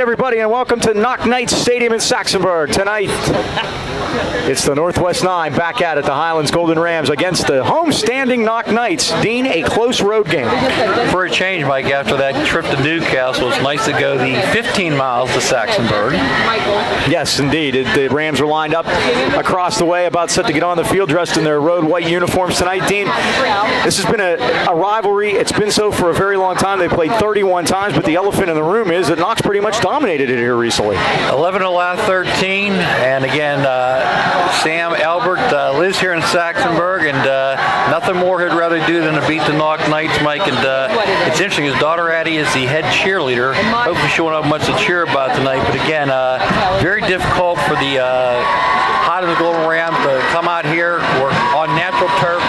everybody, and welcome to Knoch Knights Stadium in Saxonburg. Tonight, it's the Northwest 9 back at it, the Highlands Golden Rams against the homestanding Knoch Knights. Dean, a close road game. For a change, Mike, after that trip to Newcastle, it's nice to go the 15 miles to Saxonburg. Yes, indeed. The Rams are lined up across the way, about set to get on the field, dressed in their road white uniforms tonight. Dean, this has been a rivalry. It's been so for a very long time. They played 31 times, but the elephant in the room is that Knox pretty much dominated it here recently. 11 of the last 13, and again, Sam Albert lives here in Saxonburg, and nothing more he'd rather do than to beat the Knoch Knights, Mike. And it's interesting, his daughter Addie is the head cheerleader. Hopefully she won't have much to cheer about tonight, but again, very difficult for the Highlands Golden Rams to come out here. We're on natural turf.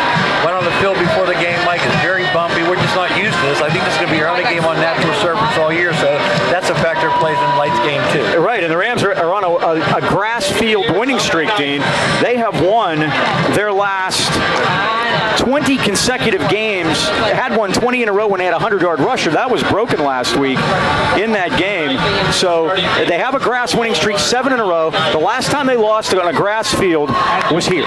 Went on the field before the game, Mike. It's very bumpy. We're just not used to this. I think this is going to be our only game on natural surface all year, so that's a factor that plays in Light's game too. Right, and the Rams are on a grass field winning streak, Dean. They have won their last 20 consecutive games. They had won 20 in a row when they had a 100-yard rusher. That was broken last week in that game. So they have a grass winning streak, 7 in a row. The last time they lost on a grass field was here.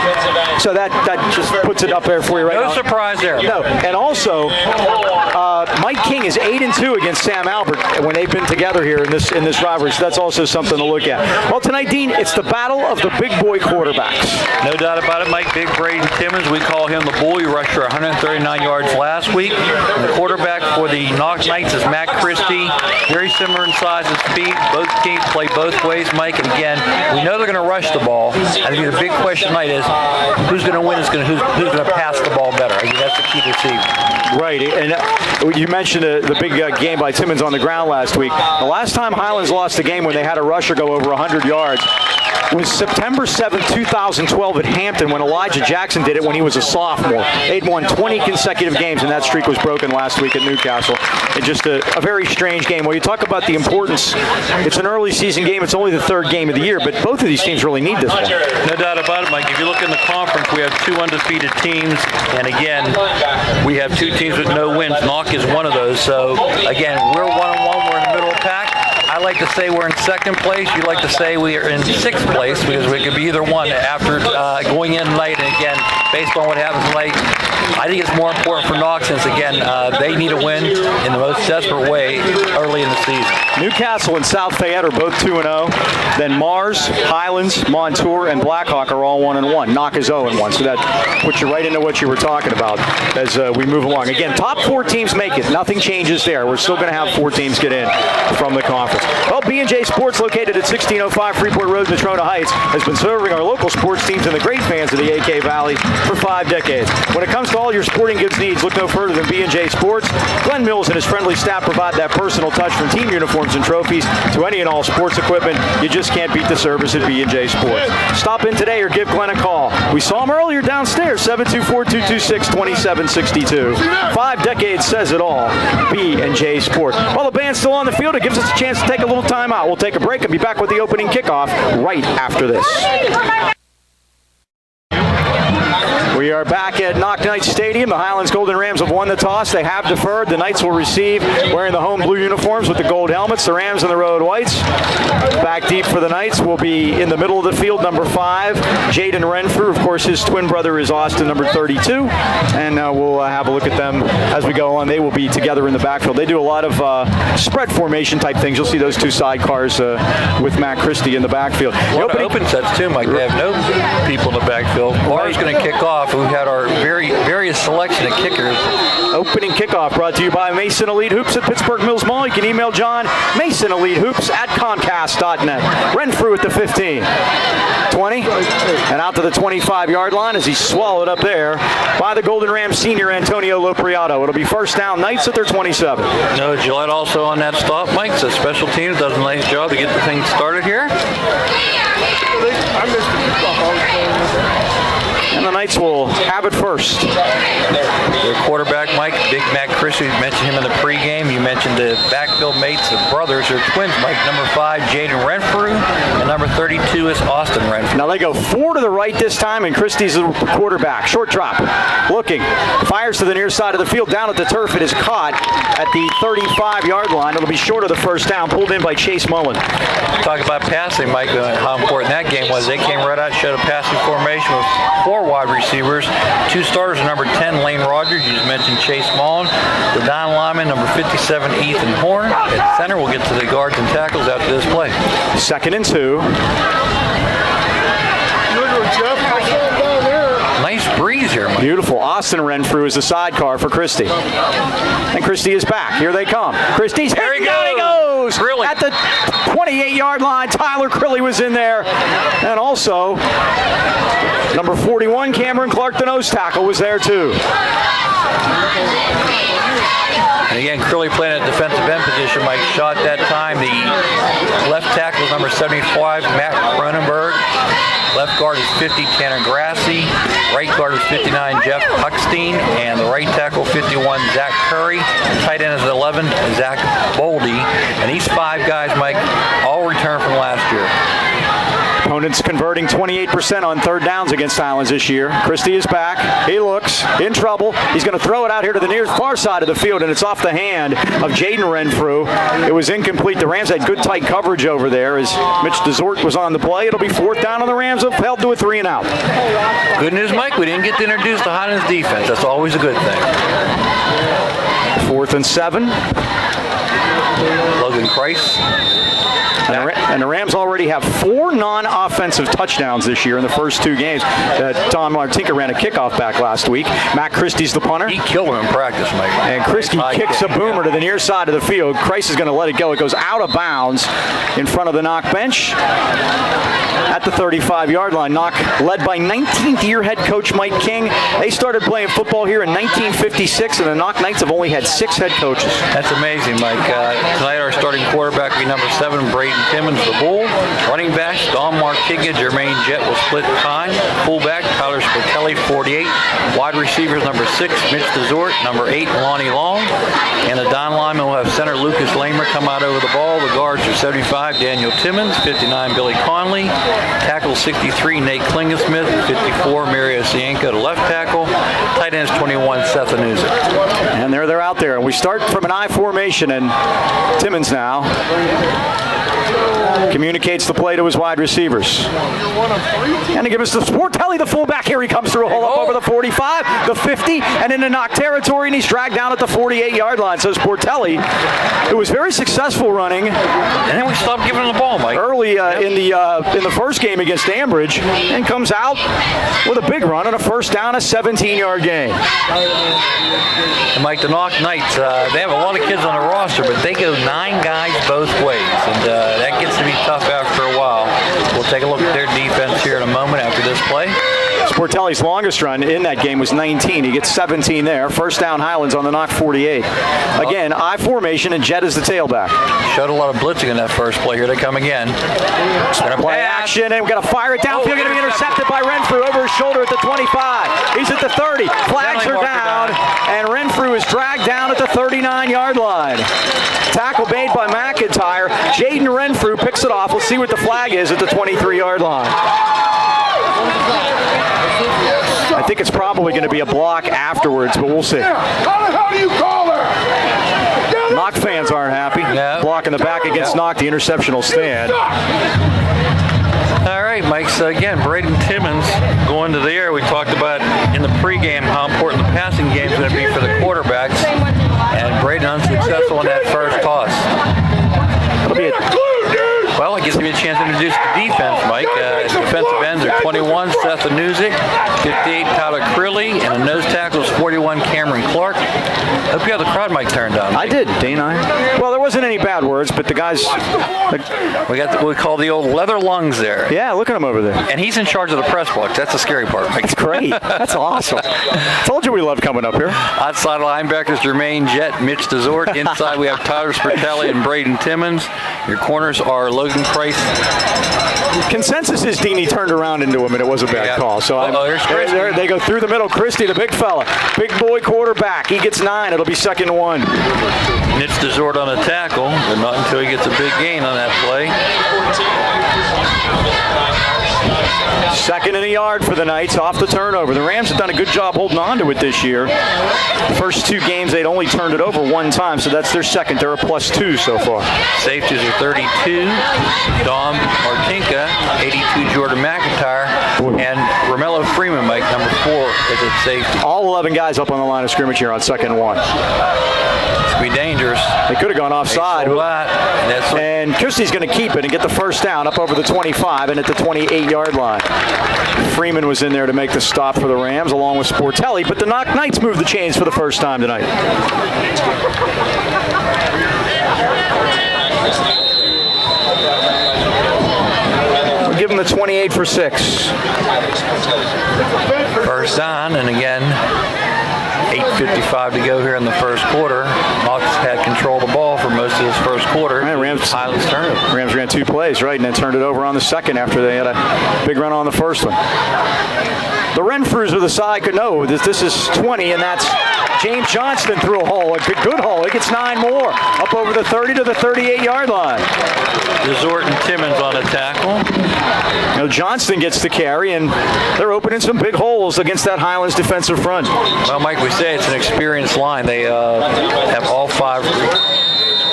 So that just puts it up there for you right now. No surprise there. No, and also Mike King is 8-2 against Sam Albert when they've been together here in this rivalry. So that's also something to look at. Well, tonight, Dean, it's the battle of the big boy quarterbacks. No doubt about it, Mike. Big Braden Timmons, we call him the bull. He rushed for 139 yards last week. And the quarterback for the Knoch Knights is Matt Christie. Very similar in size and speed. Both teams play both ways, Mike. And again, we know they're going to rush the ball. I think the big question tonight is who's going to win, who's going to pass the ball better. I think that's the key to see. Right, and you mentioned the big game by Timmons on the ground last week. The last time Highlands lost a game when they had a rusher go over 100 yards was September 7, 2012 at Hampton when Elijah Jackson did it when he was a sophomore. They'd won 20 consecutive games, and that streak was broken last week at Newcastle. And just a very strange game. Well, you talk about the importance. It's an early season game. It's only the third game of the year, but both of these teams really need this one. No doubt about it, Mike. If you look in the conference, we have 2 undefeated teams, and again, we have 2 teams with no wins. Knoch is one of those. So, again, we're 1-1. We're in the middle of the pack. I like to say we're in second place. You like to say we are in 6th place because we could be either one after going in late. And again, based on what happens late, I think it's more important for Knoch since, again, they need a win in the most desperate way early in the season. Newcastle and South Fayette are both 2-0. Then Mars, Highlands, Montour, and Blackhawk are all 1-1. Knoch is 0-1. So that puts you right into what you were talking about as we move along. Again, top 4 teams make it. Nothing changes there. We're still going to have 4 teams get in from the conference. Well, B&J Sports, located at 1605 Freeport Road, Natrona Heights, has been serving our local sports teams and the great fans of the AK Valley for 5 decades. When it comes to all your sporting goods needs, look no further than B&J Sports. Glenn Mills and his friendly staff provide that personal touch from team uniforms and trophies to any and all sports equipment. You just can't beat the service at B&J Sports. Stop in today or give Glenn a call. We saw him earlier downstairs, 724-226-2762. 5 decades says it all. B&J Sports. While the band's still on the field, it gives us a chance to take a little time out. We'll take a break and be back with the opening kickoff right after this. We are back at Knoch Knights Stadium. The Highlands Golden Rams have won the toss. They have deferred. The Knights will receive wearing the home blue uniforms with the gold helmets. The Rams in the road whites. Back deep for the Knights will be in the middle of the field, number 5, Jaden Renfrew. Of course, his twin brother is Austin, number 32. And we'll have a look at them as we go on. They will be together in the backfield. They do a lot of spread formation type things. You'll see those 2 sidecars with Matt Christie in the backfield. A lot of open sets too, Mike. They have no people in the backfield. Laura's going to kick off. We've had our various selection of kickers. Opening kickoff brought to you by Mason Elite Hoops at Pittsburgh Mills Mall. You can email John, masonelitehoops@comcast.net. Renfrew at the 15. 20, and out to the 25-yard line as he's swallowed up there by the Golden Rams senior Antonio Lopriato. It'll be first down, Knights at their 27. No, Gillette also on that stop, Mike. So special teams does a nice job to get the thing started here. I missed the kickoff. And the Knights will have it first. Their quarterback, Mike, Big Mac Christie, you mentioned him in the pregame. You mentioned the backfield mates, the brothers, or twins, Mike. Number 5, Jaden Renfrew, and number 32 is Austin Renfrew. Now they go 4 to the right this time, and Christie's the quarterback. Short drop, looking, fires to the near side of the field. Down at the turf, it is caught at the 35-yard line. It'll be short of the first down, pulled in by Chase Mullen. Talk about passing, Mike, how important that game was. They came right out, showed a passing formation with 4 wide receivers. 2 starters, number 10, Lane Rogers. You just mentioned Chase Mullen. The Don lineman, number 57, Ethan Horn. At center, we'll get to the guards and tackles after this play. 2nd and 2. Nice breeze here, Mike. Beautiful. Austin Renfrew is the sidecar for Christie. And Christie is back. Here they come. Christie's There he down he goes. goes. Crilly. At the 28-yard line, Tyler Crilly was in there. And also, number 41, Cameron Clark, the nose tackle, was there too. And again, Crilly playing at defensive end position. Mike shot that time. The left tackle is number 75, Matt Cronenberg. Left guard is 50, Tanner Grassi. Right guard is 59, Jeff Huckstein. And the right tackle, 51, Zach Curry. Tight end is 11, Zach Boldy. And these 5 guys, Mike, all returned from last year. Opponents converting 28% on 3rd downs against Highlands this year. Christie is back. He looks in trouble. He's going to throw it out here to the near far side of the field, and it's off the hand of Jaden Renfrew. It was incomplete. The Rams had good tight coverage over there as Mitch DeZort was on the play. It'll be 4th down on the Rams. Held to a 3 and out. Good news, Mike, we didn't get to introduce the Highlands defense. That's always a good thing. 4th and 7. Logan Price. And the Rams already have 4 non-offensive touchdowns this year in the first 2 games. Tom Martinka ran a kickoff back last week. Matt Christie's the punter. He killed him in practice, Mike. And Christie kicks a boomer to the near side of the field. Christ is going to let it go. It goes out of bounds in front of the Knoch bench at the 35-yard line. Knoch led by 19th-year head coach Mike King. They started playing football here in 1956, and the Knoch Knights have only had 6 head coaches. That's amazing, Mike. Tonight our starting quarterback will be number 7, Braden Timmons, the Bull. Running backs, Don Martiga, Jermaine Jett will split time. Fullback, Tyler Spitelli, 48. Wide receivers, number 6, Mitch DeZort. Number 8, Lonnie Long. And the Don lineman will have center Lucas Lamer come out over the ball. The guards are 75, Daniel Timmons, 59, Billy Conley. Tackle 63, Nate Klingesmith, 54, Mario Cienko, the left tackle. Tight ends 21, Seth Anuzik. And they're out there. And we start from an I formation, and Timmons now communicates the play to his wide receivers. And to give us the Sportelli, the fullback. Here he comes through a hole up over the 45, the 50, and into Knoch territory, and he's dragged down at the 48-yard line. So Sportelli, who was very successful running, and then we stopped giving him the ball, Mike. Early in the first game against Ambridge, and comes out with a big run on a first down, a 17-yard gain. And Mike, the Knoch Knights, they have a lot of kids on the roster, but they go 9 guys both ways, and that gets to be tough after a while. We'll take a look at their defense here in a moment after this play. Sportelli's longest run in that game was 19. He gets 17 there. First down Highlands on the Knoch 48. Again, I formation, and Jett is the tailback. Showed a lot of blitzing in that first play. Here they come again. Play action, and we're going to fire it downfield. Going to be intercepted by Renfrew over his shoulder at the 25. He's at the 30. Flags are down, and Renfrew is dragged down at the 39-yard line. Tackle made by McIntyre. Jaden Renfrew picks it off. We'll see what the flag is at the 23-yard line. I think it's probably going to be a block afterwards, but we'll see. How do you call her? Knoch fans aren't happy. Yeah. Block in the back against Knoch, the interception will stand. All right, Mike. So again, Braden Timmons going to the air. We talked about in the pregame how important the passing game is going to be for the quarterbacks. And Braden unsuccessful in that first toss. It'll be Well, it gives me a chance to introduce the defense, Mike. Defensive ends are 21, Seth Anuzik, 58, Tyler Crilly, and the nose tackle is 41, Cameron Clark. Hope you have the crowd mic turned on. I did, didn't I? Well, there wasn't any bad words, but the guys... We got what we call the old leather lungs there. Yeah, look at him over there. And he's in charge of the press box. That's the scary part. That's great. That's awesome. Told you we love coming up here. Outside linebackers, Jermaine Jett, Mitch DeZort. Inside, we have Tyler Spertelli and Braden Timmons. Your corners are Logan Price. Consensus is Dini turned around into him, and it was a bad call. So they go through the middle. Christie, the big fella. Big boy quarterback. He gets 9. It'll be 2nd and 1. Mitch DeZort on a tackle, but not until he gets a big gain on that play. 2nd and a yard for the Knights off the turnover. The Rams have done a good job holding on to it this year. The first 2 games, they'd only turned it over 1 time, so that's their second. They're a +2 so far. Safeties are 32, Dom Martinka, 82, Jordan McIntyre, and Romello Freeman, Mike, number 4, is at safety. All 11 guys up on the line of scrimmage here on 2nd and 1. It's going to be dangerous. They could have gone offside. And Christie's going to keep it and get the first down up over the 25 and at the 28-yard line. Freeman was in there to make the stop for the Rams along with Sportelli, but the Knoch Knights moved the chains for the first time tonight. We'll give them the 28 for 6. First down, and again, 8:55 to go here in the first quarter. Knox had control of the ball for most of this first quarter. Right, Highlands turnover. Rams ran 2 plays, right, and then turned it over on the second after they had a big run on the first one. The Renfrews of the side could know this is 20, and that's James Johnston threw a hole, a good hole. He gets 9 more, up over the 30 to the 38-yard line. DeZort and Timmons on a tackle. Now Johnston gets the carry, and they're opening some big holes against that Highlands defensive front. Well, Mike, we say it's an experienced line. They have all 5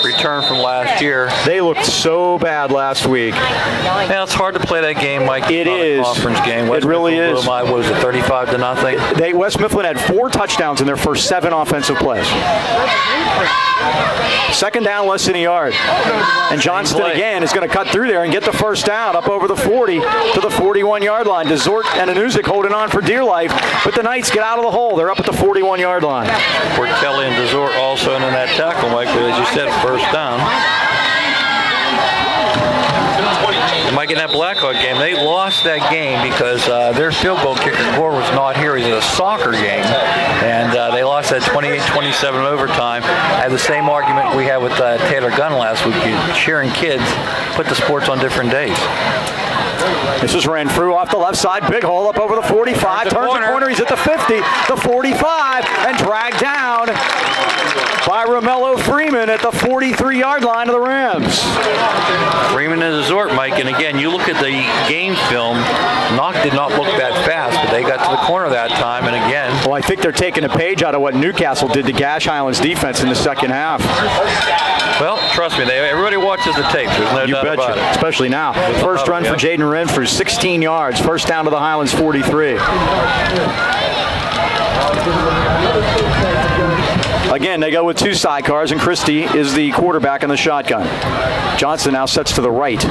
returned from last year. They looked so bad last week. Yeah, it's hard to play that game, Mike. It is. A conference game. It really is. What was it, 35-0? West Mifflin had 4 touchdowns in their first 7 offensive plays. 2nd down, less than a yard. And Johnston again is going to cut through there and get the first down up over the 40 to the 41-yard line. DeZort and Anuzik holding on for dear life, but the Knights get out of the hole. They're up at the 41-yard line. Portelli and DeZort also in that tackle, Mike, but as you said, first down. Mike, in that Blackhawk game, they lost that game because their field goal kicker Gore was not here. He's at a soccer game, and they lost that 28-27 overtime. I had the same argument we had with Taylor Gunn last week. Cheering kids, put the sports on different days. This is Renfrew off the left side, big hole up over the 45, turns the corner, he's at the 50, the 45, and dragged down by Romello Freeman at the 43-yard line of the Rams. Freeman and DeZort, Mike, and again, you look at the game film, Knoch did not look that fast, but they got to the corner that time, and again. Well, I think they're taking a page out of what Newcastle did to gash Highlands defense in the second half. Well, trust me, everybody watches the tapes. There's no doubt about it. Especially now. First run for Jaden Renfrew, 16 yards. First down to the Highlands 43. Again, they go with 2 sidecars, and Christie is the quarterback in the shotgun. Johnson now sets to the right.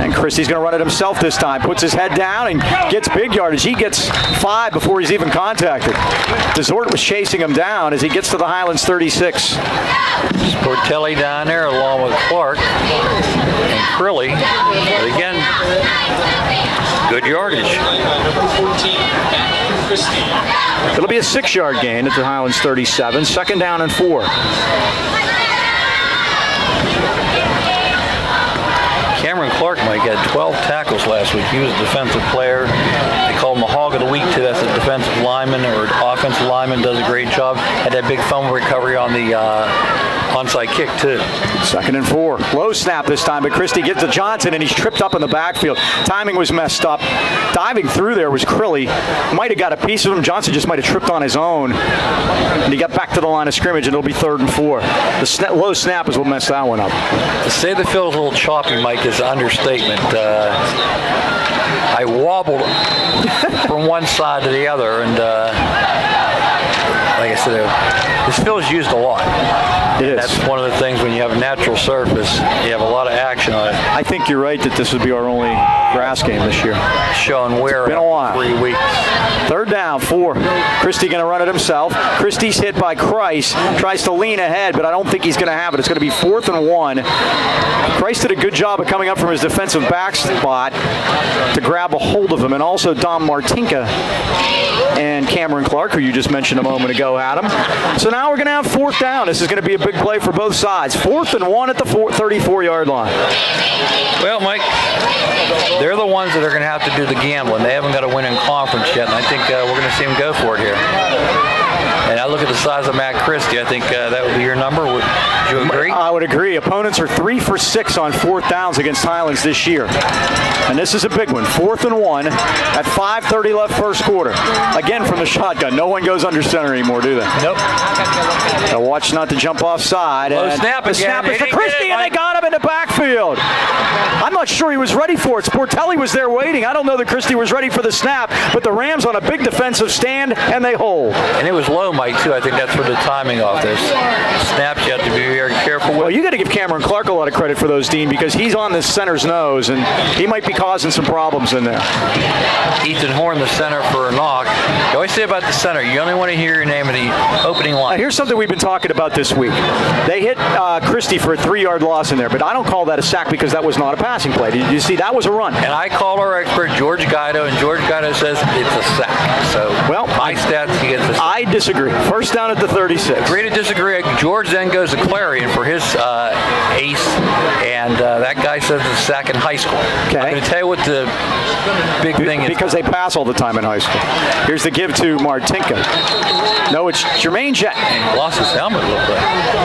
And Christie's going to run it himself this time. Puts his head down and gets big yardage. He gets 5 before he's even contacted. DeZort was chasing him down as he gets to the Highlands 36. Sportelli down there along with Clark and Crilly. But again, good yardage. It'll be a 6-yard gain at the Highlands 37. 2nd down and 4. Cameron Clark, Mike, had 12 tackles last week. He was a defensive player. They call him the Hog of the Week, too. That's a defensive lineman or offensive lineman, does a great job. Had that big fumble recovery on the onside kick, too. 2nd and 4. Low snap this time, but Christie gets to Johnson, and he's tripped up in the backfield. Timing was messed up. Diving through there was Crilly. Might have got a piece of him. Johnson just might have tripped on his own. And he got back to the line of scrimmage, and it'll be 3rd and 4. The low snap is what messed that one up. To say the field's a little choppy, Mike, is an understatement. I wobbled from one side to the other, and like I said, this field's used a lot. It is. That's one of the things when you have a natural surface, you have a lot of action on it. I think you're right that this would be our only grass game this year. Showing wear. It's been a while. 3 weeks. Third down, 4. Christie going to run it himself. Christie's hit by Christ. Tries to lean ahead, but I don't think he's going to have it. It's going to be 4th and 1. Christ did a good job of coming up from his defensive back spot to grab a hold of him, and also Dom Martinka and Cameron Clark, who you just mentioned a moment ago, Adam. So now we're going to have 4th down. This is going to be a big play for both sides. 4th and 1 at the 34-yard line. Well, Mike, they're the ones that are going to have to do the gambling. They haven't got a winning conference yet, and I think we're going to see them go for it here. And I look at the size of Matt Christie. I think that would be your number. Would you agree? I would agree. Opponents are 3 for 6 on 4th downs against Highlands this year. And this is a big one. 4th and 1 at 5:30 left first quarter. Again from the shotgun. No one goes under center anymore, do they? Nope. Now watch not to jump offside. Low snap the snap is to Christie, and they got him in the backfield. I'm not sure he was ready for it. Sportelli was there waiting. I don't know that Christie was ready for the snap, but the Rams on a big defensive stand, and they hold. And it was low, Mike, too. I think that's where the timing off this. Snaps, you have to be very careful with. Well, you got to give Cameron Clark a lot of credit for those, Dean, because he's on the center's nose, and he might be causing some problems in there. Ethan Horn, the center for Knoch. You always say about the center, you only want to hear your name in the opening line. Here's something we've been talking about this week. They hit Christie for a 3-yard loss in there, but I don't call that a sack because that was not a passing play. Did you see that was a run? And I call our expert, George Guido, and George Guido says it's a sack. So, well, my stats, he gets a sack. I disagree. First down at the 36. Agree to disagree. George then goes to Clarion for his ace, and that guy says it's a sack in high school. Okay. I'm going to tell you what the big thing is. Because they pass all the time in high school. Here's the give to Martinka. No, it's Jermaine Jett. He lost his helmet a little bit.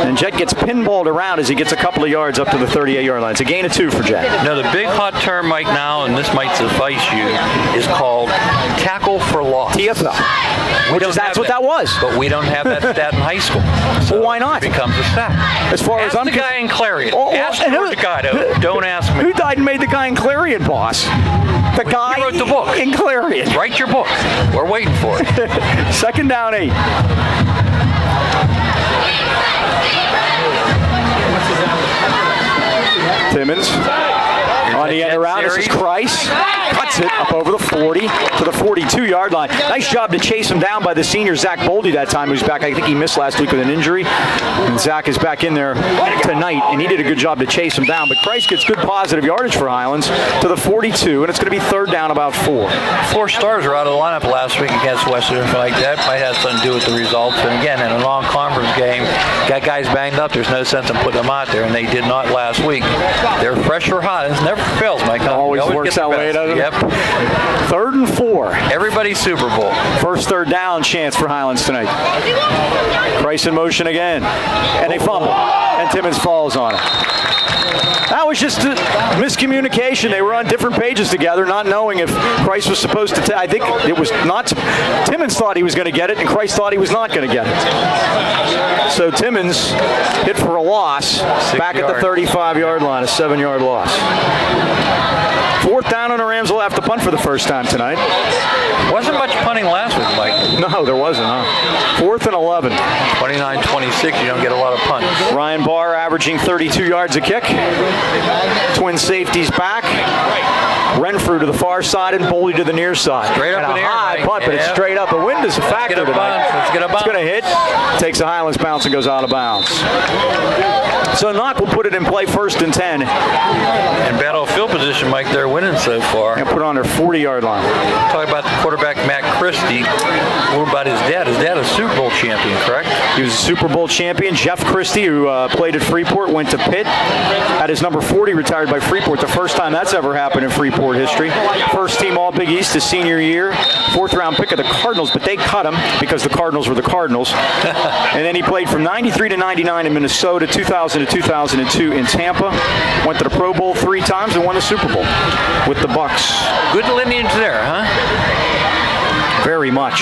And Jett gets pinballed around as he gets a couple of yards up to the 38-yard line. It's a gain of 2 for Jett. No, the big hot term right now, and this might suffice you, is called tackle for loss. TFL. That's what that was. But we don't have that stat in high school. So well, why not? It becomes a sack. As far ask as I'm the guy in Clarion. Ask George Guido. Don't ask me. Who died and made the guy in Clarion boss? The guy He wrote the book. In Clarion. Write your book. We're waiting for it. 2nd down 8. Timmons on the end around. This is Christ. Cuts it up over the 40 to the 42-yard line. Nice job to chase him down by the senior Zach Boldy that time, who's back. I think he missed last week with an injury. And Zach is back in there tonight, and he did a good job to chase him down. But Christ gets good positive yardage for Highlands to the 42, and it's going to be 3rd down about 4. 4 stars were out of the lineup last week against Western. Like that might have something to do with the results. And again, in a non-conference game, got guys banged up. There's no sense in putting them out there, and they did not last week. They're fresh or hot. It never fails, Mike. It always works that way, doesn't it? Yep. 3rd and 4. Everybody's Super Bowl. First 3rd down chance for Highlands tonight. Christ in motion again. And they fumble. And Timmons falls on it. That was just a miscommunication. They were on different pages together, not knowing if Christ was supposed to I think it was not. Timmons thought he was going to get it, and Christ thought he was not going to get it. So Timmons hit for a loss back at the 35-yard line, a 7-yard loss. 4th down, and the Rams will have to punt for the first time tonight. Wasn't much punting last week, Mike. No, there wasn't, huh? 4th and 11. 29-26, you don't get a lot of punts. Ryan Barr averaging 32 yards a kick. Twin safeties back. Renfrew to the far side and Boldy to the near side. Straight up and in a high punt, but it's straight up. The wind is a factor tonight. Let's get a bounce. It's going to hit. Takes a Highlands bounce and goes out of bounds. So Knoch will put it in play 1st and 10. And battle of field position, Mike, they're winning so far. And put it on their 40-yard line. Talk about the quarterback, Matt Christie. What about his dad? His dad is a Super Bowl champion, correct? He was a Super Bowl champion. Jeff Christie, who played at Freeport, went to Pitt. Had his number 40 retired by Freeport. The first time that's ever happened in Freeport history. First team All-Big East his senior year. 4th-round pick of the Cardinals, but they cut him because the Cardinals were the Cardinals. And then he played from 93 to 99 in Minnesota, 2000 to 2002 in Tampa. Went to the Pro Bowl 3 times and won the Super Bowl with the Bucks. Good lineage there, huh? Very much.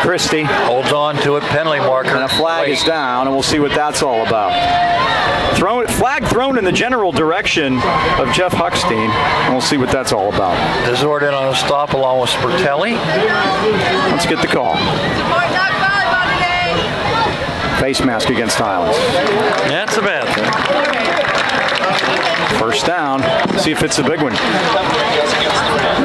Christie holds on to it, penalty marker. And a flag is down, and we'll see what that's all about. Flag thrown in the general direction of Jeff Huckstein, and we'll see what that's all about. Disordered on a stop along with Sportelli. Let's get the call. Face mask against Highlands. That's a bad thing. First down. See if it's a big one.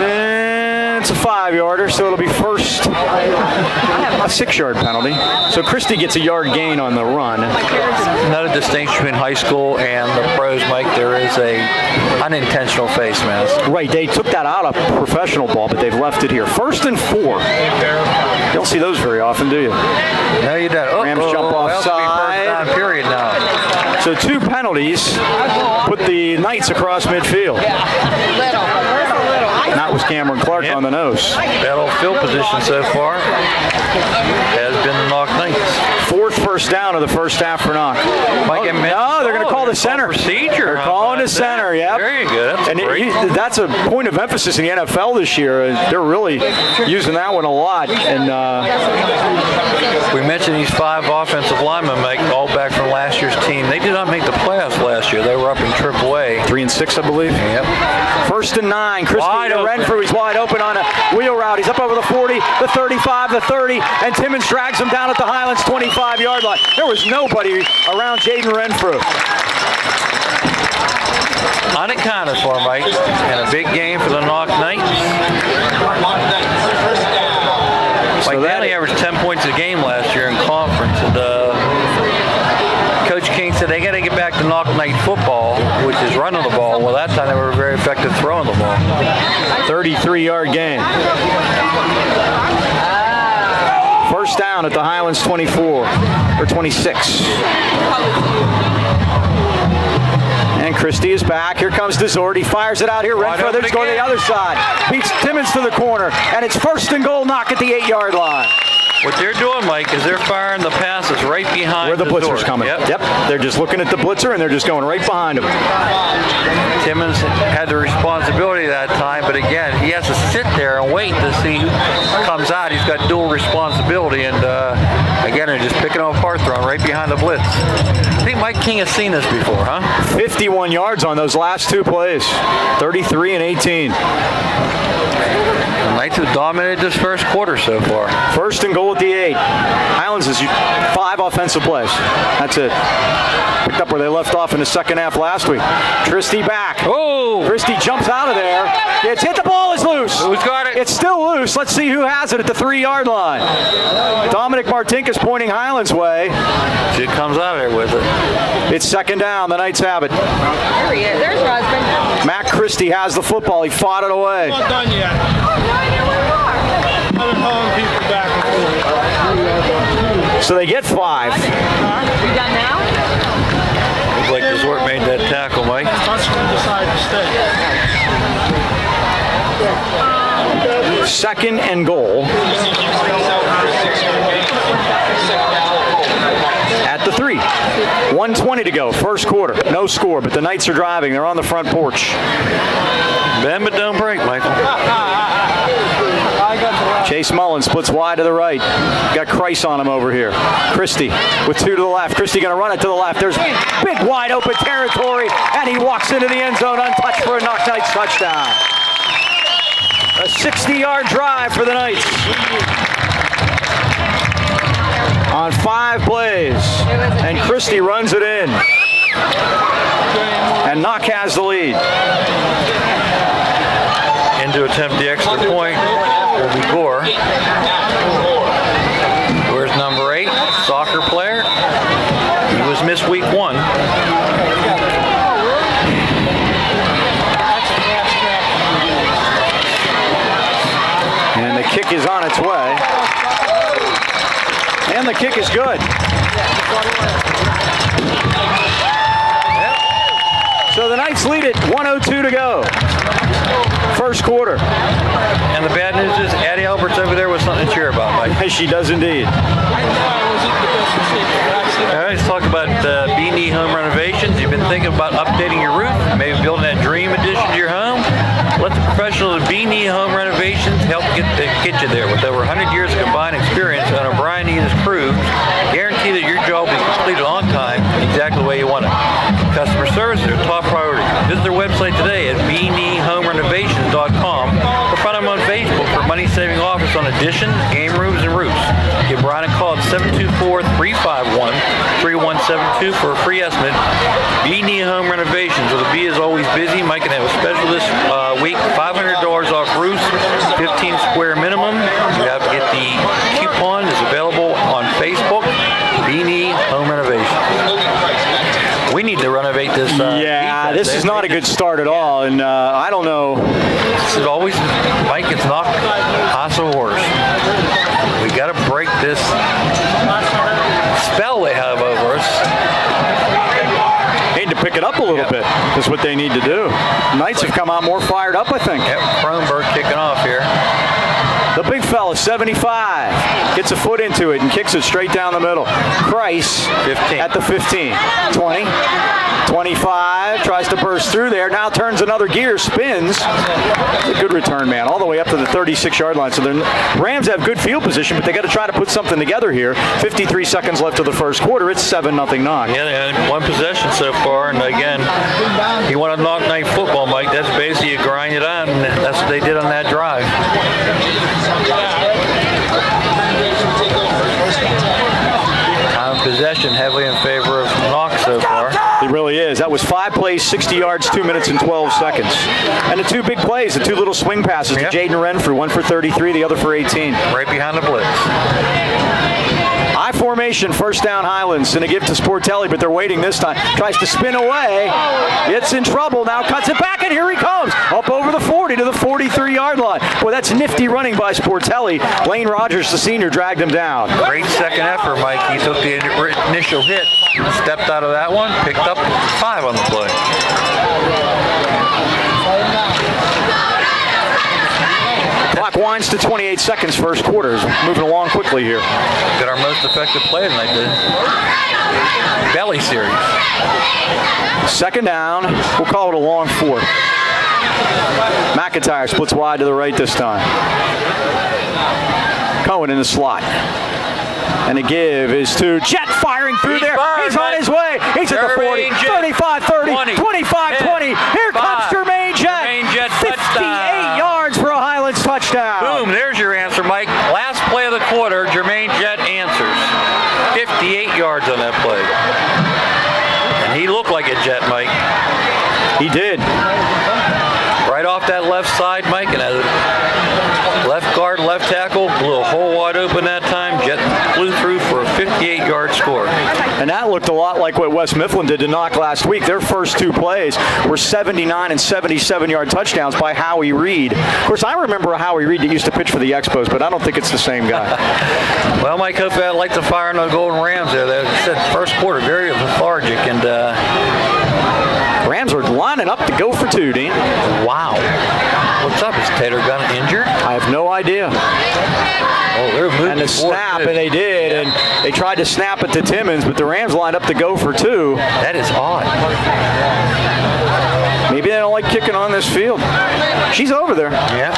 And it's a 5. 5-yarder, so it'll be first, a 6-yard penalty. So Christie gets a yard gain on the run. Another distinction between high school and the pros, Mike, there is a unintentional face mask. Right, they took that out of professional ball, but they've left it here. 1st and 4. You don't see those very often, do you? No, you don't. Rams jump offside. First down period now. So 2 penalties put the Knights across midfield. That was Cameron Clark on the nose. Battle field position so far has been the Knoch Knights. 4th first down of the first half for Knoch. No, they're going to call the center. Procedure. They're calling the center, yeah. Very good. That's a point of emphasis in the NFL this year. They're really using that one a lot. And we mentioned these 5 offensive linemen, Mike, all back from last year's team. They did not make the playoffs last year. They were up in AAA. 3-6, I believe. Yep. 1st and 9. Christie to Renfrew. He's wide open on a wheel route. He's up over the 40, the 35, the 30, and Timmons drags him down at the Highlands 25-yard line. There was nobody around Jaden Renfrew. Unaccounted for, Mike, and a big game for the Knoch Knights. Mike Daly averaged 10 points a game last year in conference, and Coach King said they got to get back to Knoch Knight football, which is running the ball. Well, that time they were very effective throwing the ball. 33-yard gain. First down at the Highlands 24, or 26. And Christie is back. Here comes Desort. He fires it out here. Renfrew, they're just going to the other side. Beats Timmons to the corner. And it's 1st and goal, Knoch at the 8-yard line. What they're doing, Mike, is they're firing the passes right behind where the blitzer's coming. Yep. They're just looking at the blitzer, and they're just going right behind him. Timmons had the responsibility that time, but again, he has to sit there and wait to see who comes out. He's got dual responsibility, and again, they're just picking them apart, throwing right behind the blitz. I think Mike King has seen this before, huh? 51 yards on those last 2 plays. 33 and 18. The Knights have dominated this first quarter so far. 1st and goal at the 8. Highlands has 5 offensive plays. That's it. Picked up where they left off in the second half last week. Christie back. Oh! Christie jumps out of there. It's hit. The ball is loose. Who's got it? It's still loose. Let's see who has it at the 3-yard line. Dominic Martinkus pointing Highlands' way. She comes out of there with it. It's 2nd down. The Knights have it. There he is. There's Rosman. Matt Christie has the football. He fought it away. Not done yet. Oh, no, I know where we are. I've been calling people back and forth. So they get 5. You done now? Looks like Desort made that tackle, Mike. Touchdown decided to stay. 2nd and goal. At the 3. 1:20 to go. First quarter. No score, but the Knights are driving. They're on the front porch. Bend but don't break, Michael. Chase Mullen splits wide to the right. Got Kreis on him over here. Christie with 2 to the left. Christie going to run it to the left. There's big wide open territory, and he walks into the end zone untouched for a Knoch Knights touchdown. A 60-yard drive for the Knights. On 5 plays, and Christie runs it in. And Knoch has the lead. In to attempt the extra point will be Gore. Where's number 8? Soccer player. He was missed week 1. And the kick is on its way. And the kick is good. So the Knights lead it, 1:02 to go. First quarter. And the bad news is Addie Albert's over there with something to cheer about, Mike. She does indeed. All right, let's talk about B&E Home Renovations. You've been thinking about updating your roof, maybe building that dream addition to your home. Let the professionals of B&E Home Renovations help get you there. With over 100 years of combined experience on O'Brien and his crew, guarantee that your job will be completed on time exactly the way you want it. Customer service is their top priority. Visit their website today at beanehomerenovations.com or find them on Facebook for money-saving offers on additions, game rooms, and roofs. Give Brian a call at 724-351-3172 for a free estimate. B&E Home Renovations, where the B is always busy. Mike can have a special this week, $500 off roofs, 15 square minimum. You have to get the coupon. It's available on Facebook. B&E Home Renovations. We need to renovate this. Yeah, this is not a good start at all, and I don't know. This is always, Mike, it's not Hassel horse. We got to break this spell they have over us. Need to pick it up a little bit. That's what they need to do. Knights have come out more fired up, I think. Yep, Kronberg kicking off here. The big fella, 75, gets a foot into it and kicks it straight down the middle. Kreis 15. At the 15, 20, 25, tries to burst through there, now turns another gear, spins. It's a good return, man, all the way up to the 36-yard line. So the Rams have good field position, but they got to try to put something together here. 53 seconds left of the first quarter. It's 7-0 Knoch. Yeah, they had one possession so far, and again, you want to Knoch night football, Mike. That's basically you grind it on, and that's what they did on that drive. Time of possession heavily in favor of Knoch so far. It really is. That was 5 plays, 60 yards, 2 minutes and 12 seconds. And the 2 big plays, the 2 little swing passes to Jaden Renfrew, one for 33, the other for 18. Right behind the blitz. High formation, first down Highlands, and a gift to Sportelli, but they're waiting this time. Tries to spin away. It's in trouble now, cuts it back, and here he comes. Up over the 40 to the 43-yard line. Boy, that's nifty running by Sportelli. Lane Rogers, the senior, dragged him down. Great second effort, Mike. He took the initial hit, stepped out of that one, picked up 5 on the play. Clock winds to 28 seconds, first quarter. Moving along quickly here. Got our most effective play tonight, the Belly series. Second down. We'll call it a long 4. McIntyre splits wide to the right this time. Cohen in the slot. And the give is to Jet, firing through there. He's on his way. He's at the 40, 35, 30, 25, 20. Here comes Jermaine Jet. 58 yards for a Highlands touchdown. Boom, there's your answer, Mike. Last play of the quarter, Jermaine Jet answers. 58 yards on that play. And he looked like a Jet, Mike. He did. Right off that left side, Mike, and as left guard, left tackle, blew a hole wide open that time. Jet flew through for a 58-yard score. And that looked a lot like what West Mifflin did to Knoch last week. Their first 2 plays were 79 and 77-yard touchdowns by Howie Reed. Of course, I remember a Howie Reed that used to pitch for the Expos, but I don't think it's the same guy. Well, Mike, hopefully I'd like to fire on the Golden Rams there. They said first quarter very lethargic, and Rams are lining up to go for 2, Dean. wow. What's up? Is Taylor Gunn injured? I have no idea. Oh, they're moving. And the snap, and they did, and they tried to snap it to Timmons, but the Rams lined up to go for 2. That is odd. Maybe they don't like kicking on this field. She's over there. Yeah.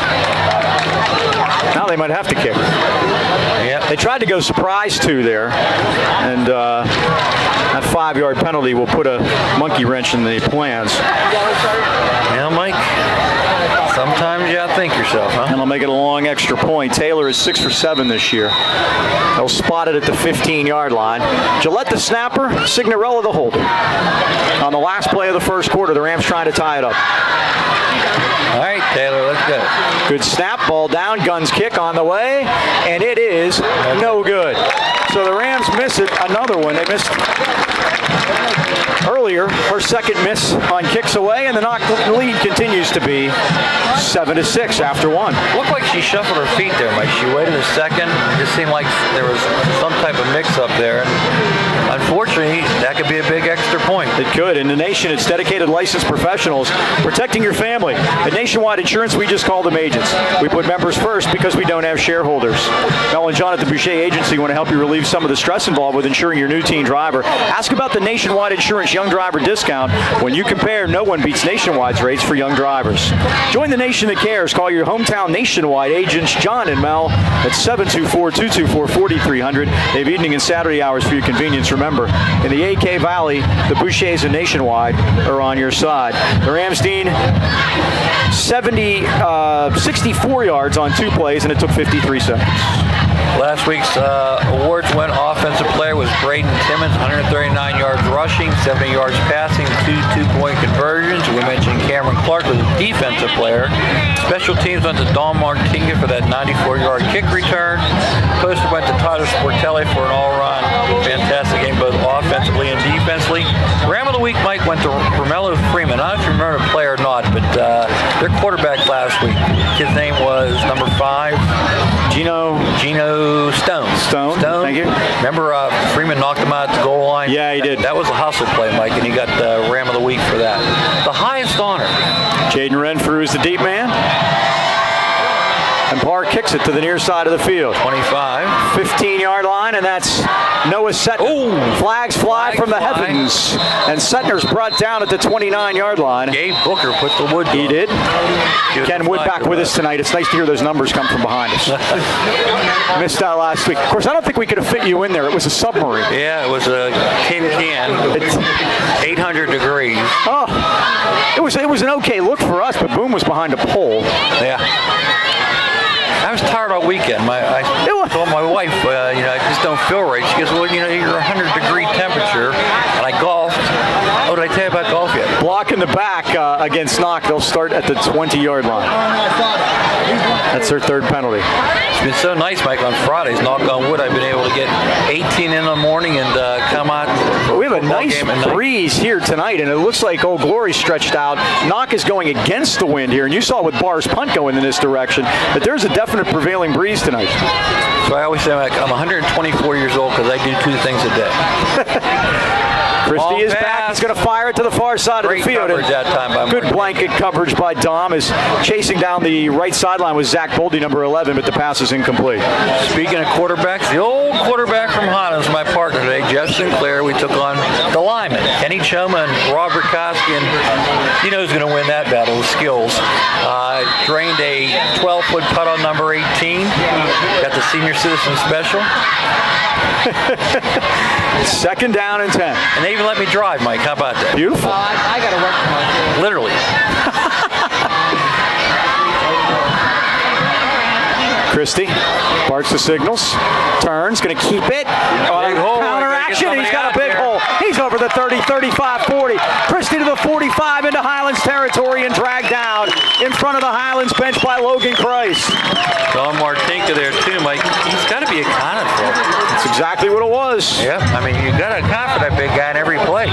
Now they might have to kick. Yeah. They tried to go surprise 2 there, and that 5-yard penalty will put a monkey wrench in the plans. Yeah, Mike. Sometimes you gotta think yourself, huh? And they'll make it a long extra point. Taylor is 6 for 7 this year. They'll spot it at the 15-yard line. Gillette the snapper, Signorella the holder. On the last play of the first quarter, the Rams trying to tie it up. All right, Taylor, let's go. Good snap, ball down, Guns kick on the way, and it is no good. So the Rams miss it, another one. They missed earlier, her second miss on kicks away, and the Knoch lead continues to be 7-6 after 1. Looked like she shuffled her feet there, Mike. She waited a second. It just seemed like there was some type of mix-up there. Unfortunately, that could be a big extra point. It could. In the nation, it's dedicated licensed professionals protecting your family. At Nationwide Insurance, we just call them agents. We put members first because we don't have shareholders. Mel and John at the Boucher Agency want to help you relieve some of the stress involved with insuring your new teen driver. Ask about the Nationwide Insurance Young Driver Discount. When you compare, no one beats Nationwide's rates for young drivers. Join the nation that cares. Call your hometown Nationwide agents, John and Mel, at 724-224-4300. They have evening and Saturday hours for your convenience. Remember, in the AK Valley, the Bouchers and Nationwide are on your side. The Rams, Dean, 64 yards on 2 plays, and it took 53 seconds. Last week's awards went. Offensive player was Braden Timmons, 139 yards rushing, 70 yards passing, 2 two-point conversions. We mentioned Cameron Clark was a defensive player. Special teams went to Don Martinga for that 94-yard kick return. Poster went to Tyler Sportelli for an all-around fantastic game, both offensively and defensively. Ram of the week, Mike, went to Romello Freeman. I don't know if you remember the player or not, but their quarterback last week, his name was number 5. Gino Stone. Thank you. Remember Freeman knocked him out at the goal line? Yeah, he did. That was a hustle play, Mike, and he got Ram of the week for that. The highest honor. Jaden Renfrew is the deep man. And Parr kicks it to the near side of the field. 25. 15-yard line, and that's Noah Setner. Ooh. Flags fly from the heavens. And Setner's brought down at the 29-yard line. Gabe Booker put the wood. He did. Ken Wood back with us tonight. It's nice to hear those numbers come from behind us. Missed out last week. Of course, I don't think we could have fit you in there. It was a submarine. Yeah, it was a tin can. It's 800 degrees. Oh, it was an okay look for us, but Boom was behind a pole. Yeah. I was tired all weekend. I told my wife, I just don't feel right. She goes, well, you're 100-degree temperature, and I golfed. Oh, did I tell you about golf yet? Block in the back against Knoch. They'll start at the 20-yard line. That's their third penalty. It's been so nice, Mike, on Fridays, knock on wood, I've been able to get 18 in the morning and come out. We have a nice breeze here tonight, and it looks like Old Glory stretched out. Knoch is going against the wind here, and you saw with Barr's punt going in this direction, that there's a definite prevailing breeze tonight. So I always say, Mike, I'm 124 years old because I do 2 things a day. Christie is back. He's going to fire it to the far side of the field. Great coverage that time by Good blanket coverage by Dom, is chasing down the right sideline with Zach Boldy, number 11, but the pass is incomplete. Speaking of quarterbacks, the old quarterback from Highlands, my partner today, Jeff Sinclair. We took on the linemen, Kenny Choma and Robert Koski, and you know who's going to win that battle with skills. Drained a 12-foot putt on number 18. Got the senior citizen special. Second down and 10. And they even let me drive, Mike. How about that? Beautiful. I got to work tomorrow. Literally. Christie barks the signals, turns, going to keep it. Counter action, he's got a big hole. He's over the 30, 35, 40. Christie to the 45 into Highlands territory and dragged down in front of the Highlands bench by Logan Price. Don Martinka there too, Mike. He's got to be accounted for. That's exactly what it was. Yep, I mean, you got to account for that big guy in every play.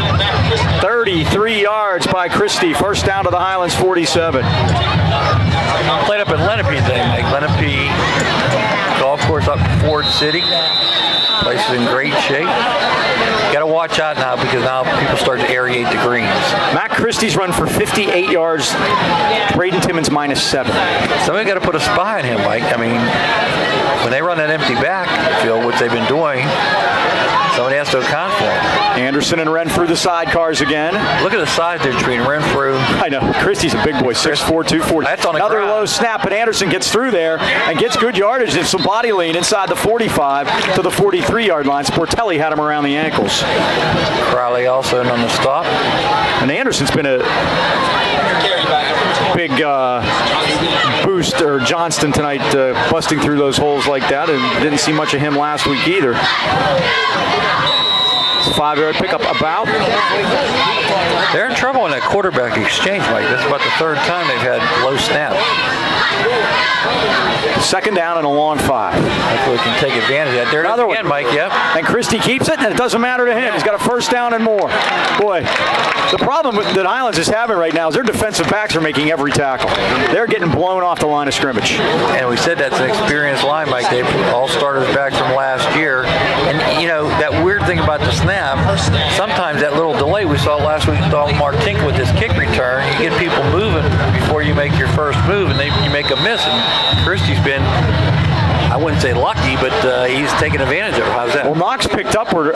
33 yards by Christie. First down to the Highlands 47. Played up at Lenape today, Mike. Lenape golf course up in Ford City. Place is in great shape. Got to watch out now because now people start to aerate the greens. Matt Christie's run for 58 yards. Braden Timmons -7. Somebody got to put a spy on him, Mike. I mean, when they run that empty backfield, which they've been doing, somebody has to account for him. Anderson and Renfrew the sidecars again. Look at the size there between Renfrew. I know. Christie's a big boy, 6'4", 240. That's on the Another ground. low snap, but Anderson gets through there and gets good yardage and some body lean inside the 45 to the 43-yard line. Sportelli had him around the ankles. Crowley also on the stop. And Anderson's been a big boost, or Johnston tonight, busting through those holes like that, and didn't see much of him last week either. 5-yard pickup about. They're in trouble in that quarterback exchange, Mike. This is about the third time they've had low snaps. Second down and a long 5. Hopefully we can take advantage of that. There it is again, Mike. Yep. And Christie keeps it, and it doesn't matter to him. He's got a first down and more. Boy, the problem that Highlands is having right now is their defensive backs are making every tackle. They're getting blown off the line of scrimmage. And we said that's an experienced line, Mike. They all starters back from last year. And, you know, that weird thing about the snap, sometimes that little delay we saw last week with Martink with his kick return, you get people moving before you make your first move, and you make a miss. And Christie's been, I wouldn't say lucky, but he's taken advantage of it. How's that? Well, Knox picked up where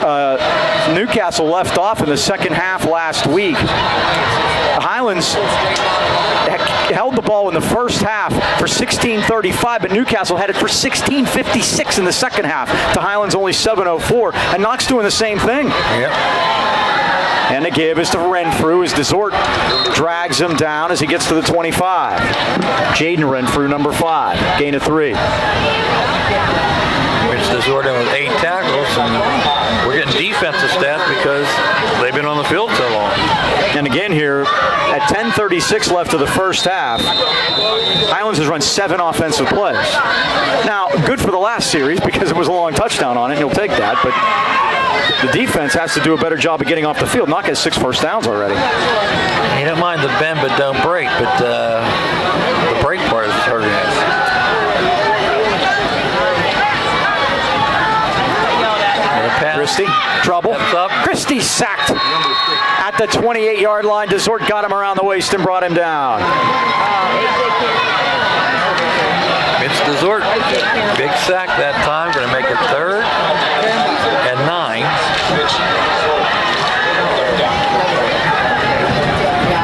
Newcastle left off in the second half last week. The Highlands held the ball in the first half for 16:35, but Newcastle had it for 16:56 in the second half. To Highlands only 7:04, and Knox doing the same thing. Yep. And the give is to Renfrew as Desort drags him down as he gets to the 25. Jaden Renfrew, number 5, gain of 3. resort in with 8 tackles, and we're getting defensive stats because they've been on the field so long. And again here, at 10:36 left of the first half, Highlands has run 7 offensive plays. Now, good for the last series because it was a long touchdown on it, and you'll take that, but the defense has to do a better job of getting off the field. Knoch has 6 first downs already. You don't mind the bend but don't break, but the break part is hurting us. Christie, trouble. Christie sacked at the 28-yard line. Desort got him around the waist and brought him down. It's Desort. Big sack that time. Going to make it 3rd and 9.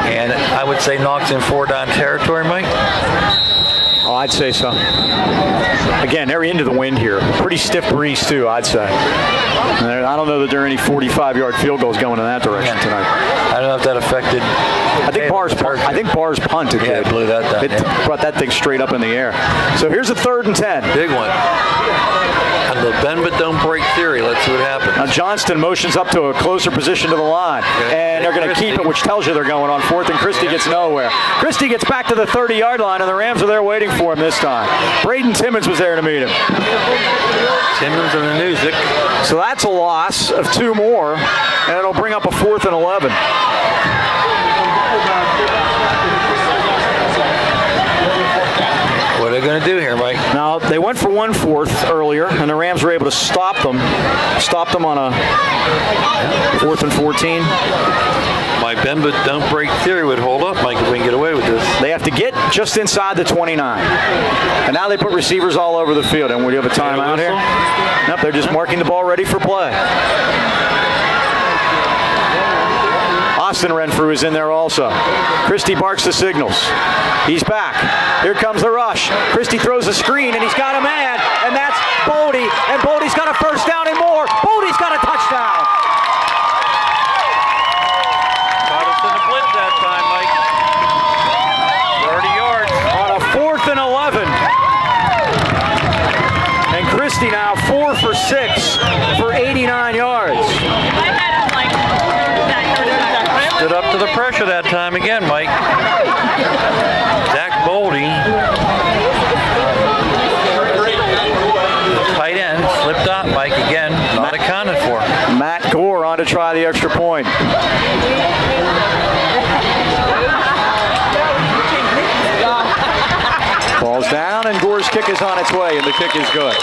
And I would say Knoch's in 4-down territory, Mike. Oh, I'd say so. Again, they're into the wind here. Pretty stiff breeze, too, I'd say. I don't know that there are any 45-yard field goals going in that direction tonight. I don't know if that affected. I think Barr's punted. Yeah, blew that down. It brought that thing straight up in the air. So here's a 3rd and 10. Big one. And the bend but don't break theory. Let's see what happens. Now Johnston motions up to a closer position to the line. And they're going to keep it, which tells you they're going on 4th, and Christie gets nowhere. Christie gets back to the 30-yard line, and the Rams are there waiting for him this time. Braden Timmons was there to meet him. Timmons and the Newsick. So that's a loss of 2 more, and it'll bring up a 4th and 11. What are they going to do here, Mike? Now, they went for 1/4 earlier, and the Rams were able to stop them on a 4th and 14. My bend but don't break theory would hold up, Mike, if we can get away with this. They have to get just inside the 29. And now they put receivers all over the field. And we have a timeout here. Nope, they're just marking the ball ready for play. Austin Renfrew is in there also. Christie barks the signals. He's back. Here comes the rush. Christie throws a screen, and he's got a man, and that's Bodie. And Bodie's got a first down and more. Bodie's got a touchdown. Caught us in the blitz that time, Mike. 30 yards. On a 4th and 11. And Christie now 4 for 6 for 89 yards. Stood up to the pressure that time again, Mike. Zach Boldy, tight end, slipped out, Mike, again, not accounted for. Matt Gore on to try the extra point. Ball's down, and Gore's kick is on its way, and the kick is good.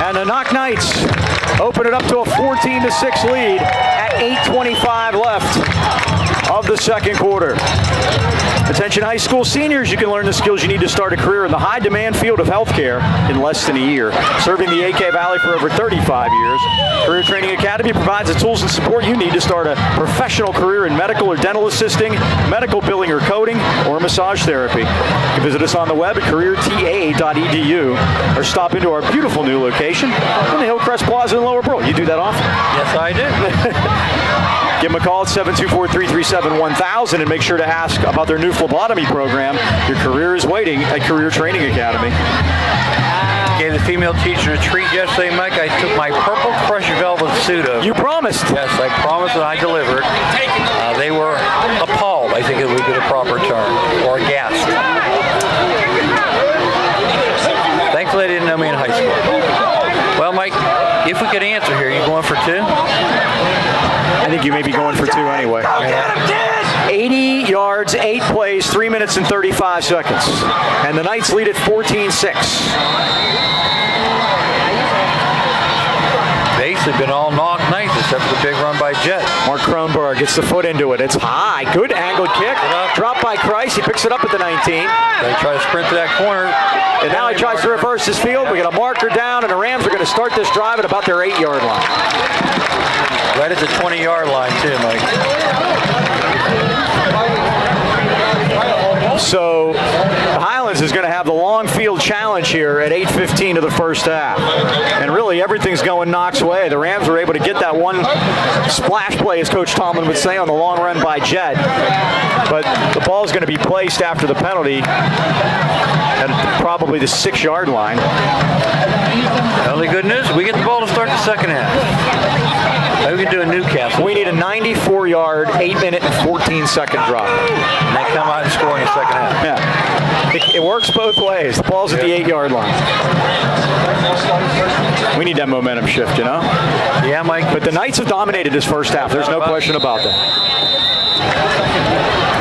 And the Knoch Knights open it up to a 14-6 lead at 8:25 left of the second quarter. Attention high school seniors, you can learn the skills you need to start a career in the high-demand field of healthcare in less than a year. Serving the AK Valley for over 35 years, Career Training Academy provides the tools and support you need to start a professional career in medical or dental assisting, medical billing or coding, or massage therapy. You can visit us on the web at careerta.edu or stop into our beautiful new location in the Hillcrest Plaza in Lower Brill. You do that often? Yes, I did. Give them a call at 724-337-1000 and make sure to ask about their new phlebotomy program. Your career is waiting at Career Training Academy. Gave the female teacher a treat yesterday, Mike. I took my purple crushed velvet suit over. You promised. Yes, I promised and I delivered. They were appalled, I think it would be the proper term, or aghast. Thankfully, they didn't know me in high school. Well, Mike, if we could answer here, you going for 2? I think you may be going for 2 anyway. 80 yards, 8 plays, 3 minutes and 35 seconds. And the Knights lead at 14-6. Basically been all Knoch Knights except for the big run by Jet. Mark Kronberg gets the foot into it. It's high. Good angled kick. Dropped by Kreis. He picks it up at the 19. They try to sprint to that corner. And now he tries to reverse his field. We got a marker down, and the Rams are going to start this drive at about their 8-yard line. Right at the 20-yard line, too, Mike. So the Highlands is going to have the long field challenge here at 8:15 of the first half. And really everything's going Knoch's way. The Rams were able to get that one splash play, as Coach Tomlin would say, on the long run by Jet. But the ball is going to be placed after the penalty at probably the 6-yard line. The only good news, we get the ball to start the second half. Maybe we can do a Newcastle. We need a 94-yard, 8-minute, and 14-second drop. And they come out and score in the second half. Yeah. It works both ways. The ball's at the 8-yard line. We need that momentum shift, you know? Yeah, Mike. But the Knights have dominated this first half. There's no question about that.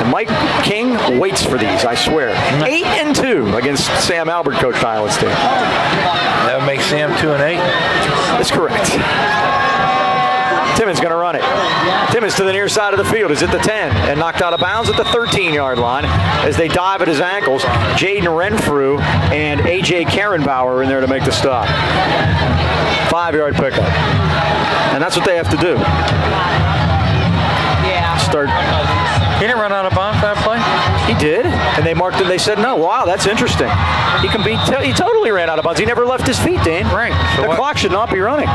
And Mike King waits for these, I swear. 8-2 against Sam Albert coached Highlands team. That would make Sam 2-8. That's correct. Timmons going to run it. Timmons to the near side of the field is at the 10 and knocked out of bounds at the 13-yard line as they dive at his ankles. Jaden Renfrew and A.J. Karenbauer are in there to make the stop. 5-yard pickup. And that's what they have to do. Start. He didn't run out of bounds that play? He did, and they marked it. They said, no, wow, that's interesting. He totally ran out of bounds. He never left his feet, Dan. Right. So the clock should not be running.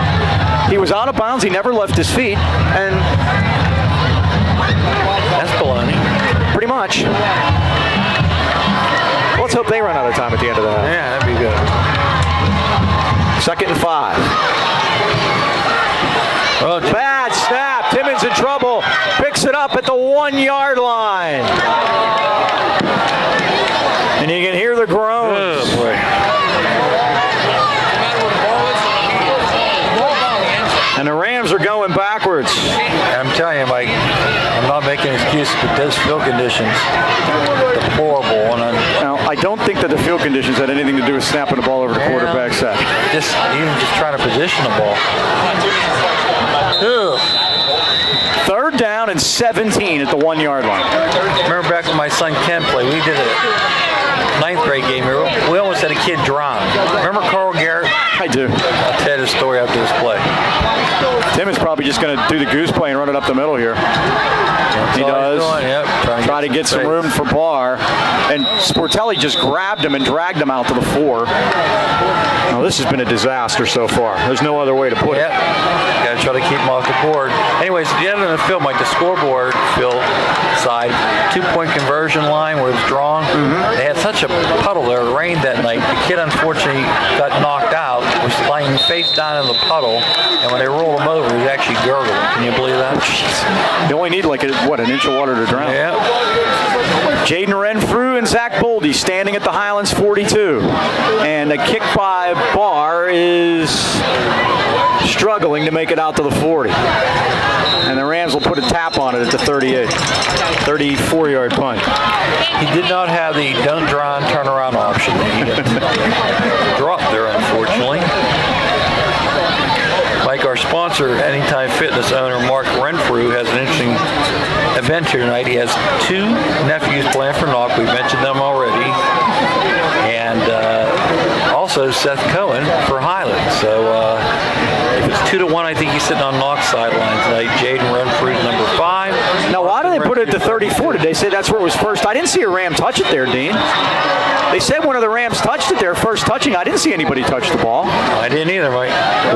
He was out of bounds. He never left his feet, and that's baloney. Pretty much. Let's hope they run out of time at the end of the half. Yeah, that'd be good. 2nd and 5. Oh, bad snap. Timmons in trouble. Picks it up at the 1-yard line. And you can hear the groans. Oh, boy. And the Rams are going backwards. I'm telling you, Mike, I'm not making excuses, but those field conditions, deplorable. Now, I don't think that the field conditions had anything to do with snapping the ball over the quarterback's head. Even just trying to position the ball. Ugh. 3rd down and 17 at the 1-yard line. Remember back when my son Ken played, we did a 9th grade game here. We almost had a kid drown. Remember Carl Garrett? I do. I'll tell you the story after this play. Tim is probably just going to do the goose play and run it up the middle here. He does. Try to get some room for Barr. And Sportelli just grabbed him and dragged him out to the 4. Now, this has been a disaster so far. There's no other way to put it. Got to try to keep him off the board. Anyways, at the end of the film, like the scoreboard field side, 2-point conversion line where it was drawn. They had such a puddle there. It rained that night. The kid, unfortunately, got knocked out, was lying face down in the puddle, and when they rolled him over, he was actually gurgling. Can you believe that? You only need like an inch of water to drown. Yeah. Jaden Renfrew and Zach Boldy standing at the Highlands 42. And the kick by Barr is struggling to make it out to the 40. And the Rams will put a tap on it at the 38. 34-yard punt. He did not have the don't draw and turn around option. He dropped there, unfortunately. Like our sponsor, Anytime Fitness owner Mark Renfrew, has an interesting event here tonight. He has 2 nephews playing for Knoch. We've mentioned them already. And also Seth Cohen for Highlands. So if it's 2-1, I think he's sitting on Knoch's sideline tonight. Jaden Renfrew's number 5. Now, why do they put it to 34? Did they say that's where it was first? I didn't see a Ram touch it there, Dean. They said one of the Rams touched it there, first touching. I didn't see anybody touch the ball. I didn't either, Mike.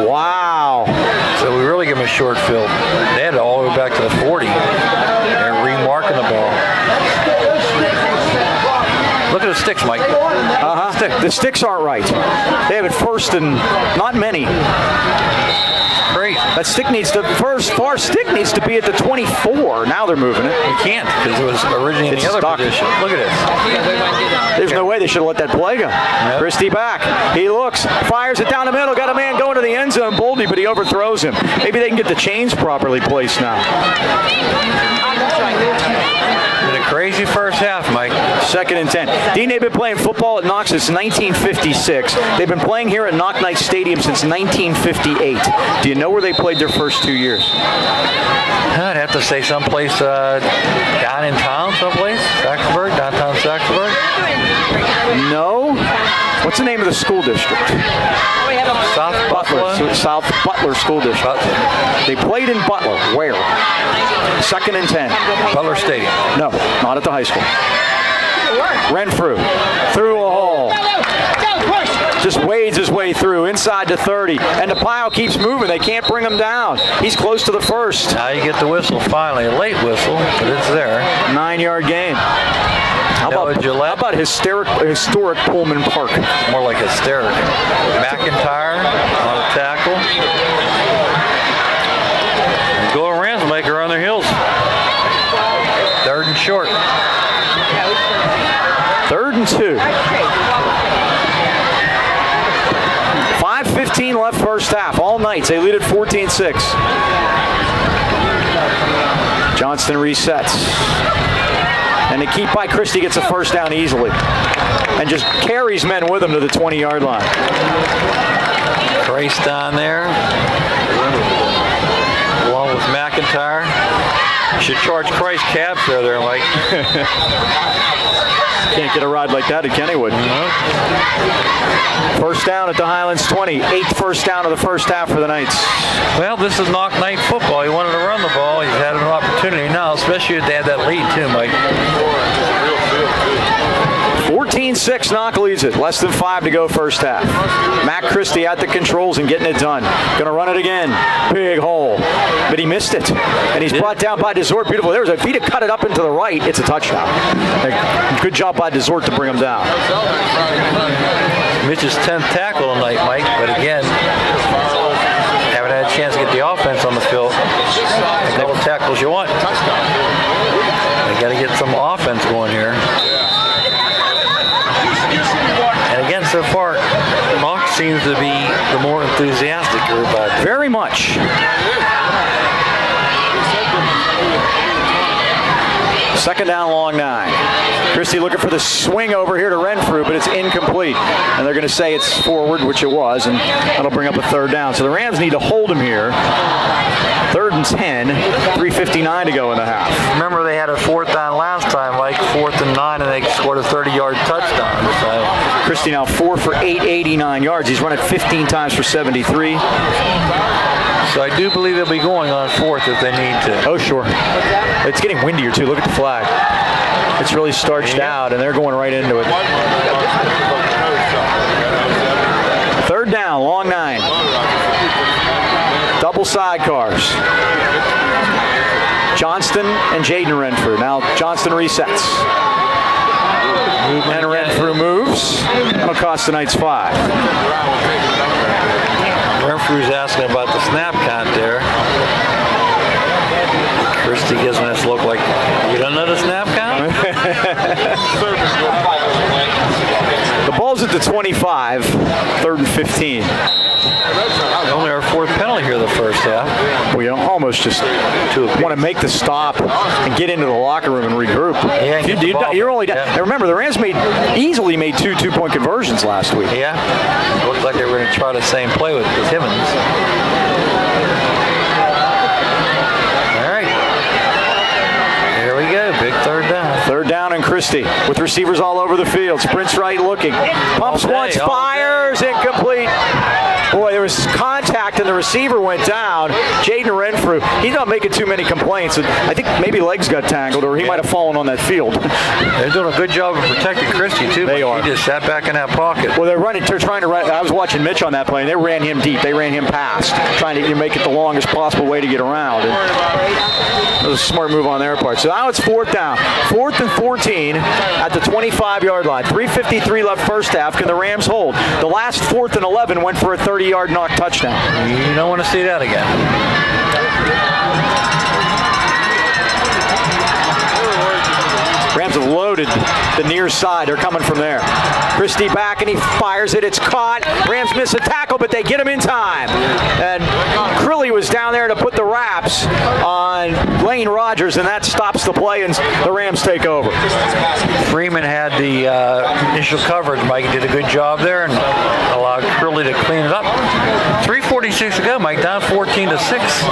Wow. So we really give them a short field. They had it all the way back to the 40. They're remarking the ball. Look at the sticks, Mike. The sticks aren't right. They have it first and not many. Great. That stick needs to, far stick needs to be at the 24. Now they're moving it. You can't because it was originally in the other position. Look at this. There's no way they should have let that play go. Yep. Christie back. He looks, fires it down the middle. Got a man going to the end zone, Boldy, but he overthrows him. Maybe they can get the chains properly placed now. Been a crazy first half, Mike. 2nd and 10. Dean, they've been playing football at Knoch since 1956. They've been playing here at Knoch Knight Stadium since 1958. Do you know where they played their first 2 years? I'd have to say someplace down in town, someplace. Saxonburg, downtown Saxonburg. No. What's the name of the school district? South Butler. South Butler School District. They played in Butler. Where? 2nd and 10. Butler Stadium. No, not at the high school. Renfrew through a hole. Just wades his way through inside the 30. And the pile keeps moving. They can't bring him down. He's close to the 1st. Now you get the whistle finally. A late whistle, but it's there. 9-yard gain. How about historic Pullman Park? More like hysteric. McIntyre 3:15 left first half. All Knights, they lead at 14-6. Johnston resets. And the keep by Christie gets a first down easily. And just carries men with him to the 20-yard line. Trace down there, along with McIntyre. You should charge Christ cab fare there, Mike. Can't get a ride like that at Kennywood. First down at the Highlands 20. 8th first down of the first half for the Knights. Well, this is Knoch Knight football. He wanted to run the ball. He's had an opportunity now, especially if they had that lead too, Mike. 14-6, Knoch leads it. Less than 5 to go first half. Matt Christie at the controls and getting it done. Gonna run it again. Big hole. But he missed it. And he's brought down by Desort. Beautiful. If he'd have cut it up into the right, it's a touchdown. Good job by Desort to bring him down. Mitch's 10th tackle tonight, Mike, but again, haven't had a chance to get the offense on the field. A couple tackles you want. They got to get some offense going here. And again, so far, Knoch seems to be the more enthusiastic group out there. Very much. Second down, long 9. Christie looking for the swing over here to Renfrew, but it's incomplete. And they're going to say it's forward, which it was, and that'll bring up a third down. So the Rams need to hold him here. 3rd and 10, 3:59 to go in the half. Remember, they had a 4th down last time, like 4th and 9, and they scored a 30-yard touchdown. So Christie now 4 for 8, 89 yards. He's run it 15 times for 73. So I do believe they'll be going on 4th if they need to. Oh, sure. It's getting windier, too. Look at the flag. It's really starched out, and they're going right into it. 3rd down, long 9. Double sidecars. Johnston and Jaden Renfrew. Now Johnston resets. And Renfrew moves. That'll cost the Knights 5. Renfrew's asking about the snap count there. Christie gives him this look like, you don't know the snap count? The ball's at the 25, 3rd and 15. Only our 4th penalty here the first half. We almost just want to make the stop and get into the locker room and regroup. Yeah, You're only down. Yeah. And remember, the Rams easily made 2 two-point conversions last week. Yeah, looked like they were going to try the same play with Timmons. Big 3rd down. 3rd down and Christie with receivers all over the field. Sprints right looking. Pumps once, fires, incomplete. Boy, there was contact and the receiver went down. Jaden Renfrew, he's not making too many complaints. I think maybe legs got tangled or he might have fallen on that field. They're doing a good job of protecting Christie, too. They are. He just sat back in that pocket. Well, they're trying to run. I was watching Mitch on that play, and they ran him deep. They ran him past, trying to make it the longest possible way to get around. And it was a smart move on their part. So now it's 4th down. 4th and 14 at the 25-yard line. 3:53 left first half. Can the Rams hold? The last 4th and 11 went for a 30-yard Knoch touchdown. You don't want to see that again. Rams have loaded the near side. They're coming from there. Christie back, and he fires it. It's caught. Rams miss a tackle, but they get him in time. And Crilly was down there to put the wraps on Lane Rogers, and that stops the play, and the Rams take over. Freeman had the initial coverage. Mike did a good job there and allowed Crilly to clean it up. 3:46 to go, Mike, down 14-6.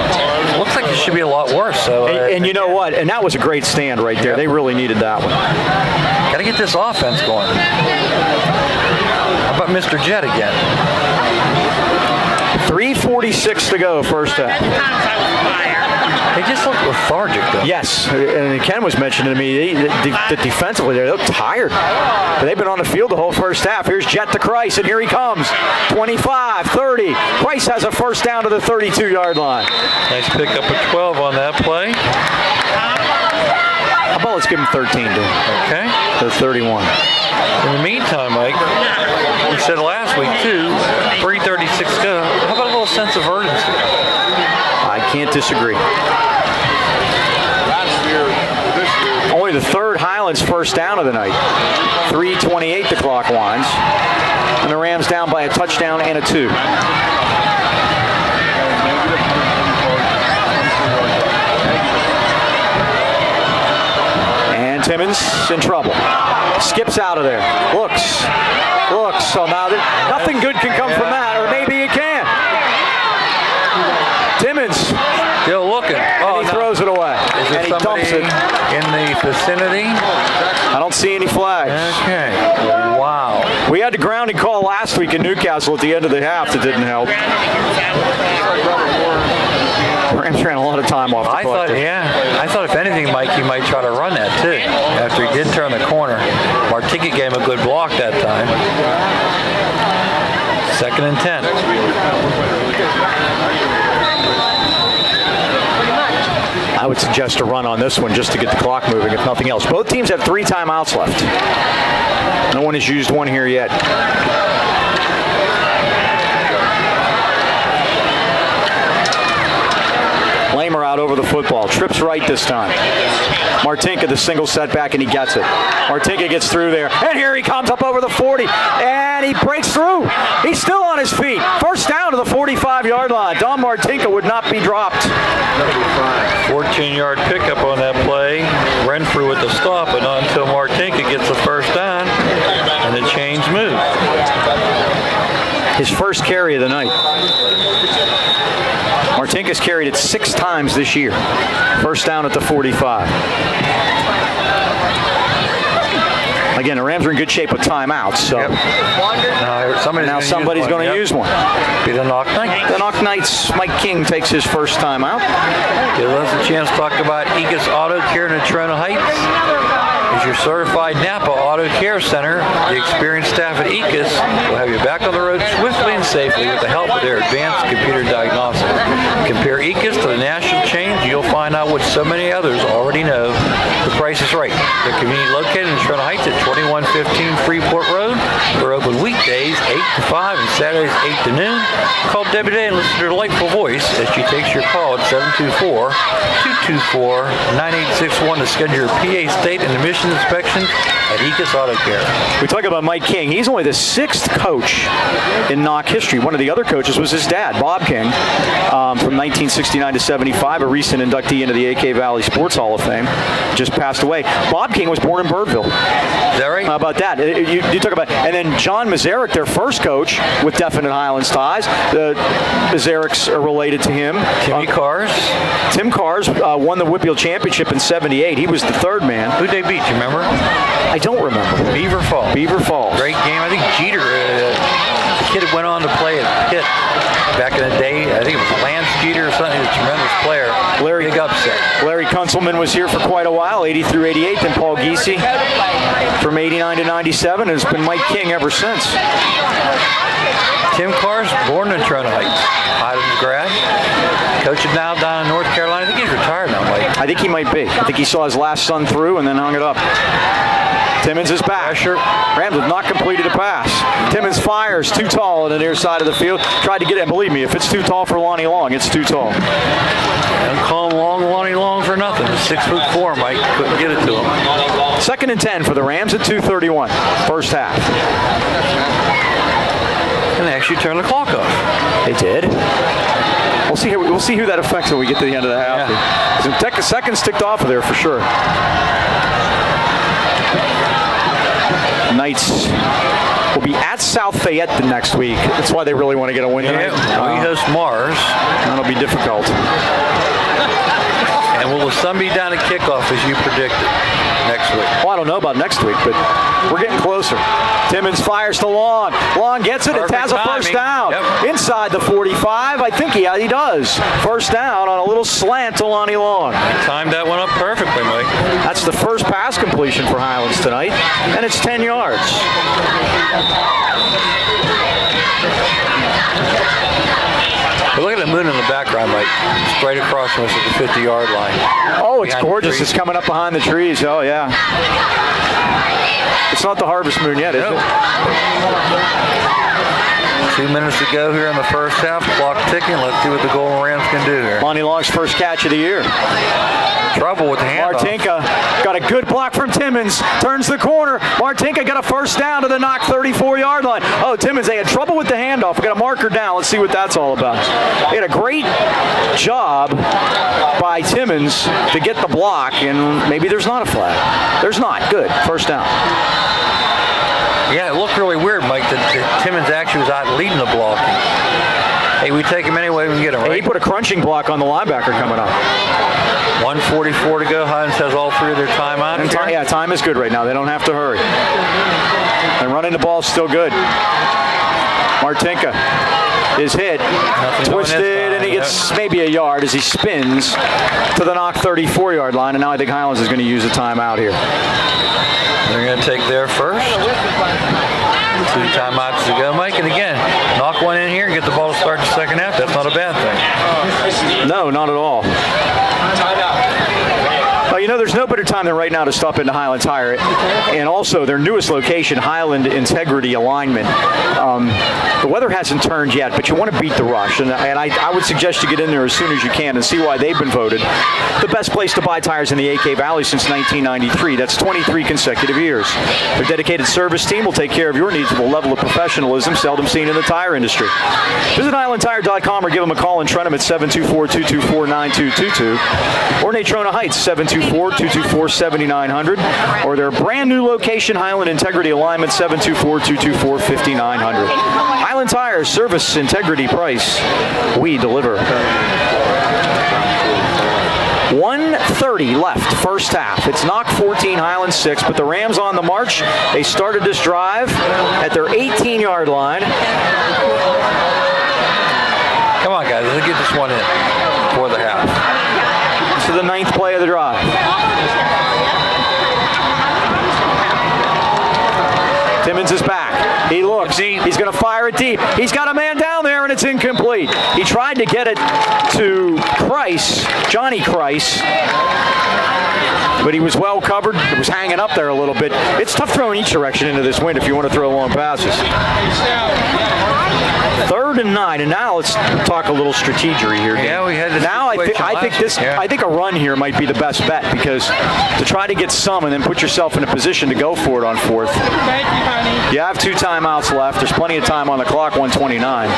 Looks like it should be a lot worse. So, and you know what? And that was a great stand right there. They really needed that one. Got to get this offense going. How about Mr. Jet again? 3:46 to go, first half. They just look lethargic, though. Yes, and Ken was mentioning to me that defensively they look tired. But they've been on the field the whole first half. Here's Jet to Christ, and here he comes. 25, 30. Christ has a first down to the 32-yard line. Nice pickup of 12 on that play. How about let's give him 13, dude? Okay. To 31. In the meantime, Mike, we said last week, too, 3:36 to go. How about a little sense of urgency? I can't disagree. Only the 3rd Highlands Highlands' first down of the night. 3:28 the clock winds. And the Rams down by a touchdown and a 2. And Timmons in trouble. Skips out of there. Looks. So now nothing good can come from that, or maybe it can. Timmons. Still looking. And he throws it away. Is there And he dumps somebody it. in the vicinity? I don't see any flags. Okay. Wow. We had the grounding call last week in Newcastle at the end of the half that didn't help. Rams ran a lot of time off the clock. I thought if anything, Mike, he might try to run that too. After he did turn the corner. Martinka gave him a good block that time. 2nd and 10. I would suggest a run on this one just to get the clock moving, if nothing else. Both teams have 3 timeouts left. No one has used one here yet. Lamer out over the football. Trips right this time. Martinka, the single setback, and he gets it. Martinka gets through there. And here he comes up over the 40. And he breaks through. He's still on his feet. First down to the 45-yard line. Don Martinka would not be dropped. 14-yard pickup on that play. Renfrew with the stop, but not until Martinka gets the first down. And the chains move. His first carry of the night. Martinka's carried it 6 times this year. First down at the 45. Again, the Rams are in good shape with timeouts, so now somebody's going to use one. Be the Knoch Knights. The Knoch Knights, Mike King takes his first timeout. Give us a chance to talk about Egas Auto Care in Toronto Heights. Is your certified Napa Auto Care Center. The experienced staff at Egas will have you back on the road swiftly and safely with the help of their advanced computer diagnostics. Compare Egas to the national chains, you'll find out what so many others already know. The price is right. They're conveniently located in Toronto Heights at 2115 Freeport Road. They're open weekdays 8 to 5 and Saturdays 8 to noon. Call Debbie Day and listen to her delightful voice as she takes your call at 724-224-9861 to schedule your PA state and emission inspection at Egas Auto Care. We talk about Mike King. He's only the 6th coach in Knoch history. One of the other coaches was his dad, Bob King, from 1969 to 75, a recent inductee into the AK Valley Sports Hall of Fame. Just passed away. Bob King was born in Birdville. Is that right? How about that? You talk about, and then John Mazarek, their first coach with definite Highlands ties. The Mazareks are related to him. Tim Cars won the Whitfield Championship in '78. He was the 3rd man. Who'd they beat? You remember? I don't remember. Beaver Falls. Great game. I think Jeter, the kid who went on to play at Pitt back in the day. I think it was Lance Jeter or something. He was a tremendous player. Big upset. Larry Kunzelman was here for quite a while, 80 through 88. Then Paul Giese from 89 to 97. Has been Mike King ever since. Tim Carr's born in Toronto Heights. Highlands grad. Coaching now down in North Carolina. I think he's retired now, Mike. I think he might be. I think he saw his last son through and then hung it up. Timmons is back. Rams have not completed a pass. Timmons fires, too tall on the near side of the field. Tried to get it, and believe me, if it's too tall for Lonnie Long, it's too tall. Don't call him Lonnie Long for nothing. 6'4", Mike. Couldn't get it to him. 2nd and 10 for the Rams at 2:31. First half. And they actually turned the clock off. They did. We'll see who that affects when we get to the end of the half. Yeah. Seconds ticked off of there for sure. Knights will be at South Fayette the next week. That's why they really want to get a win tonight. We host Mars. That'll be difficult. And will the sun be down at kickoff as you predicted next week? Well, I don't know about next week, but we're getting closer. Timmons fires to Long. Long gets it. It has a first down. Inside the 45. I think he does. First down on a little slant to Lonnie Long. He timed that one up perfectly, Mike. That's the first pass completion for Highlands tonight, and it's 10 yards. But look at the moon in the background, Mike. Straight across from us at the 50-yard line. Oh, it's gorgeous. It's coming up behind the trees. Oh, yeah. It's not the harvest moon yet, is it? 2 minutes to go here in the first half. Clock ticking. Let's see what the Golden Rams can do here. Lonnie Long's first catch of the year. trouble with the handoff. Martinka got a good block from Timmons. Turns the corner. Martinka got a first down to the Knoch 34-yard line. Oh, Timmons, they had trouble with the handoff. We got a marker down. Let's see what that's all about. They had a great job by Timmons to get the block, and maybe there's not a flag. There's not. Good. First down. Yeah, it looked really weird, Mike, that Timmons actually was out leading the blocking. Hey, we take him anyway we can get him, right? He put a crunching block on the linebacker coming up. 1:44 to go. Highlands has all three of their timeouts. Yeah, time is good right now. They don't have to hurry. And running the ball is still good. Martinka is hit, twisted, and he gets maybe a yard as he spins to the Knoch 34-yard line. And now I think Highlands is going to use a timeout here. They're going to take their first. 2 timeouts to go, Mike. And again, knock one in here and get the ball to start the second half. That's not a bad thing. No, not at all. Well, you know, there's no better time than right now to stop into Highland Tire, and also their newest location, Highland Integrity Alignment. The weather hasn't turned yet, but you want to beat the rush, and I would suggest you get in there as soon as you can and see why they've been voted the best place to buy tires in the AK Valley since 1993. That's 23 consecutive years. Their dedicated service team will take care of your needs with a level of professionalism seldom seen in the tire industry. Visit HighlandTire.com or give them a call in Trenton at 724-224-9222 or Natrona Heights 724-224-7900 or their brand new location, Highland Integrity Alignment 724-224-5900. Highland Tire, service, integrity, price. We deliver. 1:30 left, first half. It's Knoch 14, Highlands 6, but the Rams on the march. They started this drive at their 18-yard line. Come on, guys, let's get this one in before the half. This is the 9th play of the drive. Timmons is back. He looks. He's going to fire it deep. He's got a man down there, and it's incomplete. He tried to get it to Christ, Johnny Christ, but he was well covered. It was hanging up there a little bit. It's tough throwing each direction into this wind if you want to throw long passes. 3rd and 9, and now let's talk a little strategery here. Yeah, we had this. Now I think a run here might be the best bet, because to try to get some and then put yourself in a position to go for it on 4th. Thank you, honey. You have 2 timeouts left. There's plenty of time on the clock. 1:29.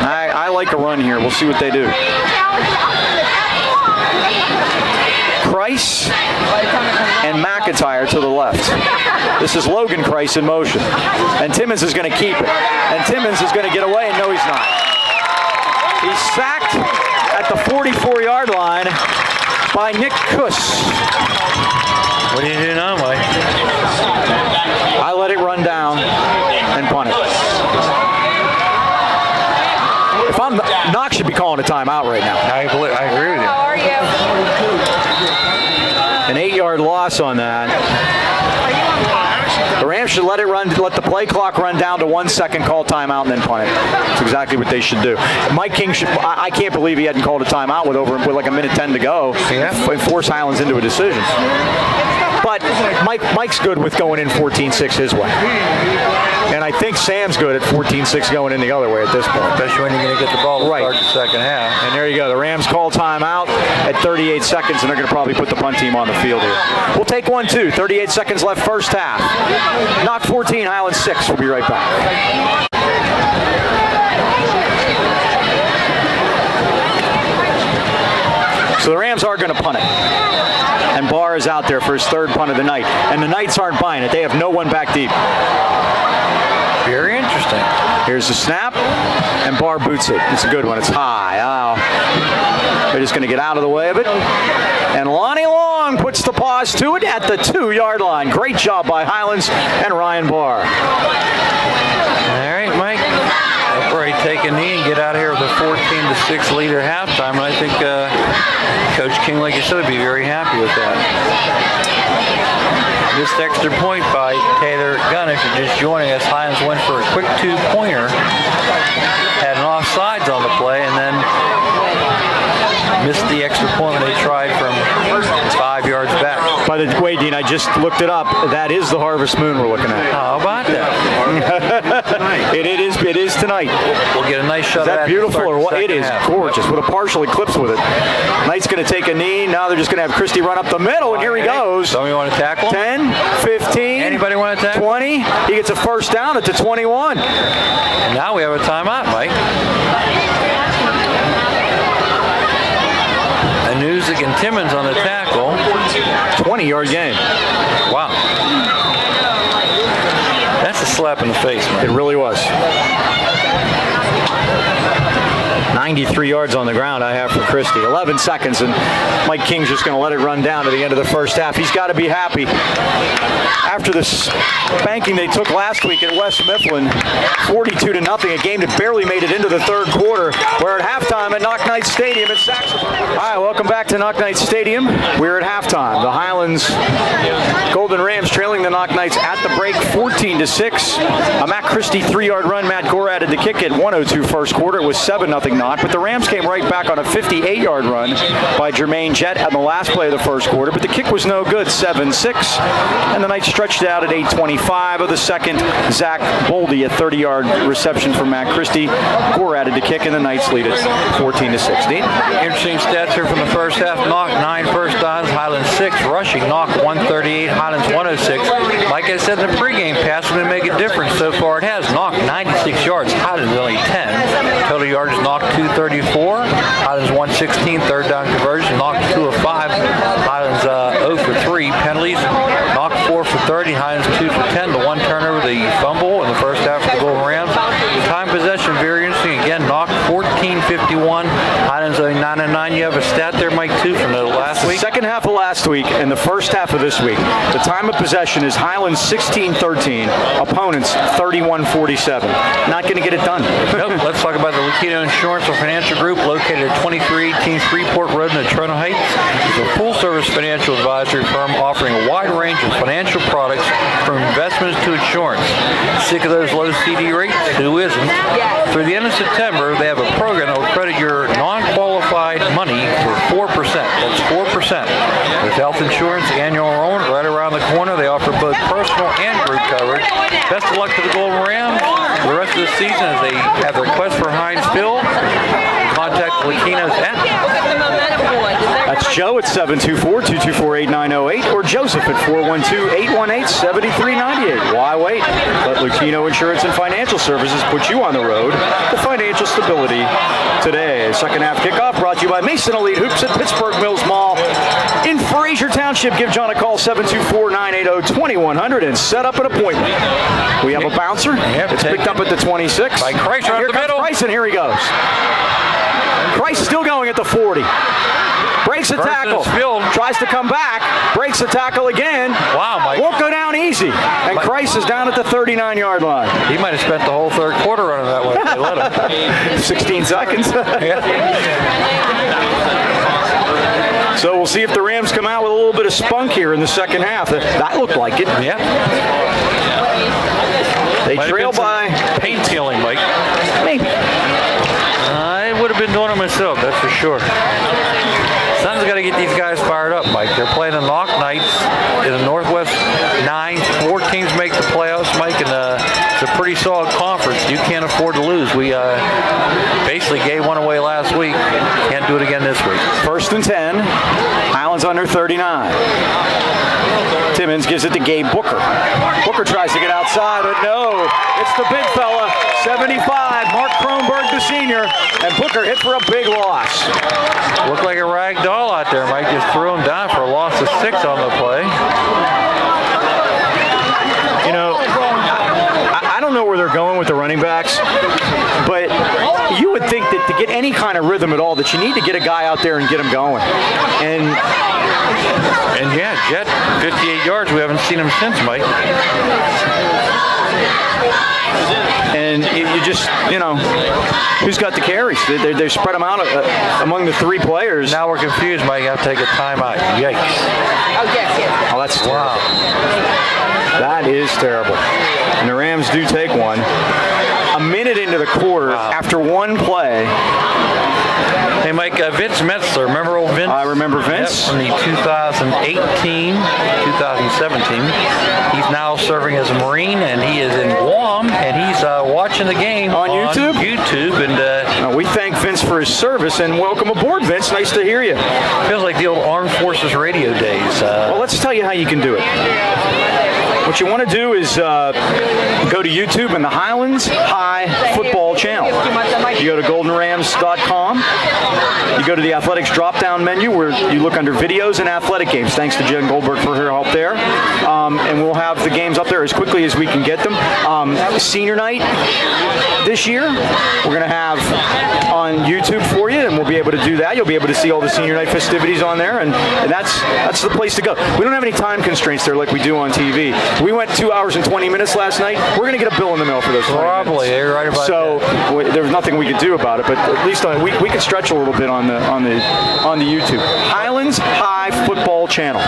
I like a run here. We'll see what they do. Price and McIntyre to the left. This is Logan Price in motion. And Timmons is going to keep it. And Timmons is going to get away, and no, he's not. He's sacked at the 44-yard line by Nick Kuss. What do you do now, Mike? I let it run down and punt it. If I'm Knoch should be calling a timeout right now. I agree with you. How are you? An 8-yard loss on that. The Rams should let the play clock run down to 1 second, call timeout, and then punt it. That's exactly what they should do. Mike King I can't believe he hadn't called a timeout with like a minute 10 to go and force Highlands into a decision. But Mike's good with going in 14-6 his way. And I think Sam's good at 14-6 going in the other way at this point. Especially when you're going to get the ball to start the second half. And there you go. The Rams call timeout at 38 seconds, and they're going to probably put the punt team on the field here. We'll take 1-2. 38 seconds left first half. Knoch 14, Highlands 6. We'll be right back. So the Rams are going to punt it. And Barr is out there for his 3rd punt of the night. And the Knights aren't buying it. They have no one back deep. Very interesting. Here's the snap, and Barr boots it. It's a good one. It's high. Oh. They're just going to get out of the way of it. And Lonnie Long puts the paws to it at the 2-yard line. Great job by Highlands and Ryan Barr. All right, Mike. They'll probably take a knee and get out of here with a 14-6 lead at halftime. And I think Coach King, like you said, would be very happy with that. Missed extra point by Taylor Gunn. If you're just joining us, Highlands went for a quick 2-pointer. Had an offsides on the play, and then missed the extra point when they tried from 5 yards back. By the way, Dean, I just looked it up. That is the harvest moon we're looking at. How about that? It is is tonight. We'll get a nice shot Is that at beautiful or what? It is half. gorgeous with a partial eclipse with it. Knight's going to take a knee. Now they're just going to have Christie run up the middle, and here he goes. Somebody want to tackle him? 10, 15. Anybody want to tackle? 20. He gets a first down at the 21. And now we have a timeout, Mike. And Newsick and Timmons on the tackle. 20-yard gain. Wow. That's a slap in the face, man. It really was. 93 yards on the ground I have for Christie. 11 seconds, and Mike King's just going to let it run down to the end of the first half. He's got to be happy. After the spanking they took last week at West Mifflin, 42-0, a game that barely made it into the third quarter. We're at halftime at Knoch Knight Stadium in Saxon. All right, welcome back to Knoch Knight Stadium. We're at halftime. The Highlands Golden Rams trailing the Knoch Knights at the break, 14-6. A Matt Christie 3-yard run. Matt Gore added the kick at 1:02 first quarter. It was 7-0 Knoch, but the Rams came right back on a 58-yard run by Jermaine Jett on the last play of the first quarter, but the kick was no good, 7-6, and the Knights stretched out at 8:25 of the second. Zach Boldy, a 30-yard reception from Matt Christie. Gore added the kick, and the Knights lead it 14-16. Interesting stats here from the first half. Knoch 9 first downs, Highlands 6 rushing. Knoch 138, Highlands 106. Like I said in the pregame, pass going to make a difference. So far it has. Knoch 96 yards, Highlands only 10. Total yards Knoch 234, Highlands 116, third down conversion. Knoch 2 of 5, Highlands 0 for 3 penalties. Knoch 4 for 30, Highlands 2 for 10. The one turnover, the fumble in the first half for the Golden Rams. Time possession very interesting. Again, Knoch 14:51, Highlands only 9-9. You have a stat there, Mike, too, from the last week. Second half of last week and the first half of this week. The time of possession is Highlands 16-13, opponents 31-47. Not going to get it done. Nope. Let's talk about the Lucchino Insurance and Financial Group, located at 2318 Freeport Road in Toronto Heights. It's a full-service financial advisory firm offering a wide range of financial products from investments to insurance. Sick of those low CD rates? Who isn't? Through the end of September, they have a program that will credit your non-qualified money for 4%. That's 4%. With health insurance, annual enrollment right around the corner, they offer both personal and group coverage. Best of luck to the Golden Rams for the rest of the season as they have requests for Heinz Field. Contact Lucchino's at. That's Joe at 724-224-8908 or Joseph at 412-818-7398. Why wait? Let Lucchino Insurance and Financial Services put you on the road to financial stability today. Second half kickoff brought to you by Mason Elite Hoops at Pittsburgh Mills Mall in Fraser Township. Give John a call, 724-980-2100, and set up an appointment. We have a bouncer. It's picked up at the 26. By Christ right Here up the comes middle. Price, and here he goes. Price still going at the 40. Breaks the tackle. Tries to come back. Breaks the tackle again. Wow, Mike. Won't go down easy. And Christ is down at the 39-yard line. He might have spent the whole third quarter running that way if they let him. 16 seconds. So we'll see if the Rams come out with a little bit of spunk here in the second half. That looked like it. Yeah. They trail by paint peeling, Mike. maybe. I would have been doing it myself, that's for sure. Something's got to get these guys fired up, Mike. They're playing the Knoch Knights in the Northwest 9. 4 teams make the playoffs, Mike, and it's a pretty solid conference. You can't afford to lose. We basically gave one away last week. Can't do it again this week. 1st and 10. Highlands under 39. Timmons gives it to Gabe Booker. Booker tries to get outside, but no. It's the big fella, 75, Mark Kronberg, the senior, and Booker hit for a big loss. Looked like a rag doll out there, Mike. Just threw him down for a loss of 6 on the play. You know, I don't know where they're going with the running backs, but you would think that to get any kind of rhythm at all, that you need to get a guy out there and get him going. And yeah, Jet, 58 yards. We haven't seen him since, Mike. And you just, you know, who's got the carries? They spread them out among the 3 players. Now we're confused, Mike. You have to take a timeout. Yikes. Oh, yes. Oh, that's terrible. Wow. That is terrible. And the Rams do take one. A minute into the quarter, after one play, Hey, Mike, Vince Metzler, remember old Vince? I remember Vince. Yep, from the 2017. He's now serving as a Marine, and he is in Guam, and he's watching the game on YouTube. And we thank Vince for his service, and welcome aboard, Vince. Nice to hear you. Feels like the old Armed Forces radio days. Well, let's tell you how you can do it. What you want to do is go to YouTube and the Highlands High Football channel. You go to goldenrams.com. You go to the athletics drop-down menu where you look under videos and athletic games. Thanks to Jen Goldberg for her help there. And we'll have the games up there as quickly as we can get them. Senior night this year, we're going to have on YouTube for you, and we'll be able to do that. You'll be able to see all the senior night festivities on there, and that's the place to go. We don't have any time constraints there like we do on TV. We went 2 hours and 20 minutes last night. We're going to get a bill in the mail for those 20 Probably, minutes. you're right about so that. There was nothing we could do about it, but at least we could stretch a little bit on the YouTube. Highlands High Football channel.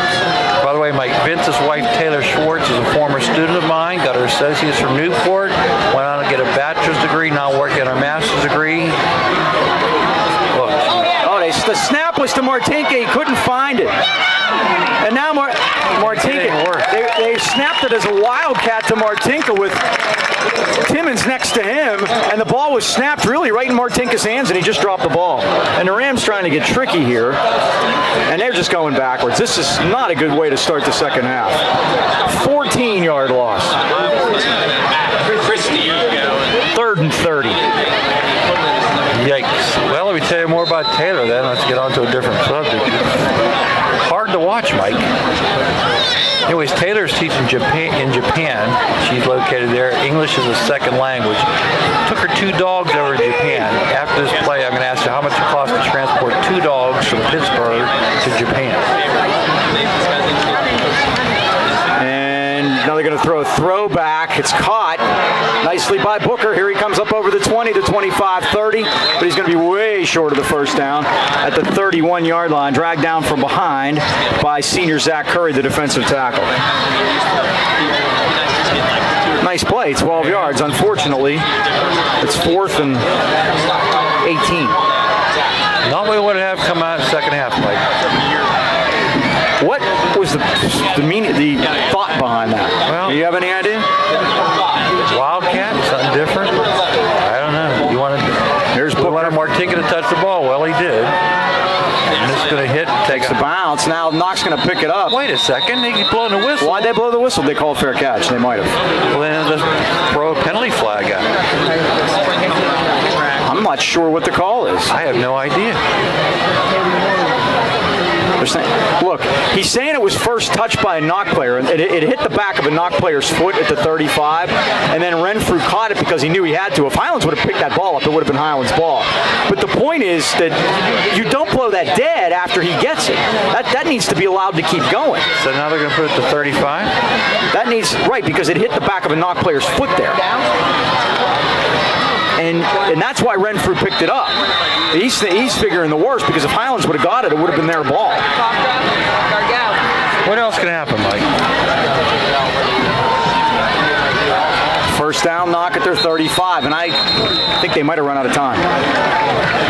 By the way, Mike, Vince's wife Taylor Schwartz is a former student of mine. Got her associates from Newport. Went on to get a bachelor's degree. Now working on her master's degree. The snap was to Martinke. He couldn't find it. And now Martinke, they snapped it as a wildcat to Martinke with Timmons next to him, and the ball was snapped really right in Martinke's hands, and he just dropped the ball. And the Rams trying to get tricky here, and they're just going backwards. This is not a good way to start the second half. 14-yard loss. 3rd and 30. Yikes. Well, let me tell you more about Taylor then. Let's get on to a different subject. Hard to watch, Mike. Anyways, Taylor's teaching in Japan. She's located there. English is a second language. Took her 2 dogs over to Japan. After this play, I'm going to ask you how much it costs to transport 2 dogs from Pittsburgh to Japan. Now they're going to throw a throwback. It's caught nicely by Booker. Here he comes up over the 20, the 25, 30, but he's going to be way short of the first down at the 31-yard line, dragged down from behind by senior Zach Curry, the defensive tackle. Nice play, 12 yards. Unfortunately, it's 4th and 18. Normally would have come out in the second half, Mike. What was the thought behind that? Well, do you have any idea? Wildcat, something different. I don't know. You wanted Martinke to touch the ball. Well, he did. And it's going to hit. Takes the bounce. Now Knoch's going to pick it up. Wait a second. They blowing the whistle. Why'd they blow the whistle? They called fair catch. They might have. Well, then just throw a penalty flag at it. I'm not sure what the call is. I have no idea. Look, he's saying it was first touched by a Knoch player, and it hit the back of a Knoch player's foot at the 35, and then Renfrew caught it because he knew he had to. If Highlands would have picked that ball up, it would have been Highlands' ball. But the point is that you don't blow that dead after he gets it. That needs to be allowed to keep going. So now they're going to put it to 35? That needs, right, because it hit the back of a Knoch player's foot there. And that's why Renfrew picked it up. He's figuring the worst, because if Highlands would have got it, it would have been their ball. What else can happen, Mike? First down, Knoch at their 35, and I think they might have run out of time.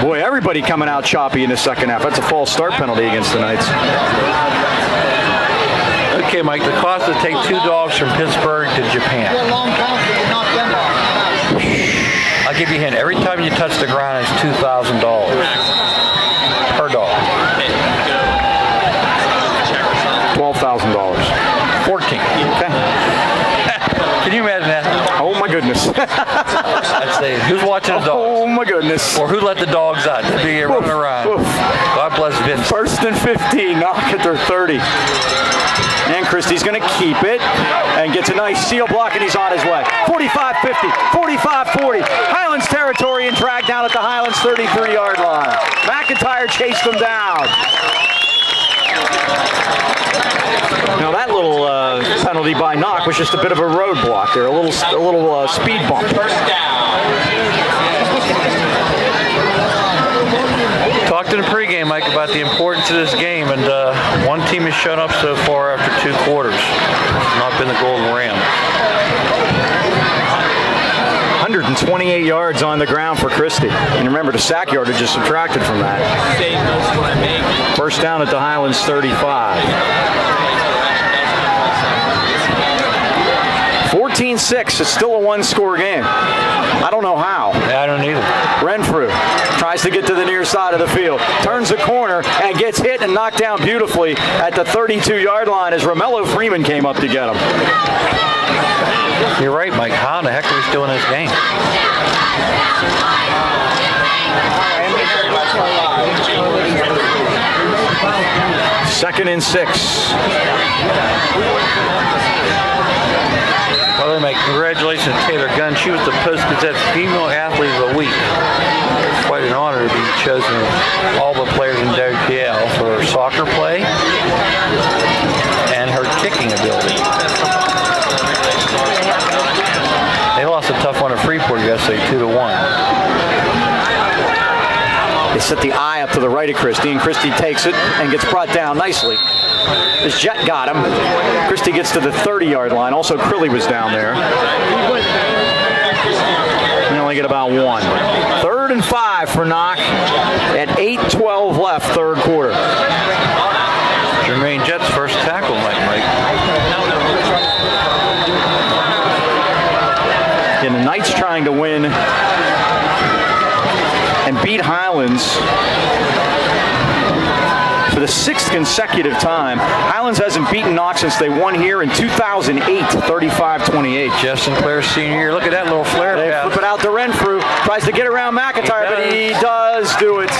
Boy, everybody coming out choppy in the second half. That's a false start penalty against the Knights. Okay, Mike, the cost to take 2 dogs from Pittsburgh to Japan. I'll give you a hint. Every time you touch the ground, it's $2,000 per dog. $12,000. 14. Okay. Can you imagine that? Oh my goodness. I'd say, who's watching the dogs? Oh my goodness. Or who let the dogs out? They'd be running around. Oof. God bless Vince. 1st and 15, Knoch at their 30. And Christie's going to keep it and gets a nice seal block, and he's on his way. 45-50, 45-40. Highlands territory and dragged down at the Highlands 33-yard line. McIntyre chased them down. Now that little penalty by Knoch was just a bit of a roadblock there, a little speed bump. Talked in the pregame, Mike, about the importance of this game, and one team has shown up so far after 2 quarters. It's not been the Golden Rams. 128 yards on the ground for Christie. And remember, the sack yardage is subtracted from that. First down at the Highlands 35. 14-6. It's still a one-score game. I don't know how. Yeah, I don't either. Renfrew tries to get to the near side of the field, turns the corner, and gets hit and knocked down beautifully at the 32-yard line as Romello Freeman came up to get him. You're right, Mike. How in the heck are we still in this game? Second and 6. By the way, congratulations to Taylor Gunn. She was the Post-Gazette Female Athlete of the Week. Quite an honor to be chosen of all the players in WPL for her soccer play and her kicking ability. They lost a tough one at Freeport yesterday, 2-1. They set the eye up to the right of Christie, and Christie takes it and gets brought down nicely. This jet got him. Christie gets to the 30-yard line. Also, Crilly was down there. They only get about one. 3rd and 5 for Knoch at 8:12 left, third quarter. Jermaine Jett's first tackle, Mike. And the Knights trying to win and beat Highlands for the 6th consecutive time. Highlands hasn't beaten Knoch since they won here in 2008, 35-28. Jeff Sinclair senior year. Look at that little flare They pass. flip it out to Renfrew. Tries to get around McIntyre, but he does do it.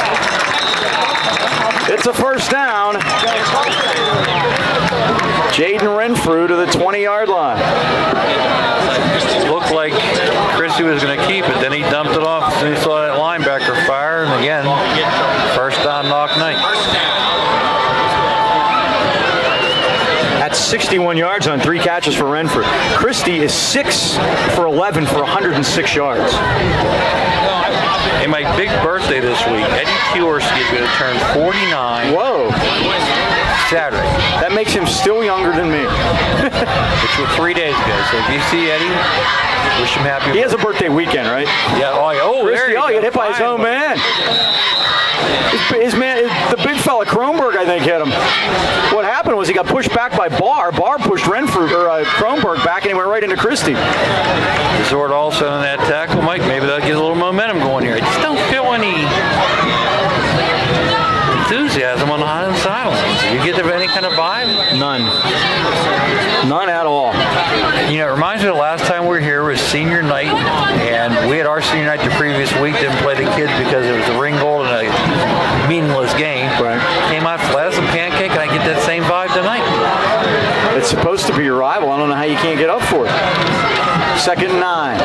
It's a first down. Jaden Renfrew to the 20-yard line. Looked like Christie was going to keep it. Then he dumped it off as soon as he saw that linebacker fire. And again, first down, Knoch Knights. That's 61 yards on 3 catches for Renfrew. Christie is 6 for 11 for 106 yards. Hey, my big birthday this week. Eddie Kiorski is going to turn 49. Whoa. Saturday. That makes him still younger than me. Which was 3 days ago. So if you see Eddie, wish him happy birthday. He has a birthday weekend, right? Yeah. Oh, there Christie, you go. he got hit by his own man. His man, the big fella Kronberg, I think, hit him. What happened was he got pushed back by Barr. Barr pushed Renfrew or Kronberg back, and he went right into Christie. Resort also on that tackle, Mike. Maybe that'll get a little momentum going here. I just don't feel any enthusiasm on the Highlands sidelines. Do you get any kind of vibe? None at all. You know, it reminds me of the last time we were here was senior night, and we had our senior night the previous week, didn't play the kids because it was a ring goal and a meaningless game. Right. Came out flat as a pancake, and I get that same vibe tonight. It's supposed to be your rival. I don't know how you can't get up for it. 2nd and 9.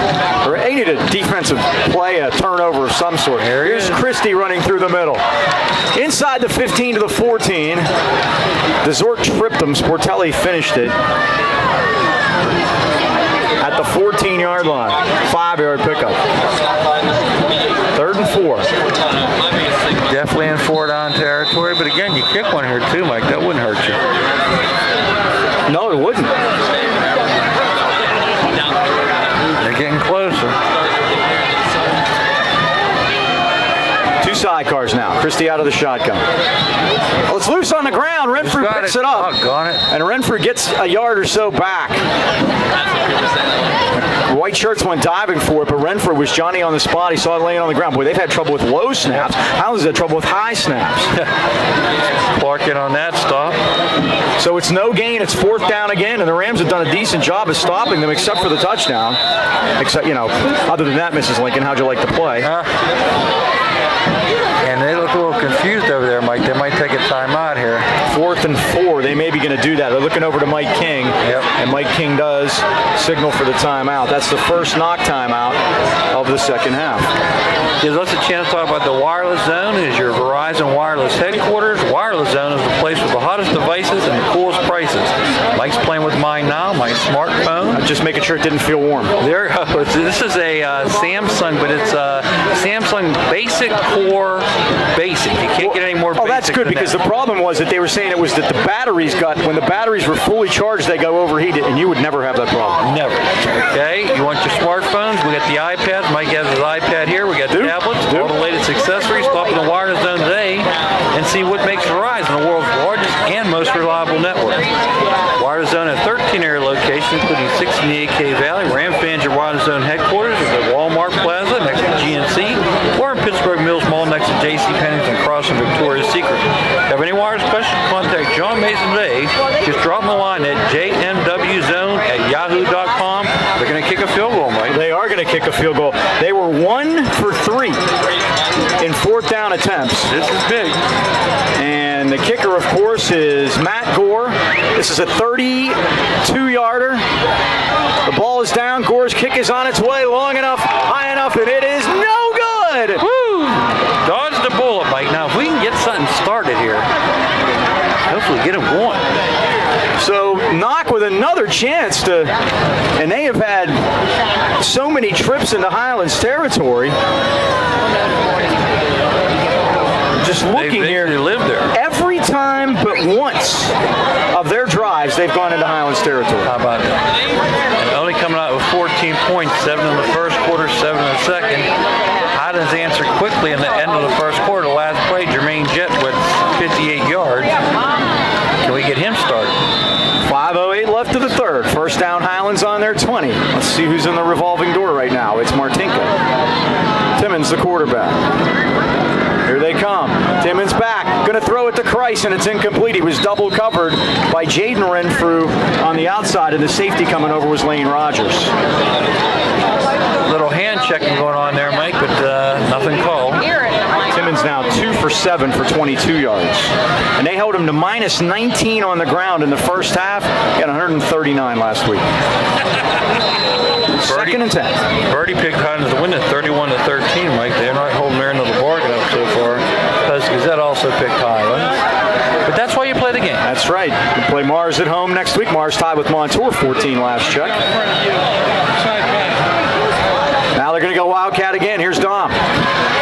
Or they need a defensive play, a turnover of some sort. Here's Christie running through the middle. Inside the 15 to the 14. Desort tripped him. Sportelli finished it at the 14-yard line. 5-yard pickup. 3rd and 4. Definitely in 4-down territory, but again, you kick one here too, Mike. That wouldn't hurt you. No, it wouldn't. They're getting closer. 2 sidecars now. Christie out of the shotgun. Well, it's loose on the ground. Renfrew picks it up. Doggone it. And Renfrew gets a yard or so back. White shirts went diving for it, but Renfrew was Johnny on the spot. He saw it laying on the ground. Boy, they've had trouble with low snaps. Highlands had trouble with high snaps. Clark in on that stop. So it's no gain. It's 4th down again, and the Rams have done a decent job of stopping them, except for the touchdown. Except, other than that, Mrs. Lincoln, how'd you like the play? And they look a little confused over there, Mike. They might take a timeout here. 4th and 4. They may be going to do that. They're looking over to Mike King, and Mike King does signal for the timeout. That's the first Knoch timeout of the second half. Gives us a chance to talk about the Wireless Zone. Is your Verizon Wireless headquarters. Wireless Zone is the place with the hottest devices and the coolest prices. Mike's playing with mine now, my smartphone. Just making sure it didn't feel warm. There, this is a Samsung, but it's a Samsung Basic Core Basic. You can't get any more basic. Oh, that's That's good because the problem was that they were saying it was that the batteries when the batteries were fully charged, they go overheated, and you would never have that problem. Never. Okay, you want your smartphones? We got the iPads. Mike has his iPad here. We got tablets, all the latest accessories. Stop in the Wireless Zone today and see what makes Verizon the world's largest and most reliable network. Wireless Zone has 13 area locations, including 6 in the AK Valley, where Amfans your Wireless Zone headquarters at the Walmart Plaza next to GNC, or in Pittsburgh Mills Mall next to JCPenney's and crossing Victoria's Secret. Have any wireless questions? Contact John Mason today. Just drop him a line at jmwzone@yahoo.com. They're going to kick a field goal, Mike. They are going to kick a field goal. They were 1 for 3 in 4th down attempts. This is big. And the kicker, of course, is Matt Gore. This is a 32-yarder. The ball is down. Gore's kick is on its way, long enough, high enough, and it is no good. Woo! Dodge the bullet, Mike. Now, if we can get something started here, hopefully get him going. So Knoch with another chance to, and they have had so many trips into Highlands territory. Just looking here, they live there. Every time but once of their drives, they've gone into Highlands territory. How about that? And only coming out with 14 points, 7 in the first quarter, 7 in the second. Highlands answered quickly in the end of the first quarter. Last play, Jermaine Jett with 58 yards. Can we get him started? 5:08 left of the third. First down, Highlands on their 20. Let's see who's in the revolving door right now. It's Martinka. Timmons, the quarterback. Here they come. Timmons back. Going to throw it to Kreis, and it's incomplete. He was double covered by Jaden Renfrew on the outside, and the safety coming over was Lane Rogers. Little hand checking going on there, Mike, but nothing called. Timmons now 2 for 7 for 22 yards. And they held him to minus 19 on the ground in the first half. Got 139 last week. Second and 10. Birdie picked Highlands to win at 31-13, Mike. They're not holding their end of the bargain up so far. Because Gazette also picked Highlands. But that's why you play the game. That's right. We play Mars at home next week. Mars tied with Montour, 14 last check. Now they're going to go Wildcat again. Here's Dom.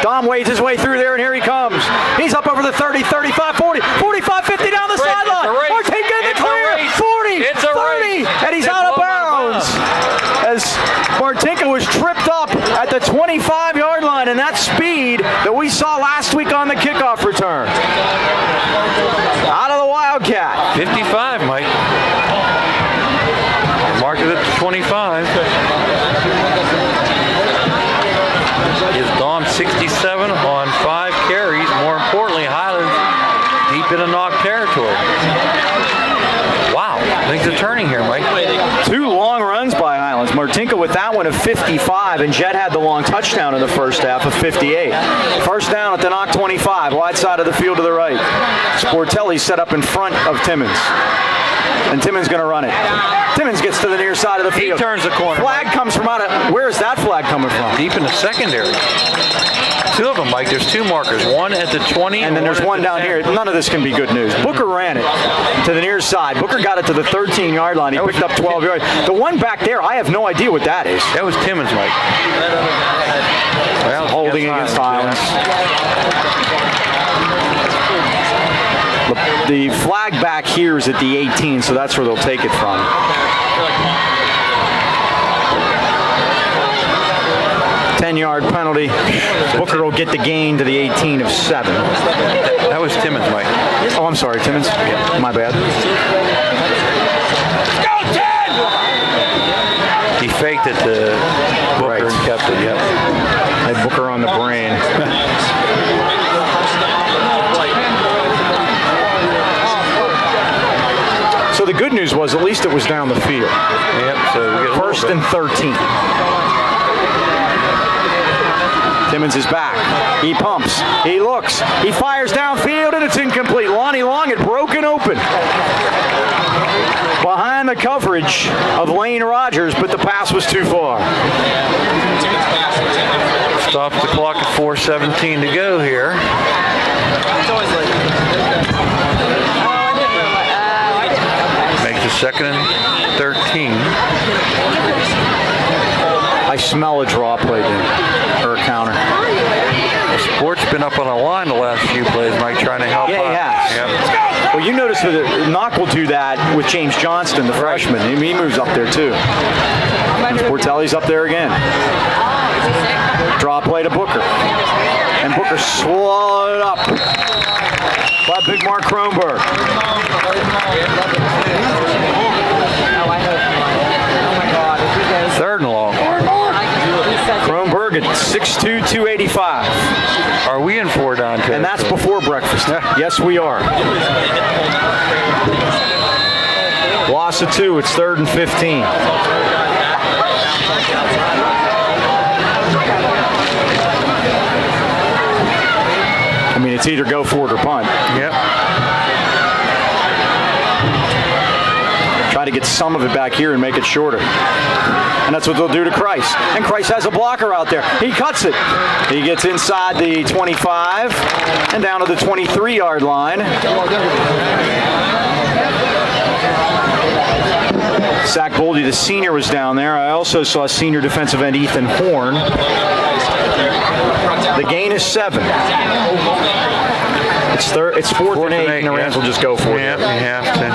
Dom wades his way through there, and here he comes. He's up over the 30, 35, 40, 45, 50 down the sideline. Martinka in the clear. 40, 30, and he's out of bounds. As Martinka was tripped up at the 25-yard line, and that speed that we saw last week on the kickoff return. Out of the Wildcat. 55, Mike. Mark it at 25. Is Dom 67 on 5 carries. More importantly, Highlands deep in the Knoch territory. Wow, things are turning here, Mike. 2 long runs by Highlands. Martinka with that one of 55, and Jett had the long touchdown in the first half of 58. First down at the Knoch 25, wide side of the field to the right. Sportelli set up in front of Timmons. And Timmons going to run it. Timmons gets to the near side of the field. He turns the corner. Flag comes from out of, where is that flag coming from? Deep in the secondary. 2 of them, Mike. There's 2 markers. One at the 20. And then there's one down here. None of this can be good news. Booker ran it to the near side. Booker got it to the 13-yard line. He picked up 12 yards. The one back there, I have no idea what that is. That was Timmons, Mike. Well, holding against Highlands. The flag back here is at the 18, so that's where they'll take it from. Ten-yard penalty. Booker will get the gain to the 18 of 7. That was Timmons, Mike. Oh, I'm sorry, Timmons. My bad. Go, Ted! He faked it to Booker and kept it, yep. Had Booker on the brain. So the good news was at least it was down the field. Yep, so we get First and 13. Timmons is back. He pumps. He looks. He fires downfield, and it's incomplete. Lonnie Long had broken open behind the coverage of Lane Rogers, but the pass was too far. Stop the clock at 4:17 to go here. Makes it 2nd and 13. I smell a draw play or a counter. The Sport's been up on the line the last few plays, Mike, trying to help Yeah, he out. notice that Knoch will do that with James Johnston, the freshman. He moves up there too. And Portelli's up there again. Draw play to Booker. And Booker swallowed it up by Big Mark Kronberg. Third and long. Kronberg at 6'2", 285. Are we in 4 down territory? And that's before breakfast. Yes, we are. Loss of 2. It's 3rd and 15. I mean, it's either go for it or punt. Yep. Try to get some of it back here and make it shorter. And that's what they'll do to Christ. And Christ has a blocker out there. He cuts it. He gets inside the 25 and down to the 23-yard line. Zach Boldy, the senior, was down there. I also saw senior defensive end Ethan Horn. The gain is 7. It's 4th and 8, and the Rams will just go for it. Yeah, you have to.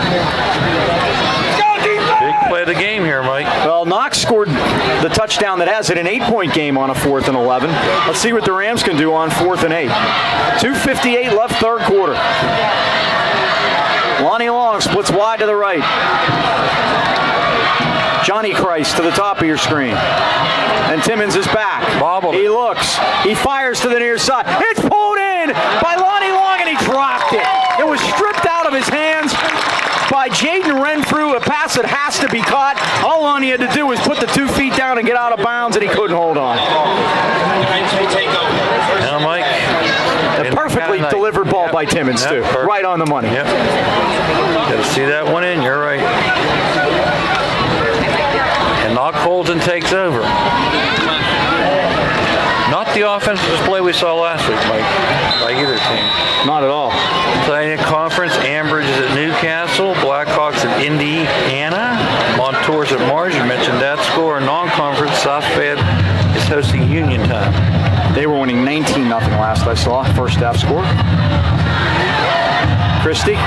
Big play of the game here, Mike. Well, Knox scored the touchdown that has it, an 8-point game on a 4th and 11. Let's see what the Rams can do on 4th and 8. 2:58 left, 3rd quarter. Lonnie Long splits wide to the right. Johnny Christ to the top of your screen. And Timmons is back. Bobbled. He looks. He fires to the near side. It's pulled in by Lonnie Long, and he dropped it. It was stripped out of his hands by Jaden Renfrew, a pass that has to be caught. All Lonnie had to do was put the 2 feet down and get out of bounds, and he couldn't hold on. Now, Mike. A perfectly delivered ball by Timmons, too. Perfect. Right on the money. Yep. Got to see that one in. You're right. And Knoch holds and takes over. Not the offensive display we saw last week, Mike, by either team. Not at all. Playing in conference, Ambridge is at Newcastle, Blackhawks at Indiana, Montour's at Mars. You mentioned that score. Non-conference, South Fayette is hosting Union Time. They were winning 19-0 last I saw. First half score. Christie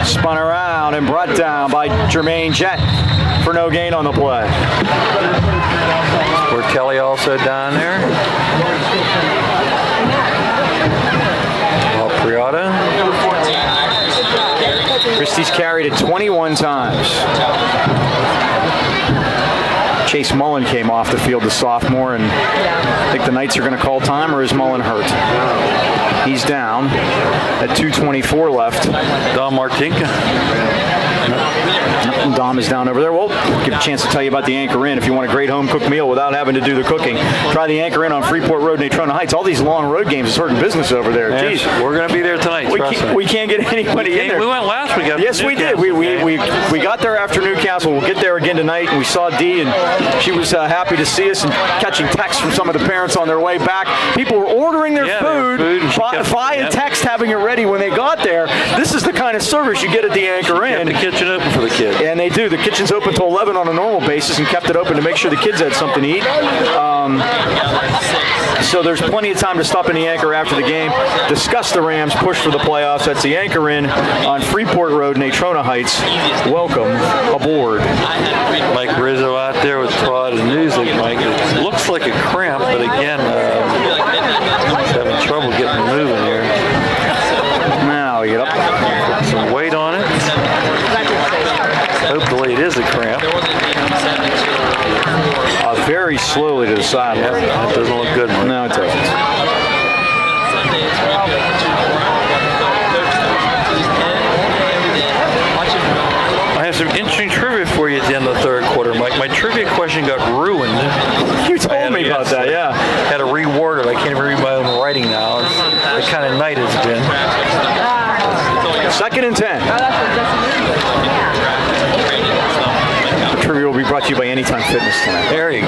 spun around and brought down by Jermaine Jett for no gain on the play. Kelly also down there. Priata. Christie's carried it 21 times. Chase Mullen came off the field, the sophomore, and I think the Knights are going to call time, or is Mullen hurt? He's down at 2:24 left. Dom Martinka. Dom is down over there. We'll give a chance to tell you about the Anchor Inn. If you want a great home-cooked meal without having to do the cooking, try the Anchor Inn on Freeport Road, Natrona Heights. All these long road games is hurting business over there. Yes, Jeez. we're going to be there tonight. We can't get anybody in there. We went last week. Yes, we did. We got there after Newcastle. We'll get there again tonight. And we saw Dee, and she was happy to see us and catching texts from some of the parents on their way back. People were ordering their food via text, having it ready when they got there. This is the kind of service you get at the Anchor Inn. Kept the kitchen open for the kids. And they do. The kitchen's open till 11 on a normal basis and kept it open to make sure the kids had something to eat. So there's plenty of time to stop in the Anchor after the game, discuss the Rams' push for the playoffs. That's the Anchor Inn on Freeport Road, Natrona Heights. Welcome aboard. Mike Rizzo out there with Todd and Newslick. Mike, it looks like a cramp, but again, he's having trouble getting moving here. Now we get up. Put some weight on it. Hopefully it is a cramp. Very slowly to the sideline. Yep, that doesn't look good, Mike. No, it doesn't. I have some interesting trivia for you at the end of the third quarter, Mike. My trivia question got ruined. You told me about that, yeah. Had to reword it. I can't even read my own writing now. It's the kind of night it's been. 2nd and 10. Trivia will be brought to you by Anytime Fitness tonight. There you go.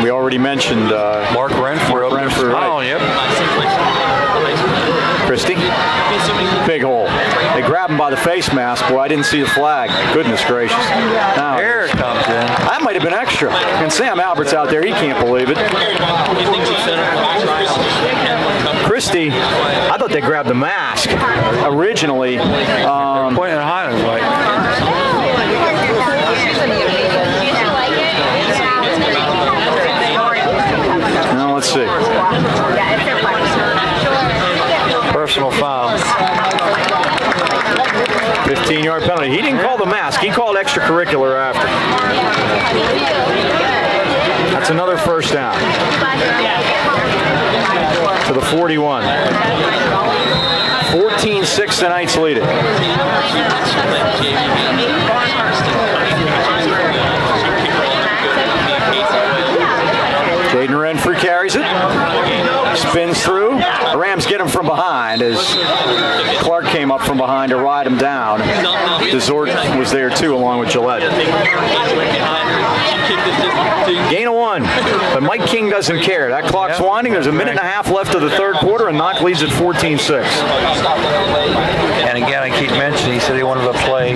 We already mentioned Mark Renfrew. Right. Yep. Christie. Big hole. They grab him by the face mask. Boy, I didn't see the flag. Goodness gracious. Now, There it comes in. that might have been extra. And Sam Albert's out there. He can't believe it. Christie I thought they grabbed the mask originally. Pointing at Highlands, like. Now let's see. Personal foul. 15-yard penalty. He didn't call the mask. He called extracurricular after. That's another first down. To the 41. 14-6, the Knights lead it. Jaden Renfrew carries it. Spins through. The Rams get him from behind as Clark came up from behind to ride him down. Desort was there too, along with Gillette. Gain of 1, but Mike King doesn't care. That clock's winding. There's a minute and a half left of the third quarter, and Knoch leads at 14-6. And again, I keep mentioning, he said he wanted to play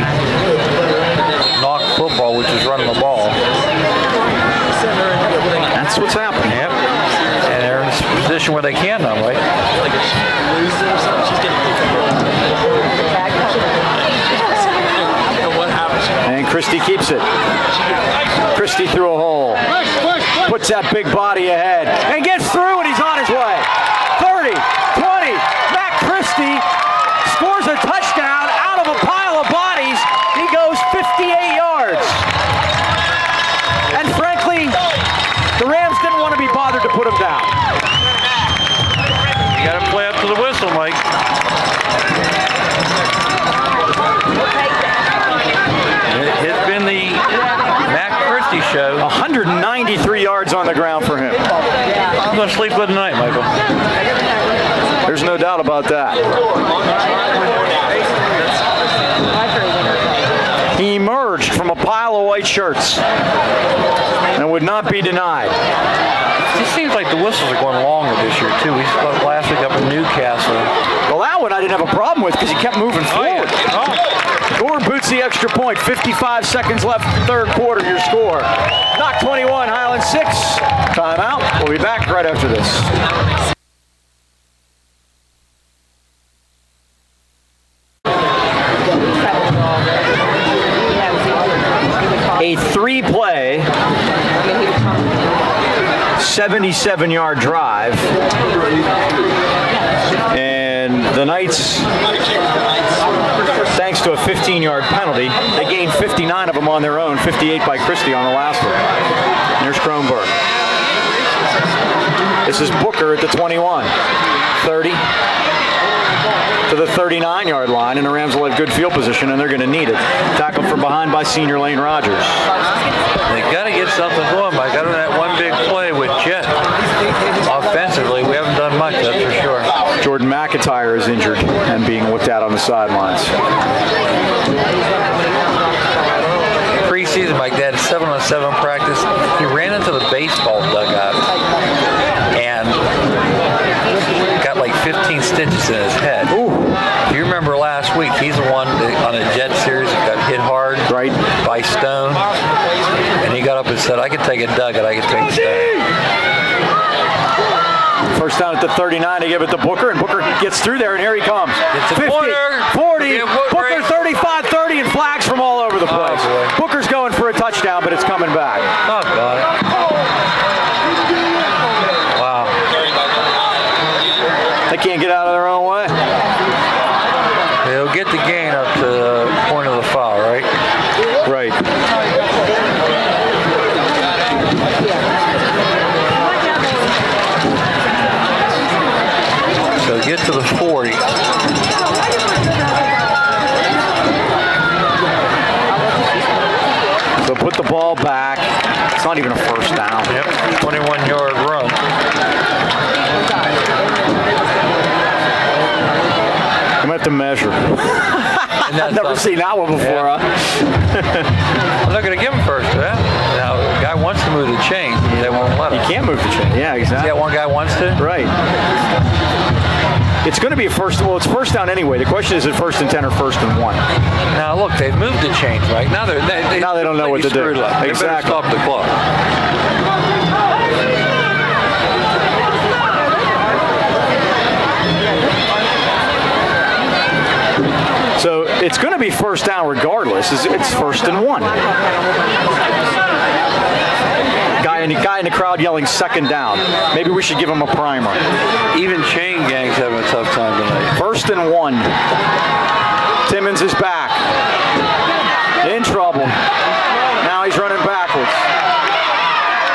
Knoch football, which is running the ball. That's what's happening. Yep. And they're in a position where they can now, right? And Christie keeps it. Christie through a hole. Puts that big body ahead and gets through, and he's on his way. 30, 20. Matt Christie scores a touchdown out of a pile of bodies. He goes 58 yards. And frankly, the Rams didn't want to be bothered to put him down. You got to play up to the whistle, Mike. It's been the Matt Christie show. 193 yards on the ground for him. I'm going to sleep good tonight, Michael. There's no doubt about that. He emerged from a pile of white shirts and would not be denied. It just seems like the whistles are going longer this year, too. We saw last week up in Newcastle. Well, that one I didn't have a problem with because he kept moving forward. Gore boots the extra point. 55 seconds left, third quarter, your score. Knoch 21, Highlands 6. Timeout. We'll be back right after this. A 3-play, 77-yard drive. And the Knights, thanks to a 15-yard penalty, they gained 59 of them on their own, 58 by Christie on the last one. There's Kronberg. This is Booker at the 21. 30 to the 39-yard line, and the Rams will have good field position, and they're going to need it. Tackled from behind by senior Lane Rogers. They got to get something going, Mike. Got to that one big play with Jet. Offensively, we haven't done much, that's for sure. Jordan McIntyre is injured and being looked at on the sidelines. Preseason, Mike, they had a 7-on-7 practice. He ran into the baseball dugout and got like 15 stitches in his head. Ooh. Do you remember last week? He's the one that, on a Jet series that got hit hard by Stone. And he got up and said, I could take a dugout, I could take Stone. First down at the 39, they give it to Booker, and Booker gets through there, and here he comes. It's a 50, corner. 40, Booker 35, 30, and flags from all over the place. Oh, Booker's going for a touchdown, but it's coming back. Oh, got it. Wow. They can't get out of their own way. They'll get the gain up to the point of the foul, right? Right. So get to the 40. So put the ball back. It's not even a first down. Yep, 21-yard run. I'm going to have to measure. I've never seen that one before. Yeah. Huh? I'm not going to give him first, huh? Now, the guy wants to move the chain. They won't let him. You can't move the chain. Yeah, exactly. See that one guy wants to? Right. It's going to be a first. Well, it's first down anyway. The question is, it first and 10 or first and 1? Now look, they've moved the chains, right? Now they don't know what to do. Exactly. They better stop the clock. It's going to be first down regardless. It's 1st and 1. Guy in the crowd yelling 2nd down. Maybe we should give him a primer. Even chain gang's having a tough time tonight. 1st and 1. Timmons is back. In trouble. Now he's running backwards.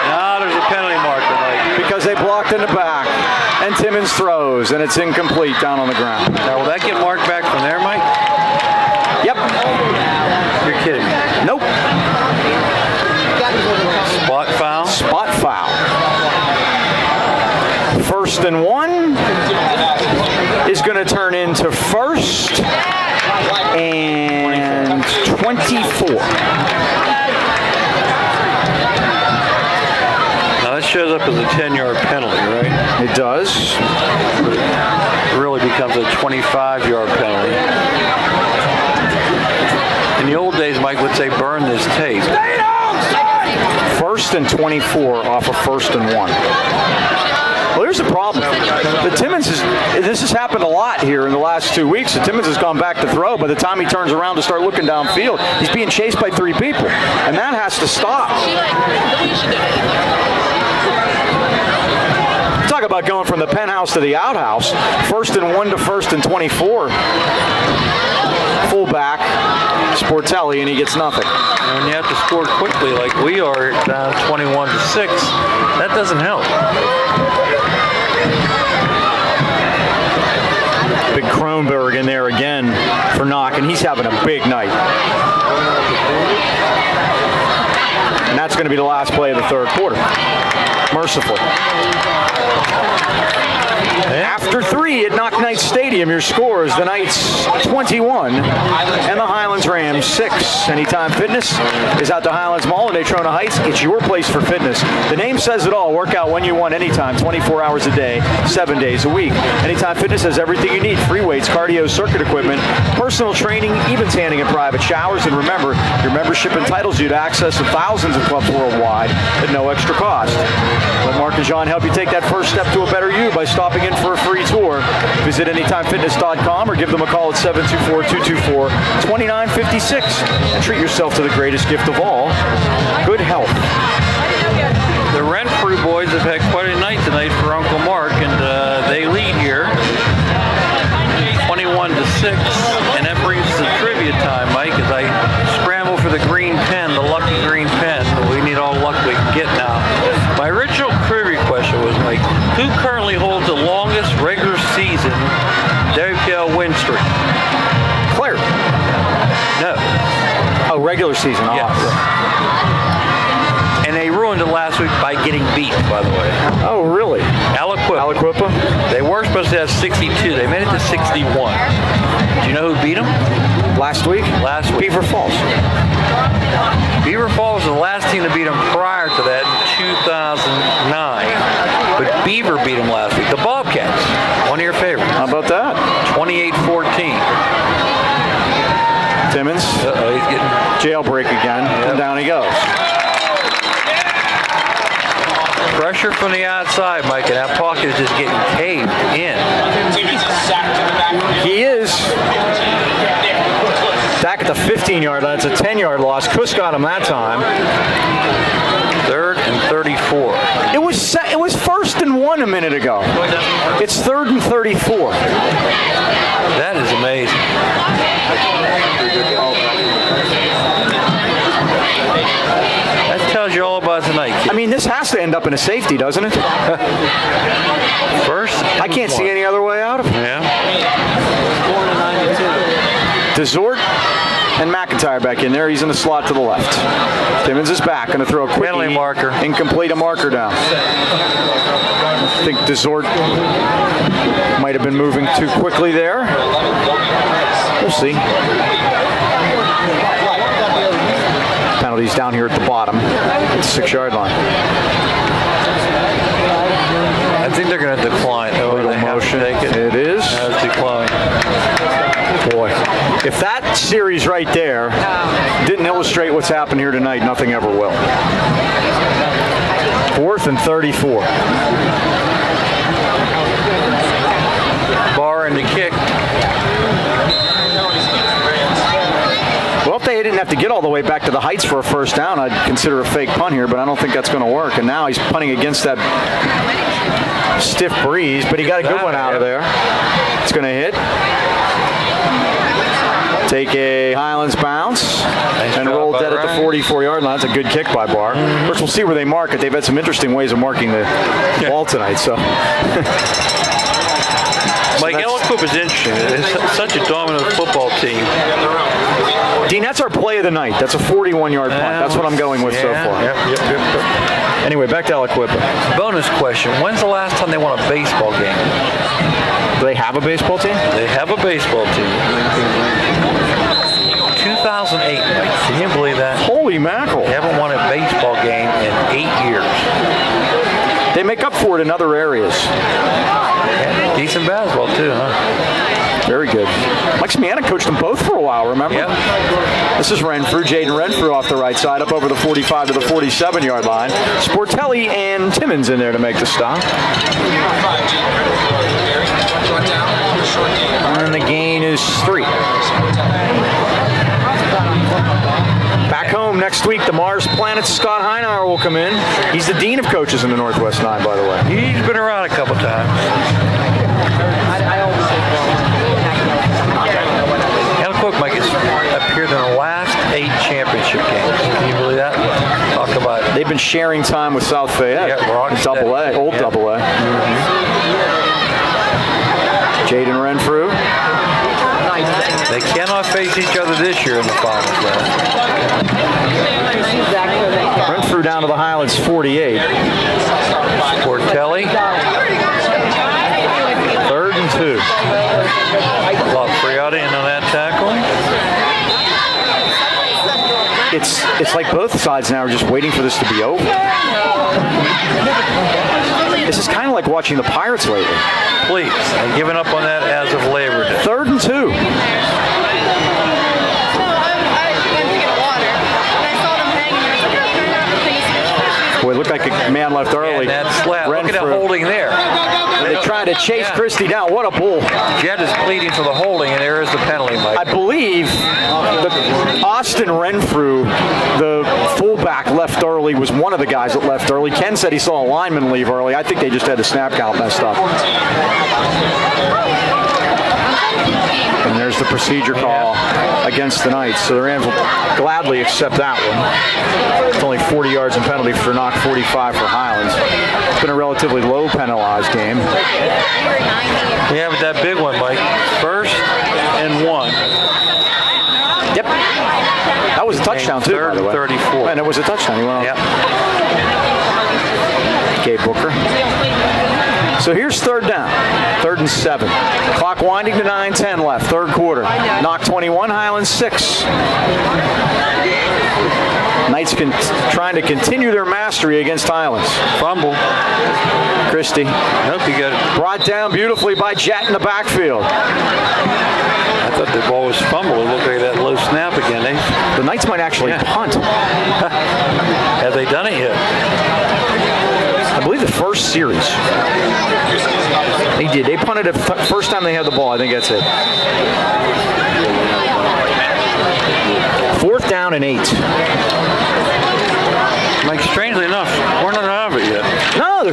Now there's a penalty mark tonight. Because they blocked in the back. And Timmons throws, and it's incomplete down on the ground. Now, will that get marked back from there, Mike? Yep. You're kidding me. Nope. Spot foul? Spot foul. 1st and 1 is going to turn into 1st and 24. Now that shows up as a 10-yard penalty, right? It does. It really becomes a 25-yard penalty. In the old days, Mike would say, burn this tape. 1st and 24 off of 1st and 1. Well, here's the problem. The Timmons this has happened a lot here in the last 2 weeks. The Timmons has gone back to throw. By the time he turns around to start looking downfield, he's being chased by 3 people. And that has to stop. Talk about going from the penthouse to the outhouse. 1st and 1 to 1st and 24. Fullback, Sportelli, and he gets nothing. And when you have to score quickly like we are, down 21-6, that doesn't help. Big Kronberg in there again for Knoch, and he's having a big night. And that's going to be the last play of the 3rd quarter. Mercifully. After 3 at Knoch Knights Stadium, your score is the Knights 21 and the Highlands Rams 6. Anytime Fitness is at the Highlands Mall in Natrona Heights. It's your place for fitness. The name says it all. Work out when you want, anytime, 24 hours a day, 7 days a week. Anytime Fitness has everything you need. Free weights, cardio, circuit equipment, personal training, even tanning and private showers. And remember, your membership entitles you to access to thousands of clubs worldwide at no extra cost. Let Mark and John help you take that first step to a better you by stopping in for a free tour. Visit anytimefitness.com or give them a call at 724-224-2956 and treat yourself to the greatest gift of all, good health. The Renfrew boys have had quite a night tonight for Uncle Mark, and they lead here 21-6, and that brings us to trivia time, Mike, as I scramble for the green pen, the lucky green pen. We need all the luck we can get now. My original trivia question was, Mike, who currently holds the longest regular season WPL win streak? Claire. No. Oh, regular season. Yes. And they ruined it last week by getting beat, by the way. Oh, really? Aliquippa. They were supposed to have 62. They made it to 61. Do you know who beat them? Last week? Last week. Beaver Falls. Beaver Falls was the last team to beat them prior to that in 2009. But Beaver beat them last week. The Bobcats, one of your favorites. How about that? 28-14. Timmons. Uh-oh, he's getting... Jailbreak again, and down he goes. Pressure from the outside, Mike, and that pocket is just getting caved in. He is. Back at the 15-yard line. It's a 10-yard loss. Kuss got him that time. 3rd and 34. It was 1st and 1 a minute ago. It's 3rd and 34. That is amazing. That tells you all about tonight, kid. I mean, this has to end up in a safety, doesn't it? First, I can't see any other way out of it. Yeah. Desort and McIntyre back in there. He's in the slot to the left. Timmons is back. Going to throw a quick penalty marker. Incomplete, a marker down. I think Desort might have been moving too quickly there. We'll see. Penalties down here at the bottom at the 6-yard line. I think they're going to decline. Oh, Little they have motion. to take it. It is. That's decline. Boy, if that series right there didn't illustrate what's happened here tonight, nothing ever will. 4th and 34. Bar and the kick. way back to the heights for a first down. I'd consider a fake punt here, but I don't think that's going to work. And now he's punting against that stiff breeze, but he got a good one out of there. It's going to hit. Take a Highlands bounce and roll dead at the 44-yard line. That's a good kick by Barr. Of course, we'll see where they mark it. They've had some interesting ways of marking the ball tonight. So, Mike, Aliquip is interesting. It's such a dominant football team. Dean, that's our play of the night. That's a 41-yard punt. That's what I'm going with so far. Yep. Anyway, back to Aliquip. Bonus question. When's the last time they won a baseball game? Do they have a baseball team? They have a baseball team. 2008, Mike. Can you believe that? Holy mackerel. They haven't won a baseball game in 8 years. They make up for it in other areas. Yeah, decent basketball, too, huh? Very good. Mike Smiana coached them both for a while, remember? Yep. This is Renfrew, Jaden Renfrew off the right side, up over the 45 to the 47-yard line. Sportelli and Timmons in there to make the stop. And the gain is 3. Back home next week, the Mars Planet Scott Heinauer will come in. He's the dean of coaches in the Northwest 9, by the way. He's been around a couple times. Aliquip, Mike, has appeared in the last 8 championship games. Can you believe that? Talk about it. They've been sharing time with South Fayette. Yeah, Double A, old Double A. Jaden Renfrew. They cannot face each other this year in the finals, though. Renfrew down to the Highlands 48. Sportelli. 3rd and 2. Friotti in on that tackle. It's like both sides now are just waiting for this to be over. This is kind of like watching the Pirates lately. Please, I've given up on that as of Labor Day. 3rd and 2. Boy, it looked like a man left early. And that slap. Look at that holding there. They tried to chase Christie down. What a bull. Jed is pleading for the holding, and there is the penalty, Mike. I believe that Austin Renfrew, the fullback, left early, was one of the guys that left early. Ken said he saw a lineman leave early. I think they just had the snap count messed up. And there's the procedure call against the Knights. So the Rams will gladly accept that one. It's only 40 yards in penalty for Knoch, 45 for Highlands. It's been a relatively low penalized game. Yeah, but that big one, Mike. 1st and 1. Yep. That was a touchdown, too, by the way. 34. And it was a touchdown. He went on. Yep. Gabe Booker. So here's 3rd down. 3rd and 7. Clock winding to 9:10 left. 3rd quarter. Knoch 21, Highlands 6. Knights trying to continue their mastery against Highlands. Fumble. Christie. Nope, he got it. Brought down beautifully by Jett in the backfield. I thought the ball was fumbled. It looked like that low snap again. The Knights might actually punt. Have they done it yet? I believe the first series. They did. They punted it first time they had the ball. I think that's it. 4th down and 8. Like, strangely enough, we're not out of it yet. No,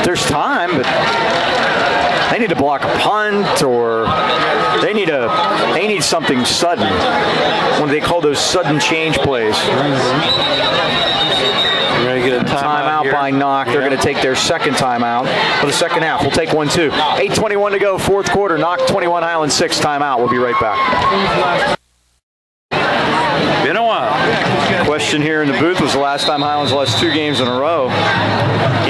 there's time, but they need to block a punt, or they need something sudden. What do they call those sudden change plays? We're going to get a timeout by Knoch. They're going to take their second timeout for the second half. We'll take one, too. 8:21 to go, 4th quarter. Knoch 21, Highlands 6, timeout. We'll be right back. Been a while. Question here in the booth: was the last time Highlands lost 2 games in a row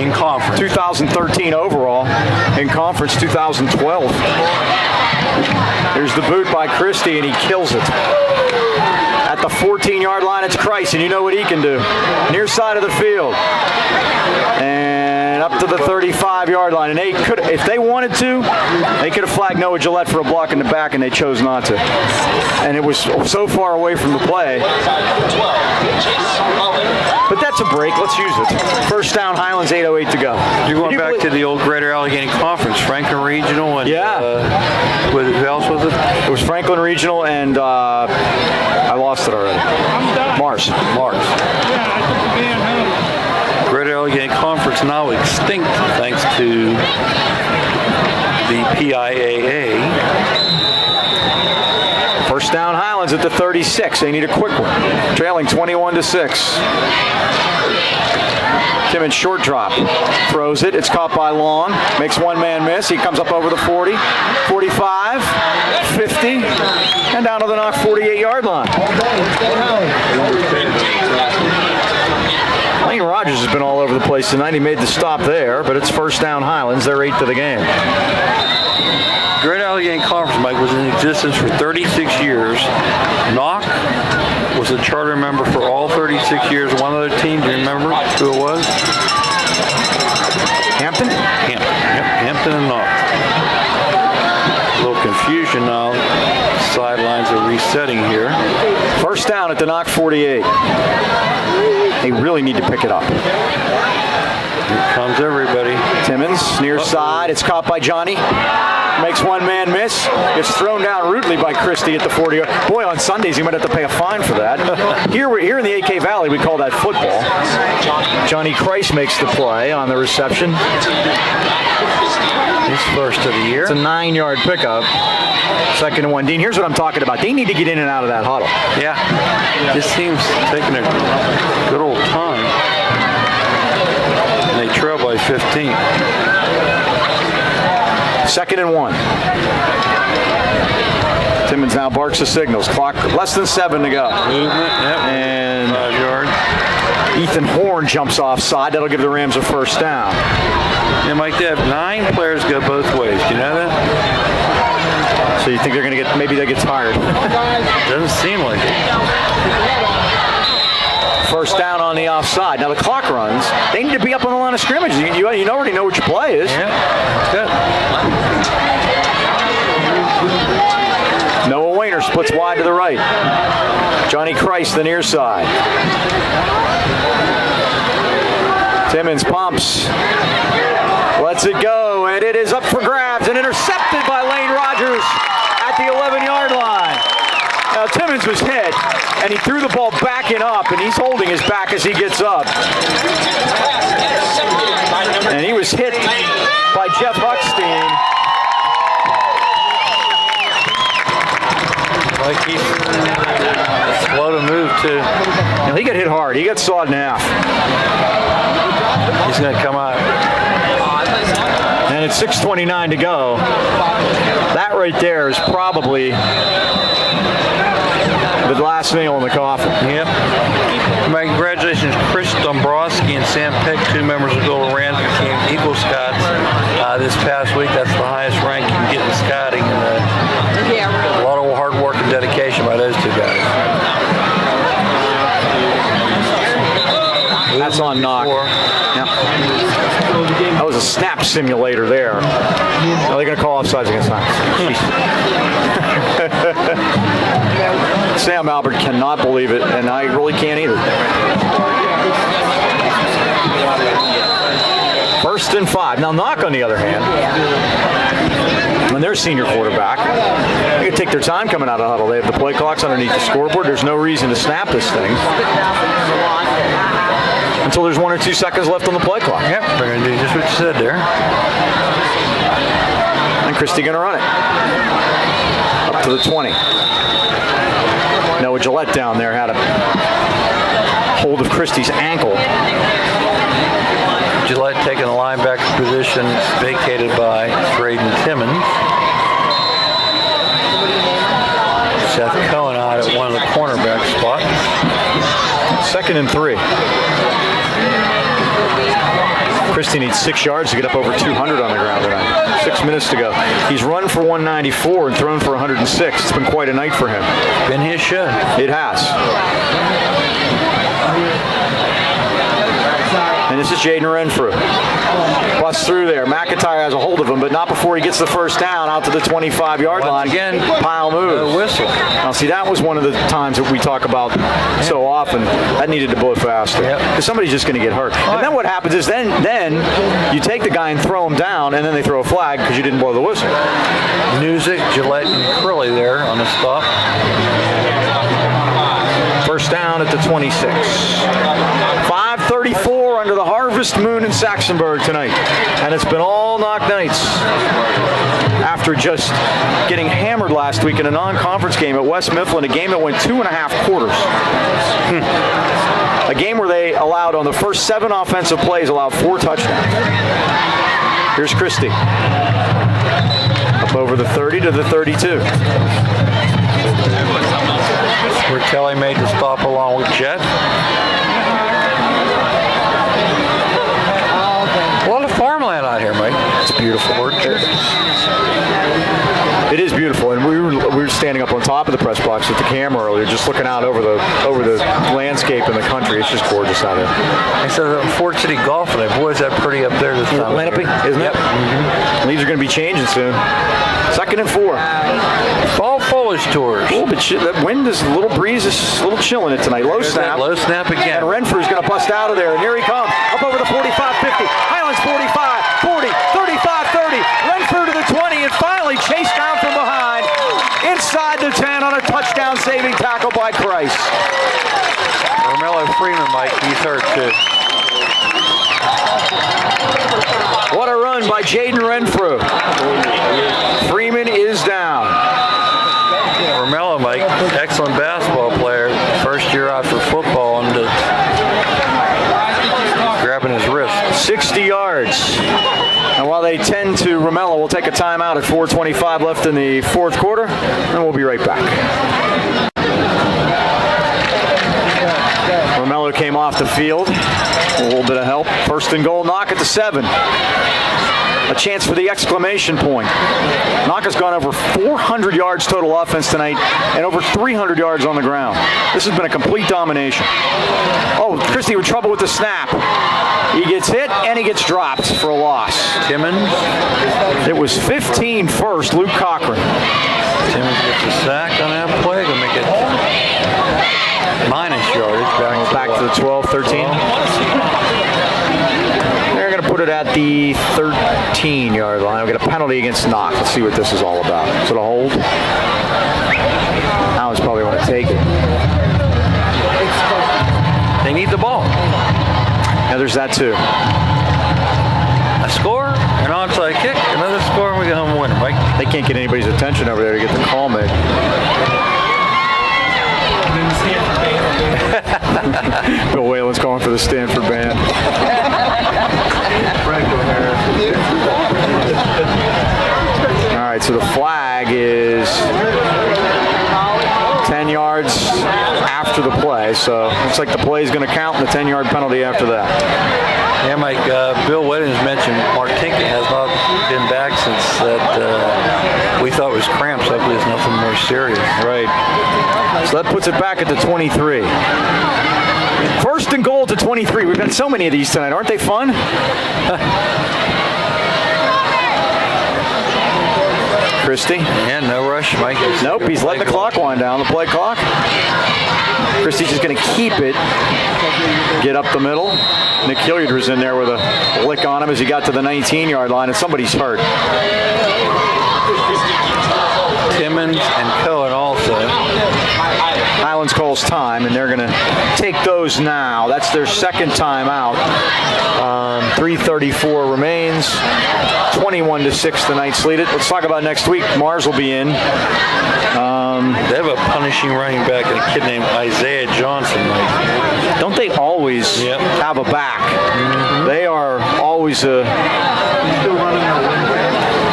In conference. 2013 overall, in conference 2012. Here's the boot by Christie, and he kills it. At the 14-yard line, it's Christ, and you know what he can do. Near side of the field. And up to the 35-yard line. And they could, if they wanted to, they could have flagged Noah Gillette for a block in the back, and they chose not to. And it was so far away from the play. But that's a break. Let's use it. 1st down, Highlands, 8:08 to go. You're going back to the old Greater Allegheny Conference, Franklin Regional, and who else was it? It was Franklin Regional, and I lost it already. Mars. Mars. Great Allegheny Conference now extinct thanks to the PIAA. First down Highlands at the 36. They need a quick one. Trailing 21-6. Timmons short drop. Throws it. It's caught by Long. Makes one man miss. He comes up over the 40, 45, 50, and down to the Knoch 48-yard line. Lane Rogers has been all over the place tonight. He made the stop there, but it's first down Highlands. They're 8th of the game. Great Allegheny Conference, Mike, was in existence for 36 years. Knoch was a charter member for all 36 years. One other team, do you remember who it was? Hampton? Hampton. Yep, Hampton and Knoch. A little confusion now. Sidelines are resetting here. First down at the Knoch 48. They really need to pick it up. Here comes everybody. Timmons, near side. It's caught by Johnny. Makes one man miss. It's thrown down rudely by Christie at the 40. Boy, on Sundays he might have to pay a fine for that. Here in the AK Valley, we call that football. Johnny Christ makes the play on the reception. His first of the year. It's a 9-yard pickup. Second and 1. Dean, here's what I'm talking about. They need to get in and out of that huddle. Yeah. This team's taking a good old time. And they trail by 15. Second and 1. Timmons now barks the signals. Clock less than 7 to go. Movement, yep. And 5 yard. Ethan Horn jumps offside. That'll give the Rams a first down. Yeah, Mike, they have 9 players go both ways. Do you know that? So you think they're going to maybe they get tired. Doesn't seem like it. First down on the offside. Now the clock runs. They need to be up on the line of scrimmage. You already know what your play is. Yeah, that's good. Noah Wayner splits wide to the right. Johnny Christ, the near side. Timmons pumps. Lets it go, and it is up for grabs and intercepted by Lane Rogers at the 11-yard line. Now Timmons was hit, and he threw the ball backing up, and he's holding his back as he gets up. And he was hit by Jeff Huckstein. Like he's slow to move, too. Now, he got hit hard. He got sawed in half. He's going to come out. And it's 6:29 to go. That right there is probably the last nail in the coffin. Yep. My congratulations, Chris Dombrowski and Sam Peck, 2 members of Golden Rams, became Eagle Scouts this past week. That's the highest rank you can get in scouting. And, a lot of hard work and dedication by those 2 guys. That's on Knoch. Yep. That was a snap simulator there. Are they going to call offsides against Knoch? Sam Albert cannot believe it, and I really can't either. First and 5. Now Knoch, on the other hand, when their senior quarterback, they can take their time coming out of the huddle. They have the play clocks underneath the scoreboard. There's no reason to snap this thing until there's 1 or 2 seconds left on the play clock. Yep, they're going to do just what you said there. And Christie going to run it. Up to the 20. Noah Gillette down there had a hold of Christie's ankle. Gillette taking the linebacker position vacated by Braden Timmons. Seth Cohen out at one of the cornerback spots. Second and 3. Christie needs 6 yards to get up over 200 on the ground tonight. 6 minutes to go. He's run for 194 and thrown for 106. It's been quite a night for him. Been his show. It has. And this is Jaden Renfrew. Busts through there. McIntyre has a hold of him, but not before he gets the first down out to the 25-yard line. Again, pile moves. Whistle. Now, see, that was one of the times that we talk about so often. That needed to blow faster. Because somebody's just going to get hurt. And then what happens is then you take the guy and throw him down, and then they throw a flag because you didn't blow the whistle. Newsick, Gillette, and Curley there on the stop. First first down at the 26. 5:34 under the harvest moon in Saxonburg tonight. And it's been all Knoch Knights. After just getting hammered last week in a non-conference game at West Mifflin, a game that went 2.5 quarters. A game where they allowed, on the first 7 offensive plays, allowed 4 touchdowns. Here's Christie. Up over the 30 to the 32. Where Kelly made the stop along with Jet. A lot of farmland out here, Mike. It's beautiful. Orchards. It is beautiful, and we were standing up on top of the press box with the camera earlier, just looking out over the landscape in the country. It's just gorgeous out here. I said Fort City Golf today. Boy, is that pretty up there this time. Lenape, isn't it? Mm-hmm. Leaves are going to be changing soon. 2nd and 4. Fall foliage tours. A little bit. That wind is a little breeze is a little chilling it tonight. Low snap. Low snap again. And Renfrew's going to bust out of there, and here he comes. Up over the 45-50. Highlands 45, 40, 35-30. Renfrew to the 20, and finally chased down from behind. Inside the 10 on a touchdown-saving tackle by Christ. Romello Freeman, Mike, he's hurt too. What a run by Jaden Renfrew. Freeman is down. Romello, Mike, excellent basketball player. First year out for football and grabbing his wrist. 60 yards. And while they tend to Romello, we'll take a timeout at 4:25 left in the 4th quarter, and we'll be right back. Romello came off the field. A little bit of help. 1st and goal, Knoch at the 7. A chance for the exclamation point. Knoch has gone over 400 yards total offense tonight and over 300 yards on the ground. This has been a complete domination. Oh, Christie with trouble with the snap. He gets hit and he gets dropped for a loss. Timmons. It was 15 first, Luke Cochran. Timmons gets a sack on that play. Gonna make it minus yardage. Back to the 12, 13. They're going to put it at the 13-yard line. We'll get a penalty against Knoch. Let's see what this is all about. Is it a hold? Hounds probably want to take it. They need the ball. Yeah, there's that too. A score, an onside kick, another score, and we go home winner, Mike. They can't get anybody's attention over there to get the call made. Bill Whalen's calling for the Stanford band. All right, so the flag is 10 yards after the play, so looks like the play is going to count and the 10-yard penalty after that. Yeah, Mike, Bill Weddings mentioned Mark Tinkett has not been back since that we thought was cramps. Hopefully it's nothing more serious. Right. So that puts it back at the 23. 1st and goal to 23. We've had so many of these tonight. Aren't they fun? Christie. Yeah, no rush, Mike. Nope, he's letting the clock wind down, the play clock. Christie's just going to keep it. Get up the middle. Nick Hilliard was in there with a lick on him as he got to the 19-yard line, and somebody's hurt. Timmons and Cohen also. Highlands calls time, and they're going to take those now. That's their 2nd time out. 3:34 remains. 21-6 the Knights lead it. Let's talk about next week. Mars will be in. They have a punishing running back, a kid named Isaiah Johnson. Mike. Don't they always have a back? Mm-hmm. They are always they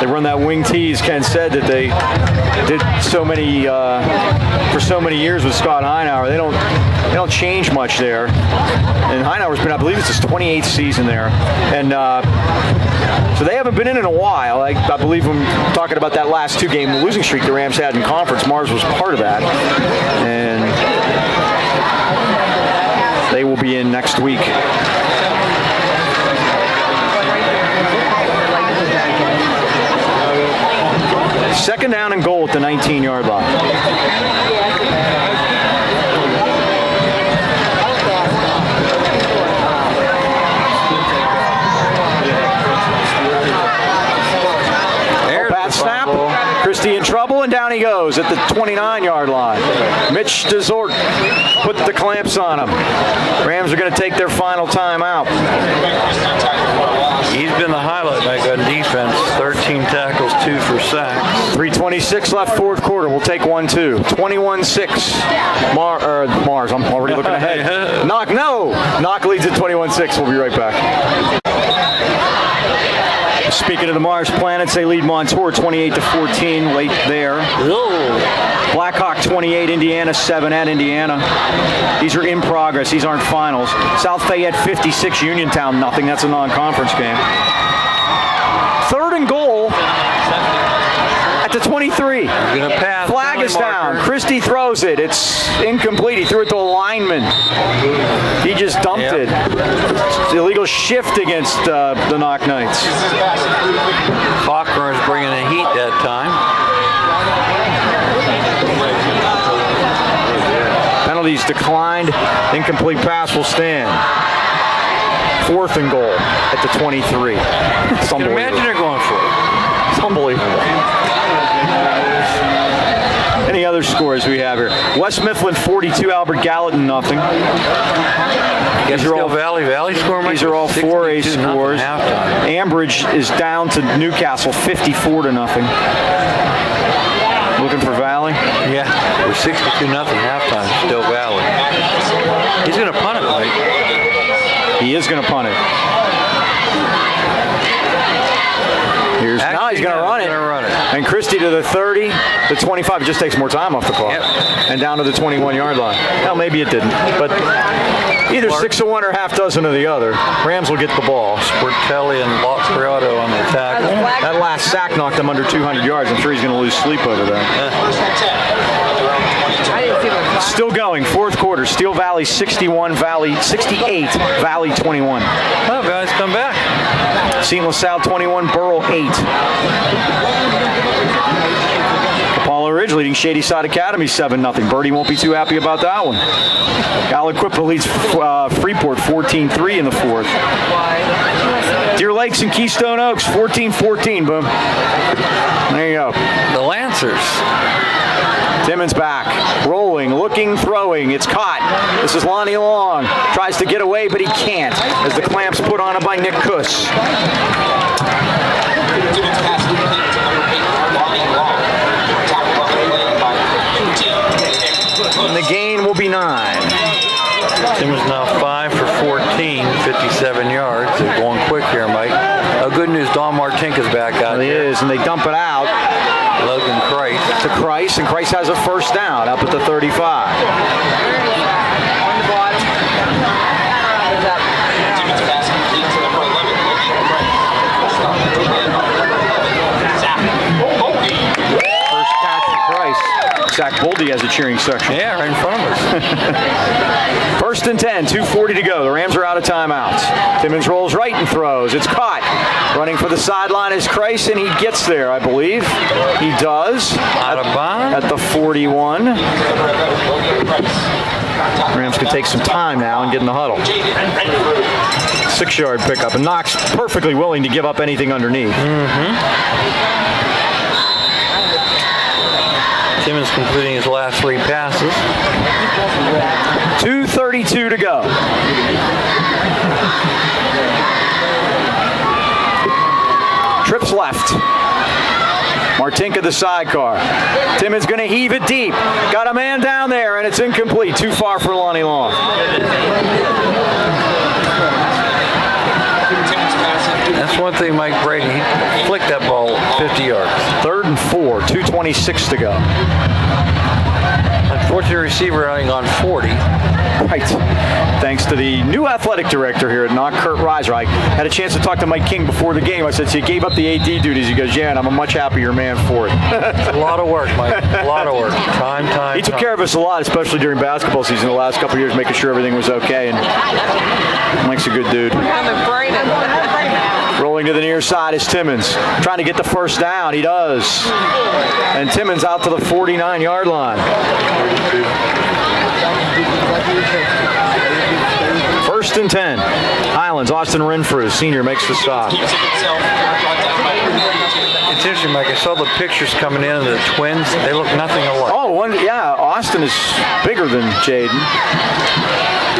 run that wing tease. Ken said that they did so many for so many years with Scott Heinauer. They don't change much there. And Heinauer's been, I believe it's his 28th season there, and so they haven't been in a while. I believe when talking about that last 2-game losing streak the Rams had in conference, Mars was part of that, and they will be in next week. Second down and goal at the 19-yard line. Christie in trouble, and down he goes at the 29-yard line. Mitch DeZort put the clamps on him. Rams are going to take their final timeout. He's been the highlight Mike on defense. 13 tackles, 2 for sacks. 3:26 left, fourth quarter. We'll take 1-2. 21-6. Mars, I'm already looking ahead. Knoch, no! Knoch leads at 21-6. We'll be right back. Speaking of the Mars Planets, they lead Montour 28-14 late there. Blackhawk 28, Indiana 7 at Indiana. These are in progress. These aren't finals. South Fayette 56, Uniontown nothing. That's a non-conference game. Third and goal at the 23. Gonna pass. Flag is down. Christie throws it. It's incomplete. He threw it to a lineman. He just dumped it. It's the illegal shift against the Knoch Knights. Cochran's bringing the heat that time. Penalties declined. Incomplete pass will stand. Fourth and goal at the 23. It's unbelievable. Imagine they're going for it. It's unbelievable. Any other scores we have here? West Mifflin 42, Albert Gallatin nothing. These are all Valley score. These are all 4A scores. Ambridge is down to Newcastle 54 nothing. Looking for Valley? Yeah, we're 62 nothing halftime. Still Valley. He's going to punt it, Mike. He is going to punt it. Now he's going to run it. And Christie to the 30, the 25. It just takes more time off the clock. Yep. And down to the 21-yard line. Well, maybe it didn't. But either 6 of one or half dozen of the other. Rams will get the ball. Sportelli and Lopriato on the tackle. That last sack knocked him under 200 yards. I'm sure he's going to lose sleep over that. Still going. Fourth quarter. Steel Valley 61, Valley 68, Valley 21. Oh, guys, come back. St. LaSalle 21, Burrell 8. Apollo Ridge leading Shady Side Academy 7-0. Birdie won't be too happy about that one. Aliquippa leads Freeport 14-3 in the fourth. Deer Lakes and Keystone Oaks 14-14. Boom. There you go. The Lancers. Timmons back, rolling, looking, throwing. It's caught. This is Lonnie Long. Tries to get away, but he can't, as the clamps put on him by Nick Kuss. And the gain will be 9. Timmons now 5 for 14, 57 yards. They're going quick here, Mike. Good news, Don Martinka's back out He there. is, and they dump it out. Logan Christ. To Christ, and Christ has a first down up at the 35. On the bottom. First catch for Christ. Zach Boldy has a cheering section. Yeah, right in front of us. First and 10, 2:40 to go. The Rams are out of timeouts. Timmons rolls right and throws. It's caught. Running for the sideline is Christ, and he gets there, I believe. He does. Out of bounds. At the 41. Rams can take some time now and get in the huddle. 6-yard pickup, and Knox perfectly willing to give up anything underneath. Timmons completing his last 3 passes. 2:32 to go. Trips left. Martinka the sidecar. Timmons going to heave it deep. Got a man down there, and it's incomplete. Too far for Lonnie Long. That's one thing Mike Brady, he flicked that ball 50 yards. 3rd and 4, 2:26 to go. Unfortunately, receiver running on 40. Right. Thanks to the new athletic director here at Knoch, Kurt Reiser. I had a chance to talk to Mike King before the game. I said, so you gave up the AD duties. He goes, yeah, and I'm a much happier man for it. A lot of work, Mike. A lot of work. Time. He took care of us a lot, especially during basketball season the last couple of years, making sure everything was okay. And Mike's a good dude. Rolling to the near side is Timmons. Trying to get the first down. He does. And Timmons out to the 49-yard line. First and 10. Highlands, Austin Renfrew, senior, makes the stop. It's interesting, Mike, I saw the pictures coming in of the twins. They look nothing alike. Oh, yeah, Austin is bigger than Jaden.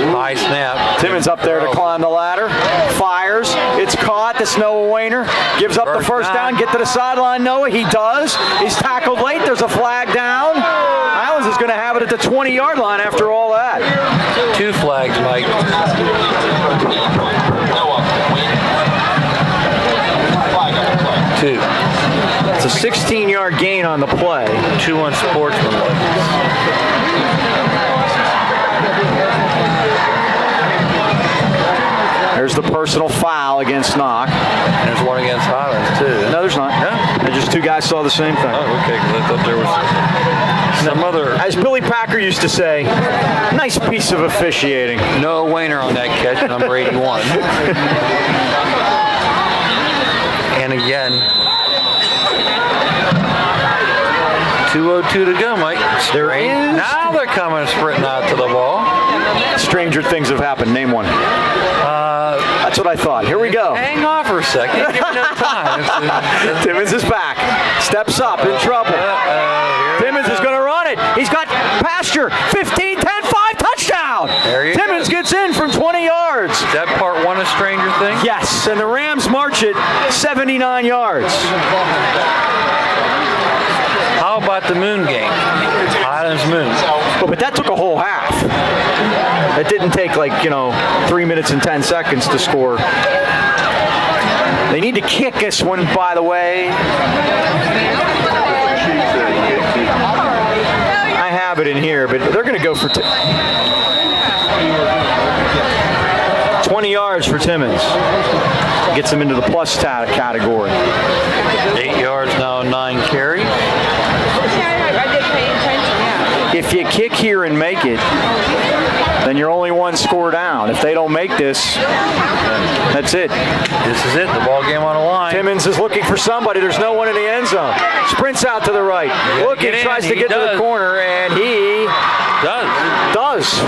High snap. Timmons up there to climb the ladder. Fires. It's caught. That's Noah Wayner. Gives up the first down. Get to the sideline, Noah. He does. He's tackled late. There's a flag down. Highlands is going to have it at the 20-yard line after all that. 2 flags, Mike. 2. It's a 16-yard gain on the play. 2 unsportsmanlike. There's the personal foul against Knoch. And there's one against Highlands, too. No, there's not. No? They're just 2 guys saw the same thing. Oh, okay, because I thought there was some other... As Billy Packer used to say, nice piece of officiating. Noah Wayner on that catch, number 81. And again, 2:02 to go, Mike. There is. Now they're coming sprinting out to the ball. Stranger things have happened. Name one. That's what I thought. Here we go. Hang on for a second. Give me enough time. Timmons is back. Steps up in trouble. Timmons is going to run it. He's got pasture. 15, 10, 5, touchdown. There you Timmons gets in from 20 yards. Is that part 1 of Stranger Things? Yes, and the Rams march it 79 yards. How about the moon game? Highlands moon. But that took a whole half. It didn't take 3 minutes and 10 seconds to score. They need to kick this one, by the way. I have it in here, but they're going to go for 20 yards for Timmons. Gets them into the plus category. 8 yards now, 9 carries. I did pay attention, yeah. If you kick here and make it, then you're only 1 score down. If they don't make this, that's it. This is it. The ball game on the line. Timmons is looking for somebody. There's no one in the end zone. Sprints out to the right. Looking, tries to get to the corner, and he does.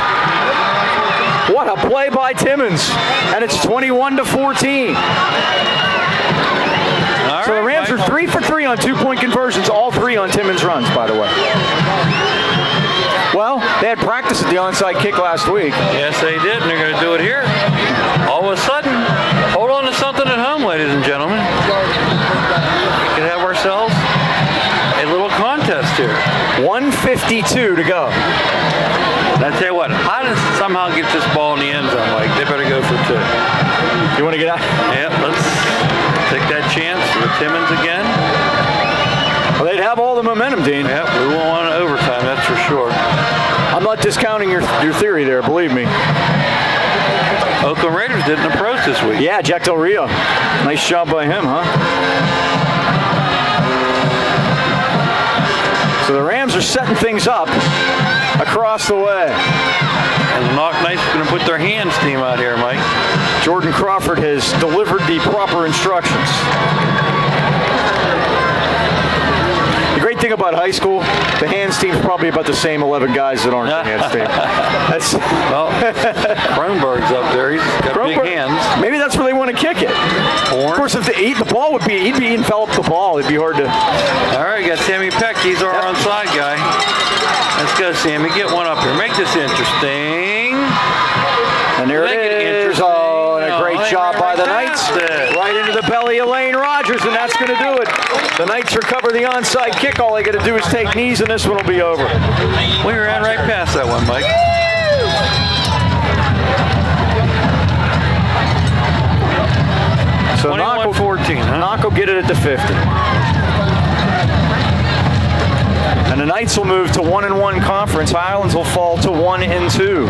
What a play by Timmons. And it's 21-14. So the Rams are 3 for 3 on 2-point conversions, all 3 on Timmons runs, by the way. Well, they had practice at the onside kick last week. Yes, they did, and they're going to do it here. All of a sudden, hold on to something at home, ladies and gentlemen. We could have ourselves a little contest here. 1:52 to go. And I tell you what, Highlands somehow get this ball in the end zone, Mike. They better go for 2. You want to get out? Yep, let's take that chance with Timmons again. Well, they'd have all the momentum, Dean. Yep, we won't want overtime, that's for sure. I'm not discounting your theory there, believe me. Oakland Raiders did an approach this week. Yeah, Jack Del Rio. Nice job by him, huh? So the Rams are setting things up across the way. And the Knoch Knights are going to put their hands team out here, Mike. Jordan Crawford has delivered the proper instructions. The great thing about high school, the hands team's probably about the same 11 guys that aren't the hands team. Well, Kronberg's up there. He's got big hands. Maybe that's where they want to kick it. Of course, if they eat the ball, he'd be enveloped the ball. It'd be hard to. All right, got Sammy Peck. He's our onside guy. Let's go, Sammy. Get one up here. Make this interesting. And there it is. Oh, and a great job by the Knights. Right into the belly of Lane Rogers, and that's going to do it. The Knights recover the onside kick. All they got to do is take knees, and this one will be over. We ran right past that one, Mike. So Knoch will 14, huh? Knoch will get it at the 50. And the Knights will move to 1-1 conference. Highlands will fall to 1-2.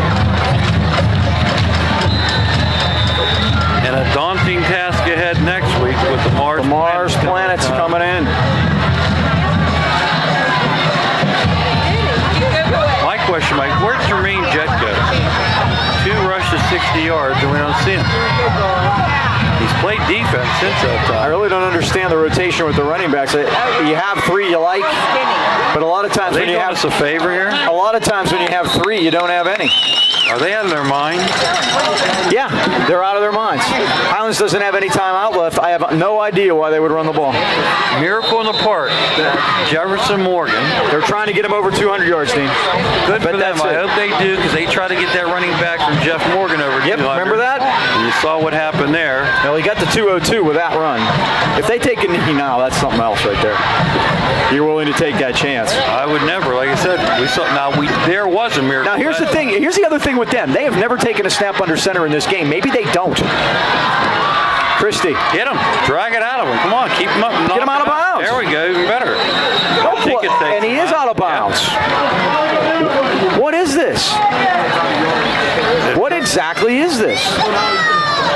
And a daunting task ahead next week with the Mars Planets coming in. My question, Mike, where'd Jermaine Jett go? 2 rushes, 60 yards, and we don't see him. He's played defense since that I time. really don't understand the rotation with the running backs. You have three you like, but a lot of times Are they when you doing have us a favor here? a lot of times when you have three, you don't have any. Are they out of their mind? Yeah, they're out of their minds. Highlands doesn't have any timeout left. I have no idea why they would run the ball. Miracle in the park. Jefferson Morgan. They're trying to get him over 200 yards, Dean. Good But for them. that's I it. hope they do because they try to get that running back from Jeff Morgan over 200. Remember that? And you saw what happened there. Well, he got to 202 with that run. If they take a knee now, that's something else right there. You're willing to take that chance. I would never. Like I said, we saw. There was a miracle. Now, here's the thing. Here's the other thing with them. They have never taken a snap under center in this game. Maybe they don't. Christie. Hit him. Drag it out of him. Come on. Keep him up. Get him out of bounds. There we go. Even better. And he is out of bounds. What is this? What exactly is this?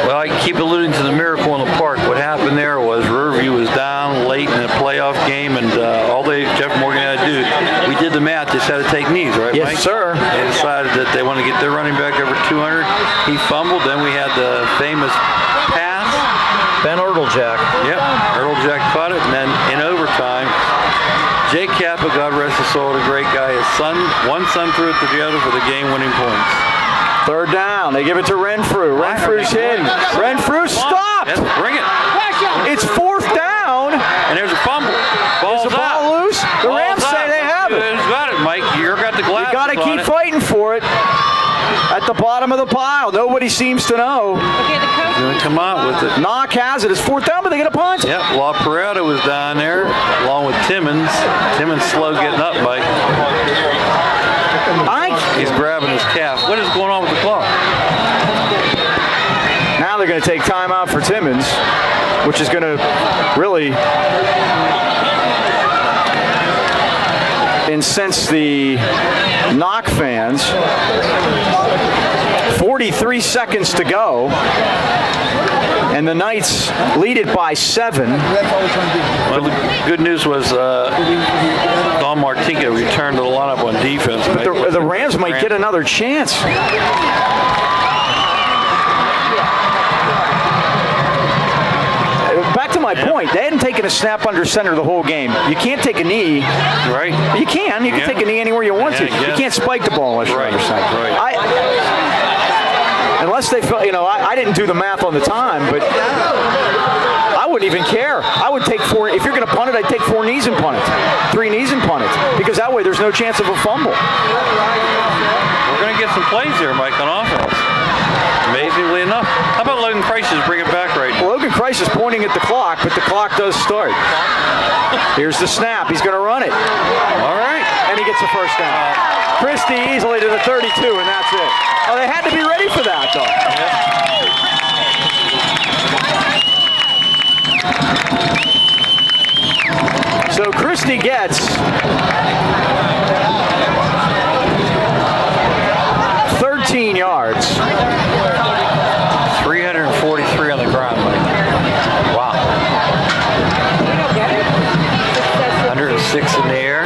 Well, I keep alluding to the miracle in the park. What happened there was Riverview was down late in the playoff game, and all Jeff Morgan had to do, we did the math, just had to take knees, right, Yes, Mike? sir. They decided that they want to get their running back over 200. He fumbled. Then we had the famous pass. Ben Ertlejack. Yep, Ertlejack caught it, and then in overtime, Jake Kappa, God rest his soul, a great guy. One son threw it to the other for the game-winning points. Third down. They give it to Renfrew. Renfrew's hidden. Renfrew stopped. Yes, bring it. It's fourth down. And there's a fumble. Is the ball loose? The Rams say they have it. Who's got it, Mike? You've got the glasses. You got to keep fighting for it. At the bottom of the pile. Nobody seems to know. Okay, the coach. Going to come out with it. Knoch has it. It's fourth down, but they get a punt. Yep, La Parada was down there along with Timmons. Timmons slow getting up, Mike. He's grabbing his calf. What is going on with the clock? Now they're going to take timeout for Timmons, which is going to really incense the Knoch fans. 43 seconds to go, and the Knights lead it by 7. Well, the good news was Don Martinka returned to the lineup on defense. But the Rams might get another chance. Back to my point, they hadn't taken a snap under center the whole game. You can't take a knee. Right. You can. You can take a knee anywhere you want to. You can't spike the ball unless you're under center. Right. Unless they feel, I didn't do the math on the time, but I wouldn't even care. I would take 4. If you're going to punt it, I'd take 4 knees and punt it. 3 knees and punt it. Because that way there's no chance of a fumble. We're going to get some plays here, Mike, on offense. Amazingly enough. How about Logan Price's bring it back right now? Logan Price is pointing at the clock, but the clock does start. Here's the snap. He's going to run it. All right. And he gets a first down. Christie easily to the 32, and that's it. Oh, they had to be ready for that, though. So Christie gets 13 yards. 343 on the ground, Mike. Wow. 106 in the air.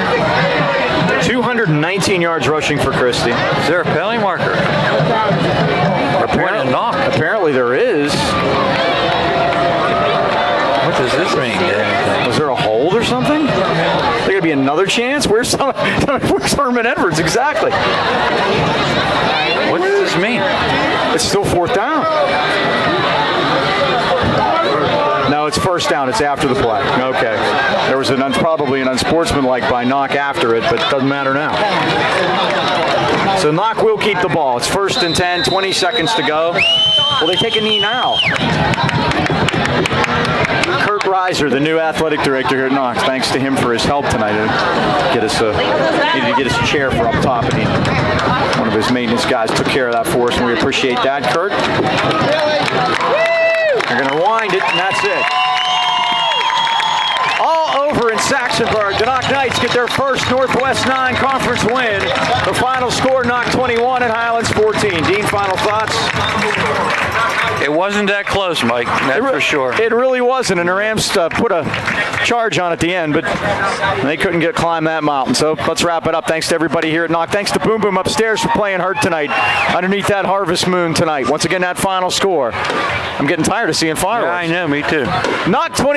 219 yards rushing for Christie. Is there a penalty marker? Apparently there is. What does this mean? Was there a hold or something? There going to be another chance? Where's Herman Edwards exactly? What does this mean? It's still fourth down. No, it's first down. It's after the play. Okay. There was probably an unsportsmanlike by Knoch after it, but it doesn't matter now. So Knoch will keep the ball. It's first and 10, 20 seconds to go. Will they take a knee now? Kurt Reiser, the new athletic director here at Knoch. Thanks to him for his help tonight. Needed to get us a chair for up top, and one of his maintenance guys took care of that for us, and we appreciate that, Kurt. They're going to wind it, and that's it. All over in Saxonburg. The Knoch Knights get their first Northwest 9 conference win. The final score, Knoch 21 and Highlands 14. Dean, final thoughts? It wasn't that close, Mike. That's for sure. It really wasn't, and the Rams put a charge on at the end, but they couldn't climb that mountain. So let's wrap it up. Thanks to everybody here at Knoch. Thanks to Boom Boom upstairs for playing hurt tonight underneath that harvest moon tonight. Once again, that final score. I'm getting tired of seeing fireworks. Yeah, I know. Me too. Knoch 21.